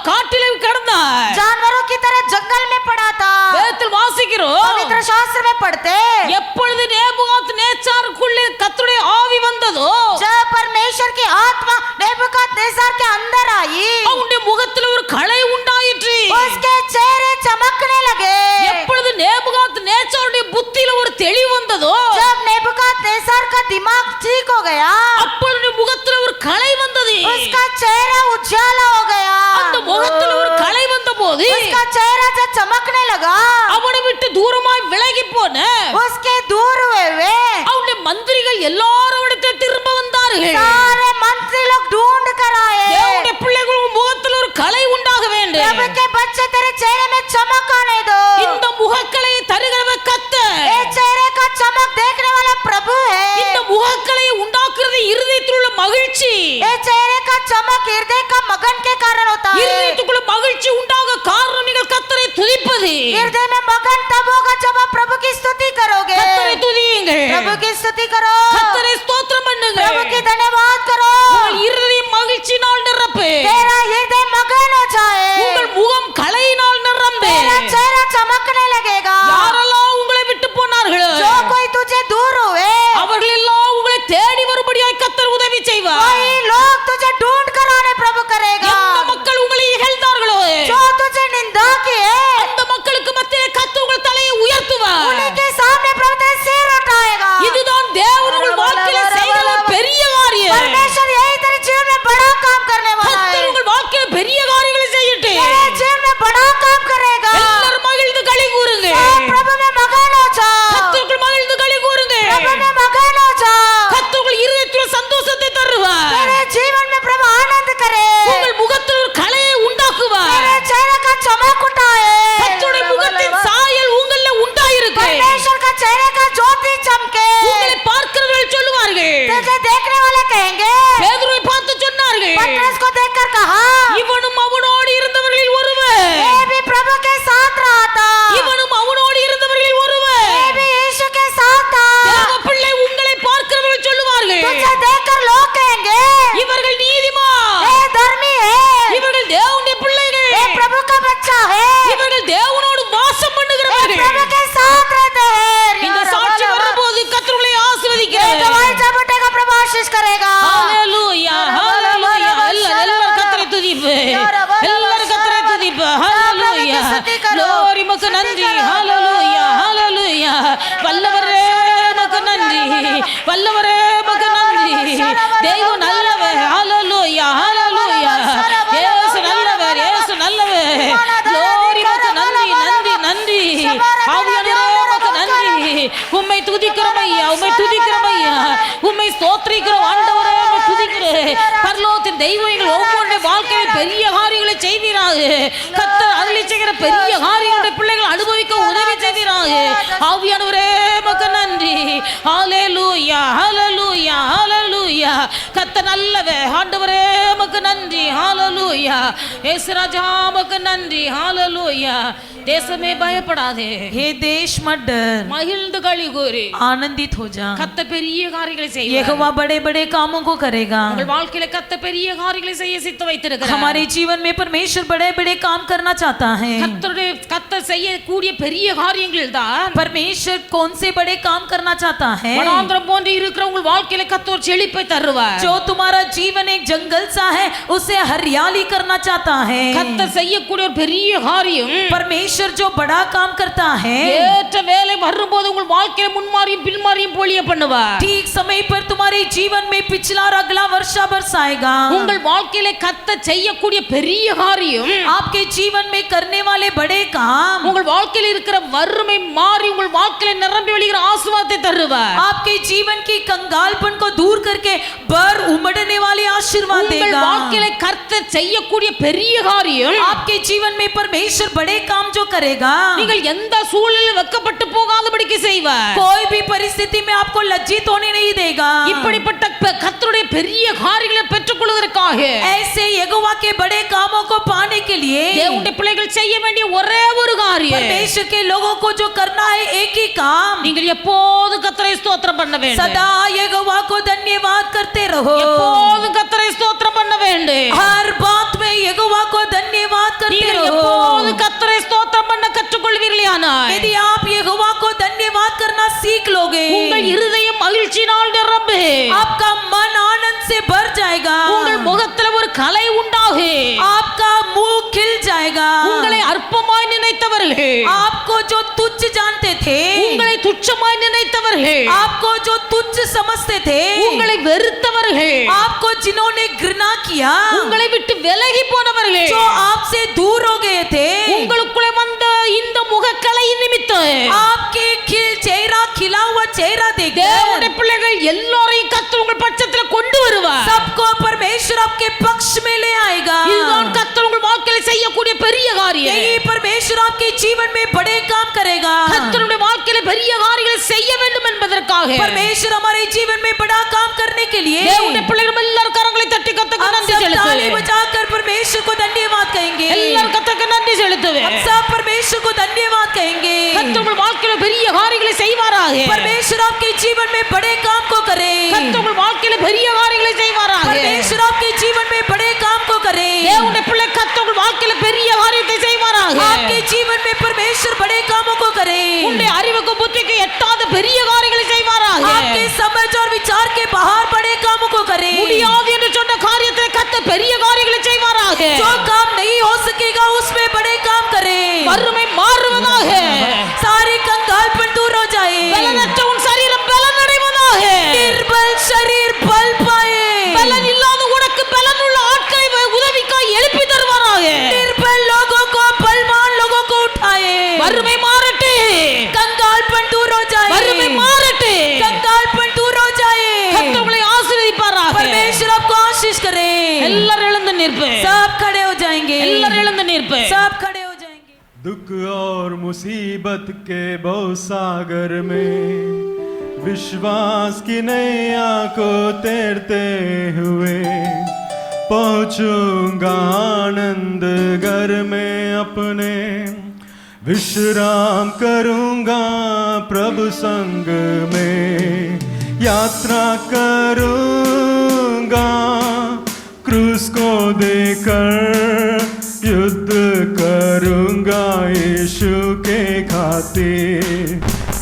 காட்டிலே கிடந்தான். जानवरों की तरह जंगल में पड़ा था. வேதத்தில் வாசிக்கிறோம், पवित्र शास्त्र में पढ़ते, எப்பொழுது நேபுகாத் நேச்சாருக்குள்ளே கர்த்தருடைய ஆவி வந்ததோ जब परमेश्वर की आत्मा नेबूकदनेस्सर के अंदर आई, அவனுடைய முகத்தில் ஒரு களை உண்டாயிற்று. उसके चेहरे चमकने लगे. எப்பொழுது நேபுகாத் நேச்சாருடைய புத்தியில ஒரு தெளிவு வந்ததோ जब नेबूकदनेस्सर का दिमाग ठीक हो गया, அப்பொழுது முகத்தில் ஒரு களை வந்தது. उसका चेहरा उजाला हो गया. அந்த முகத்தில் ஒரு களை வந்த போது उसका चेहरा जब चमकने लगा, அவனை விட்டு தூரமாய் விலகி போன उसके दूर हुए वे அவனுடைய மந்திரிகள் எல்லாரும் இடத்தை திரும்ப வந்தார்கள். सारे मंत्री लोग ढूंढ कर आए. தேவனுடைய பிள்ளைகள் முகத்தில் ஒரு களை உண்டாக வேண்டும். प्रभु के बच्चे तेरे चेहरे में चमक आने दो. இந்த முகக்கலை தருகிறவர் கர்த்தர். ये चेहरे का चमक देखने वाला प्रभु இந்த है. முகக்கலை உண்டாக்குறது இருதயத்தில் உள்ள மகிழ்ச்சி. ये चेहरे का चमक हृदय का मगन के कारण होता है. இருதயத்துக்குள்ள மகிழ்ச்சி உண்டாக காரணம் நீங்கள் கர்த்தரை துதிப்பது. हृदय में मगन तब होगा जब आप प्रभु की स्तुति करोगे. கர்த்தரை துதியுங்கள். प्रभु की स्तुति करो. கர்த்தரை ஸ்தோத்திரம் பண்ணுங்கள். प्रभु की धन्यवाद करो. உங்கள் இருதயம் மகிழ்ச்சியினால் நிரப்பு. तेरा हृदय मगन हो जाए. உங்கள் முகம் கலையினால் நிரம்பு. तेरा चेहरा चमकने लगेगा. யாரெல்லாம் உங்களை விட்டு போனார்களோ जो कोई तुझे दूर हुए, அவர்கள் எல்லாம் உங்களை தேடி வரும்படியாய் கர்த்தர் உதவி செய்வார். वही लोग तुझे ढूंढ कर आने प्रभु करेगा. எந்த மக்கள் உங்களை चेहरे का ज्योति चमके உங்களை பார்க்கிறவர்கள் சொல்லுவார்கள் तुझे देखने वाले कहेंगे பேதுருவை பார்த்து சொன்னார்கள் पतरस को देखकर कहा இவனும் அவனோடு இருந்தவர்களில் ஒருவன் ये भी प्रभु के साथ रहा था இவனும் அவனோடு இருந்தவர்களில் ஒருவன் ये भी यीशु के साथ था தேவ பிள்ளை உங்களை பார்க்கிறவர்கள் சொல்லுவார்கள் तुझे देखकर लोग कहेंगे இவர்கள் நீதிமான் ये धर्मी है இவர்கள் தேவனுடைய பிள்ளைகள் ये प्रभु का बच्चा है இவர்கள் தேவனோடு வாசம் ये பண்ணுகிறவர்கள் प्रभु के साथ रहते हैं இந்த சாட்சி வரும்போது கர்த்தருடைய ये ஆசீர்வதிக்கிறார் गवाही जब उठेगा प्रभु आशीष करेगा ஹalleluya ஹalleluya எல்லாரும் கர்த்தரை துதிப்பு எல்லாரும் கர்த்தரை துதிப்பு ஹalleluya glory மக்கு நன்றி ஹalleluya ஹalleluya வல்லவரே மக்கு நன்றி வல்லவரே மக்கு நன்றி தேவன் நல்லவர் ஹalleluya ஹalleluya இயேசு நல்லவர் இயேசு நல்லவர் glory மக்கு நன்றி நன்றி நன்றி ஆவியானவரே மக்கு நன்றி உம்மை துதிக்கிறோம் ஐயா உம்மை துதிக்கிறோம் ஐயா உம்மை ஸ்தோத்திரிக்கிறோம் ஆண்டவரே உம்மை துதிக்கிறேன் பரலோகத்தின் தெய்வம் எங்கள் ஒவ்வொருடைய வாழ்க்கையில் பெரிய காரியங்களை செய்வீராக கர்த்தர் அருளி செய்கிற பெரிய காரியங்களுடைய பிள்ளைகள் அனுபவிக்க உதவி செய்வீராக ஆவியானவரே மக்கு நன்றி ஹalleluya ஹalleluya ஹalleluya கர்த்தர் நல்லவர் ஆண்டவரே மக்கு நன்றி ஹalleluya இயேசு ராஜா மக்கு நன்றி ஹalleluya தேசமே பயப்படாதே हे देश मत डर மகிழ்ந்து களி கூறு आनंदित हो जा கர்த்தர் பெரிய காரியங்களை செய்வார் यहोवा बड़े बड़े कामों को करेगा உங்கள் வாழ்க்கையில கர்த்தர் பெரிய காரியங்களை செய்ய சித்த வைத்திருக்கிறார் हमारे जीवन में परमेश्वर बड़े बड़े काम करना चाहता है கர்த்தர் செய்யக்கூடிய பெரிய காரியங்கள் தான் परमेश्वर कौन से बड़े काम करना चाहता है வனாந்தரம் போன்று இருக்கிற உங்கள் வாழ்க்கையில கர்த்தர் செழிப்பை தருவார் जो तुम्हारा जीवन एक जंगल सा है उसे हरियाली करना चाहता है கர்த்தர் செய்யக்கூடிய ஒரு பெரிய காரியம் परमेश्वर जो बड़ा काम करता है ஏற்ற வேலை வரும்போது உங்கள் வாழ்க்கையில முன்மாறியும் பின்மாறியும் பொழிய பண்ணுவார் ठीक समय पर तुम्हारे जीवन में पिछला और अगला वर्षा बरसाएगा உங்கள் வாழ்க்கையில கர்த்தர் செய்யக்கூடிய பெரிய காரியம் आपके जीवन में करने वाले बड़े काम உங்கள் வாழ்க்கையில இருக்கிற வறுமை மாறி உங்கள் வாழ்க்கையில நிரம்பி வழிகிற ஆசீர்வாதத்தை தருவார் आपके जीवन की कंगालपन को दूर करके बर उमड़ने वाले आशीर्वाद உங்கள் देगा வாழ்க்கையில கர்த்தர் செய்யக்கூடிய பெரிய காரியம் आपके जीवन में परमेश्वर बड़े काम जो करेगा நீங்கள் எந்த சூழலில் வெட்கப்பட்டு போகாதபடிக்கு செய்வார் कोई भी परिस्थिति में आपको लज्जित होने नहीं देगा இப்படிப்பட்ட கர்த்தருடைய பெரிய காரியங்களை பெற்றுக்கொள்வதற்காக ऐसे यहोवा के बड़े कामों को पाने के लिए தேவனுடைய பிள்ளைகள் செய்ய வேண்டிய ஒரே ஒரு காரியம் परमेश्वर के लोगों को जो करना है एक ही काम நீங்கள் எப்போது கர்த்தரை ஸ்தோத்திரம் பண்ண வேண்டும் सदा यहोवा को धन्यवाद करते रहो எப்போது கர்த்தரை ஸ்தோத்திரம் பண்ண வேண்டும் हर बात में यहोवा को धन्यवाद करते நீங்கள் रहो எப்போது கர்த்தரை ஸ்தோத்திரம் பண்ண கற்றுக்கொள்வீர்களானால் यदि आप यहोवा को धन्यवाद करना सीख लोगे உங்கள் இருதயம் மகிழ்ச்சியினால் நிரம்பு आपका मन आनंद से भर जाएगा உங்கள் முகத்தில் ஒரு கலை உண்டாகு आपका मुंह खिल जाएगा உங்களை அற்பமாய் நினைத்தவர்கள் आपको जो तुच्छ जानते थे உங்களை துச்சமாய் நினைத்தவர்கள் आपको जो तुच्छ समझते थे உங்களை வெறுத்தவர்கள் आपको जिन्होंने घृणा किया உங்களை விட்டு விலகி போனவர்கள் जो आपसे दूर हो गए थे உங்களுக்குள்ளே வந்த இந்த முகக்கலை நிமித்தம் आपके चेहरा खिला हुआ चेहरा देख தேவனுடைய பிள்ளைகள் எல்லாரையும் கர்த்தர் உங்கள் பட்சத்தில் கொண்டு வருவார் सबको परमेश्वर आपके पक्ष में ले आएगा இதுதான் கர்த்தர் உங்கள் வாழ்க்கையில் செய்யக்கூடிய பெரிய காரியம் यही परमेश्वर आपके जीवन में बड़े काम करेगा கர்த்தருடைய வாழ்க்கையில் பெரிய காரியங்களை செய்ய வேண்டும் என்பதற்காக परमेश्वर हमारे जीवन में बड़ा काम करने के लिए தேவனுடைய பிள்ளைகள் எல்லாரும் கரங்களை தட்டி கர்த்தருக்கு நன்றி ताली செலுத்துவேன் बजाकर परमेश्वर को धन्यवाद कहेंगे எல்லாரும் கர்த்தருக்கு நன்றி செலுத்துவேன் सब परमेश्वर को धन्यवाद कहेंगे கர்த்தர் உங்கள் வாழ்க்கையில் பெரிய காரியங்களை செய்வாராக परमेश्वर आपके जीवन में बड़े काम को करे கர்த்தர் உங்கள் வாழ்க்கையில் பெரிய காரியங்களை செய்வாராக परमेश्वर आपके जीवन में बड़े काम को करे தேவனுடைய பிள்ளை கர்த்தர் உங்கள் வாழ்க்கையில் பெரிய காரியத்தை செய்வாராக आपके जीवन में परमेश्वर बड़े कामों को करे உங்களுடைய அறிவுக்கு புத்திக்கு எட்டாத பெரிய காரியங்களை செய்வாராக आपके समझ और विचार के बाहर बड़े कामों को करे முடியாது என்று சொன்ன காரியத்தை கர்த்தர் பெரிய காரியங்களை செய்வாராக जो काम नहीं हो सकेगा उसमें बड़े काम करे வறுமை மாறுவதாக सारी कंगालपन दूर हो जाए பலனற்ற உன் சரீரம் பலனடைவதாக निर्बल शरीर बल पाए பலன் இல்லாத உனக்கு பலனுள்ள ஆட்களை உதவிக்காய் எழுப்பி தருவாராக निर्बल लोगों को बलवान लोगों को उठाए வறுமை மாறட்டு कंगालपन दूर हो जाए வறுமை மாறட்டு कंगालपन दूर हो जाए கர்த்தர் உங்களை ஆசீர்வதிப்பாராக परमेश्वर आपको आशीष करे எல்லாரும் எழுந்து நிற்பேன் सब खड़े हो जाएंगे दुख और मुसीबत के भवसागर में विश्वास की नैया को तैरते हुए पहुंचूंगा आनंद घर में अपने, विश्राम करूंगा प्रभु संग में, यात्रा करूंगा क्रूस को देकर, युद्ध करूंगा यीशु के खातिर।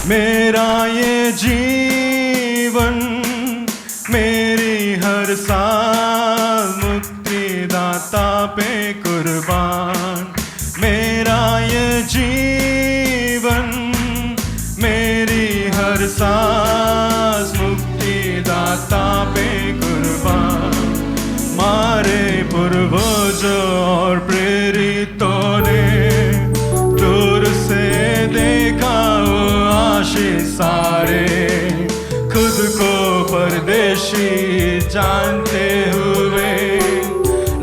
मेरा ये जीवन मेरी हर साल मुक्तिदाता पे कुर्बान, मेरा ये जीवन मेरी हर सांस मुक्तिदाता पे कुर्बान। मारे पूर्वजों और प्रेरितों ने दूर से देखा वो आशीष सारे, खुद को परदेशी जानते हुए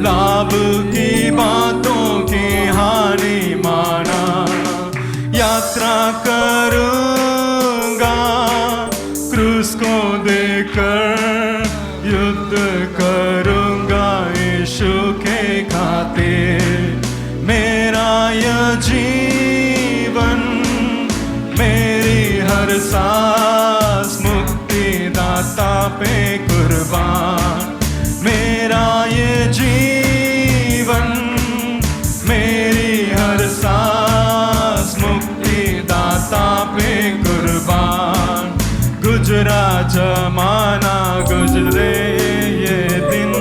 लाभ की बातों की हानि माना। यात्रा करूंगा क्रूस को देकर, युद्ध करूंगा यीशु के खातिर। मेरा यह जीवन मेरी हर सांस मुक्तिदाता पे कुर्बान। मेरा ये जीवन मेरी हर सांस मुक्तिदाता पे कुर्बान। गुजरा जमाना गुजरे ये दिन,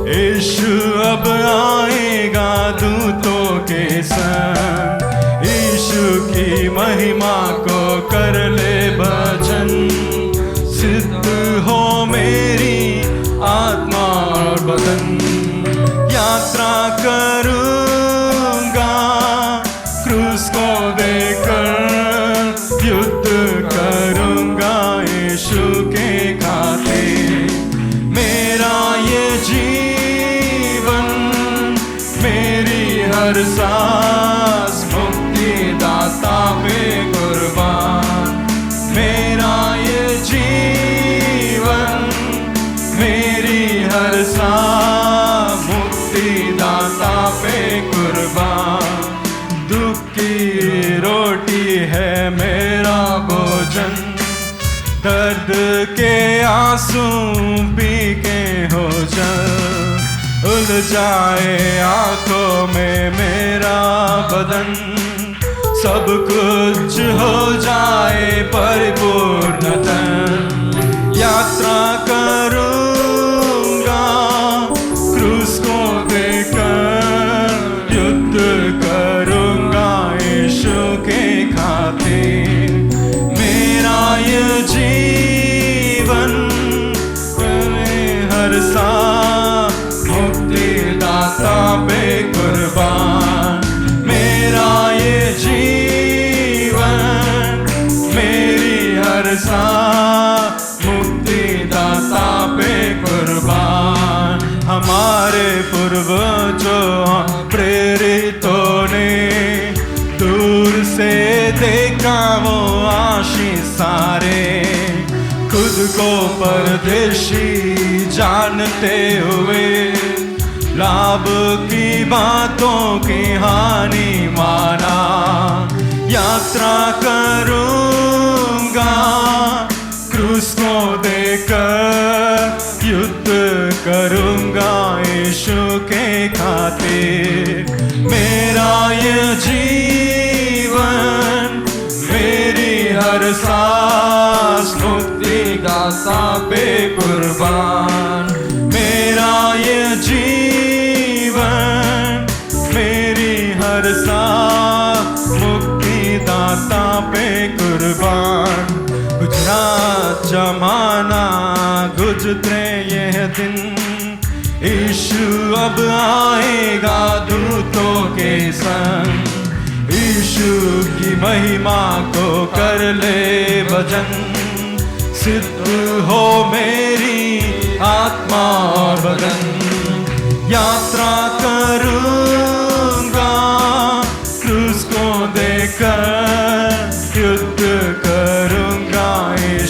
यीशु अब आएगा दूतों के संग। यीशु की महिमा को कर ले भजन, सिद्ध हो मेरी आत्मा और बदन। यात्रा करूंगा क्रूस को देकर, युद्ध करूंगा यीशु के खातिर। मेरा ये जीवन मेरी हर सांस मुक्तिदाता पे कुर्बान। मेरा ये जीवन मेरी हर सांस मुक्तिदाता पे कुर्बान। दुख की रोटी है मेरा भोजन, दर्द के आंसू पी के हो जाए, उलझाए आंखों में मेरा बदन। सब कुछ हो जाए परिपूर्णतः। यात्रा करूंगा क्रूस को देकर, युद्ध करूंगा यीशु के खातिर। मेरा ये जीवन हर सांस मुक्तिदाता पे कुर्बान। मेरा ये जीवन मेरी हर सांस मुक्तिदाता पे कुर्बान। हमारे पूर्वजों प्रेरितों ने दूर से देखा वो आशीष सारे, खुद को परदेशी जानते हुए लाभ की बातों की हानि माना। यात्रा करूंगा क्रूस को देकर, युद्ध करूंगा यीशु के खातिर। मेरा ये जीवन मेरी हर सांस मुक्तिदाता पे कुर्बान। मेरा ये जीवन मेरी हर सांस मुक्तिदाता पे कुर्बान। गुजरात जमाना गुजरे यह दिन, यीशु अब आएगा दूतों के संग। यीशु की महिमा को कर ले भजन, सिद्ध हो मेरी आत्मा और बदन। यात्रा करूंगा क्रूस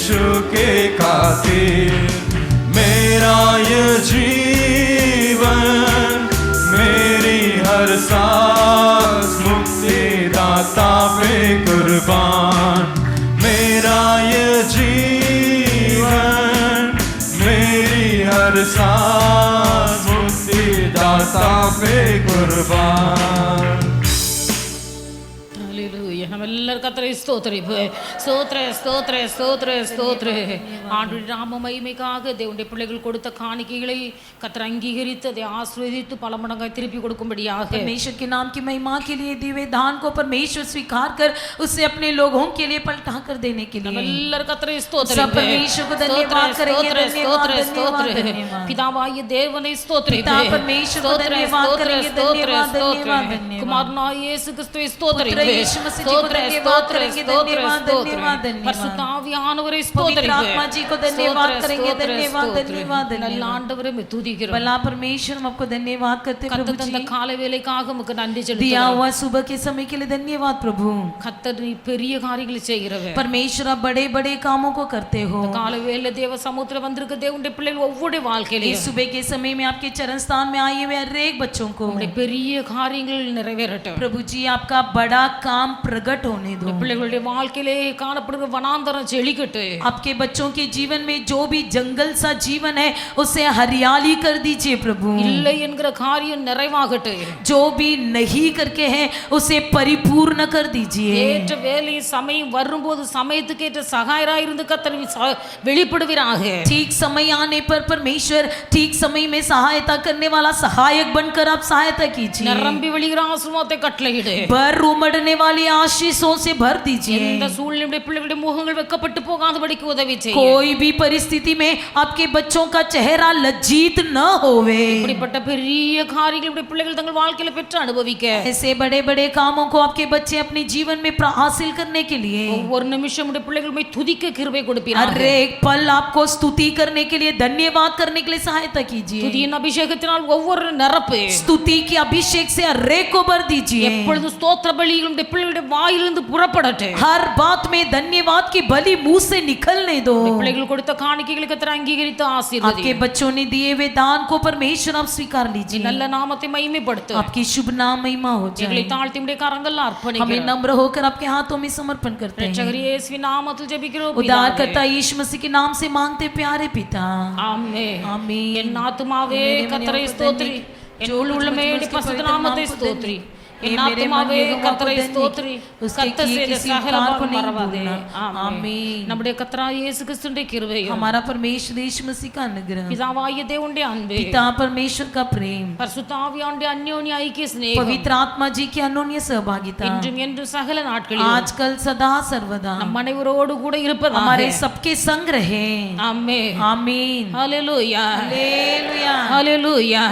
यीशु के खातिर मेरा ये जीवन मेरी हर सांस मुक्तिदाता पे कुर्बान मेरा ये जीवन मेरी हर सांस मुक्तिदाता पे कुर्बान ஹல்லேலூயா. நம்ம எல்லாரும் கர்த்தரை ஸ்தோத்திரிப்போம். ஸ்தோத்திர ஸ்தோத்திர ஸ்தோத்திர ஸ்தோத்திர. ஆண்டவருடைய நாம மகிமைக்காக தேவனுடைய பிள்ளைகள் கொடுத்த காணிக்கைகளை கர்த்தர் அங்கீகரித்து அதை ஆசீர்வதித்து பல மடங்காய் திருப்பி கொடுக்கும்படியாக परमेश्वर के नाम की महिमा के लिए दिए हुए दान को परमेश्वर स्वीकार कर उसे अपने लोगों के लिए पलटा कर देने के நம்ம लिए எல்லாரும் கர்த்தரை सब ஸ்தோத்திரிப்போம். परमेश्वर को धन्यवाद करेंगे ஸ்தோத்திர धन्यवाद ஸ்தோத்திர धन्यवाद ஸ்தோத்திர. धन्यवाद பிதாவாகிய தேவனை ஸ்தோத்திரிப்போம். पिता परमेश्वर को धन्यवाद करेंगे धन्यवाद धन्यवाद धन्यवाद குமாரனாகிய இயேசு கிறிஸ்துவை पुत्र ஸ்தோத்திரிப்போம். यीशु मसीह जी को धन्यवाद करेंगे धन्यवाद धन्यवाद धन्यवाद பரிசுத்த ஆவியானவரை पवित्र ஸ்தோத்திரிப்போம். आत्मा जी को धन्यवाद करेंगे धन्यवाद धन्यवाद நல்ல धन्यवाद ஆண்டவரை துதிக்கிறோம். भला परमेश्वर हम आपको धन्यवाद करते हैं கர்த்தர் प्रभु தந்த जी காலை வேளைக்காக உமக்கு நன்றி दिया செலுத்துகிறோம். हुआ सुबह के समय के लिए धन्यवाद प्रभु கர்த்தர் நீ பெரிய காரியங்களை செய்கிறவர். परमेश्वर आप बड़े बड़े कामों को करते हो காலை வேளை தேவ சமூகத்துல வந்திருக்க தேவனுடைய பிள்ளைகள் ஒவ்வொரு इस வாழ்க்கையிலும் सुबह के समय में आपके चरण स्थान में आए हुए हर एक बच्चों को உம்முடைய பெரிய காரியங்கள் நிறைவேறட்டும். प्रभु जी आपका बड़ा काम प्रकट होने दो பிள்ளைகளுடைய வாழ்க்கையிலே காணப்படுகிற வனாந்தரம் செழிக்கட்டு. आपके बच्चों के जीवन में जो भी जंगल सा जीवन है उसे हरियाली कर दीजिए प्रभु இல்லை என்கிற காரியம் நிறைவாகட்டு. जो भी नहीं करके है उसे परिपूर्ण कर दीजिए ஏற்ற வேலை சமயம் வரும்போது சமயத்துக்கு ஏற்ற சகாயராய் இருந்து கர்த்தர் வெளிப்படுவீராக. ठीक समय आने पर परमेश्वर ठीक समय में सहायता करने वाला सहायक बनकर आप सहायता कीजिए நிரம்பி வெளிகிற ஆசீர்வாதத்தை கட்டளையிடு. भर उमड़ने वाली आशीषों से भर दीजिए எந்த சூழ்நிலையுடைய பிள்ளைகளுடைய முகங்கள் வெக்கப்பட்டு போகாதபடிக்கு உதவி செய்ய. कोई भी परिस्थिति में आपके बच्चों का चेहरा लज्जित न होवे இப்படிப்பட்ட பெரிய காரியங்களுடைய பிள்ளைகள் தங்கள் வாழ்க்கையில பெற்று அனுபவிக்க ऐसे बड़े बड़े कामों को आपके बच्चे अपने जीवन में हासिल करने के लिए ஒவ்வொரு நிமிஷம் உடைய பிள்ளைகள் போய் துதிக்க கிருபை கொடுப்பீராக. हर एक पल आपको स्तुति करने के लिए धन्यवाद करने के लिए सहायता कीजिए துதியின் அபிஷேகத்தினால் ஒவ்வொரு நிரப்பு स्तुति के अभिषेक से हर एक को भर दीजिए எப்பொழுது ஸ்தோத்திர பலிகளுடைய பிள்ளைகளுடைய வாயிலிருந்து புறப்படட்டும். हर बात में धन्यवाद की बलि मुंह से निकलने दो பிள்ளைகள் கொடுத்த காணிக்கைகளை கர்த்தர் அங்கீகரித்து ஆசீர்வதி. आपके बच्चों ने दिए हुए दान को परमेश्वर आप स्वीकार लीजिए நல்ல நாமத்தை மகிமைப்படுத்து. आपकी शुभ नाम महिमा हो எங்களை जाए தாழ்த்தி உம்முடைய கரங்களில் हमें அர்ப்பணிக்கிறோம். नम्र होकर आपके हाथों में समर्पण करते हैं ரட்சகர் இயேசுவின் நாமத்தில் ஜெபிக்கிறோம் उद्धार பிதாவே. करता यीशु मसीह के नाम से मांगते प्यारे पिता ஆமென். आमीन என் ஆத்துமாவே கர்த்தரை ஸ்தோத்திரி. என் உள்ளமே பரிசுத்த நாமத்தை ஸ்தோத்திரி. என் ஆத்துமாவே கர்த்தரை ஸ்தோத்திரி. கர்த்தர் செய்த சகல பாவம் மறவாதே. ஆமென். நம்முடைய கர்த்தராகிய இயேசு கிறிஸ்துவின் கிருபையும் हमारा परमेश्वर यीशु मसीह का अनुग्रह பிதாவாகிய தேவனுடைய அன்பு पिता परमेश्वर का प्रेम பரிசுத்த ஆவியானவருடைய அந்யோன்ய ஐக்கிய சிநேகம் पवित्र आत्मा जी की अनोन्य सहभागिता இன்றும் என்றும் சகல நாட்களிலும் आजकल सदा सर्वदा நம் அனைவரோடு கூட இருப்பதாக. हमारे सबके संग रहे ஆமென். आमीन ஹல்லேலூயா. हालेलुया ஹல்லேலூயா. हालेलुया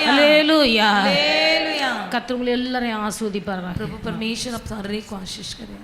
ஹல்லேலூயா. हालेलुया கர்த்தர் உங்களை எல்லாரையும் ஆசீர்வதிப்பாராக. प्रभु परमेश्वर आप सारे को आशीष करें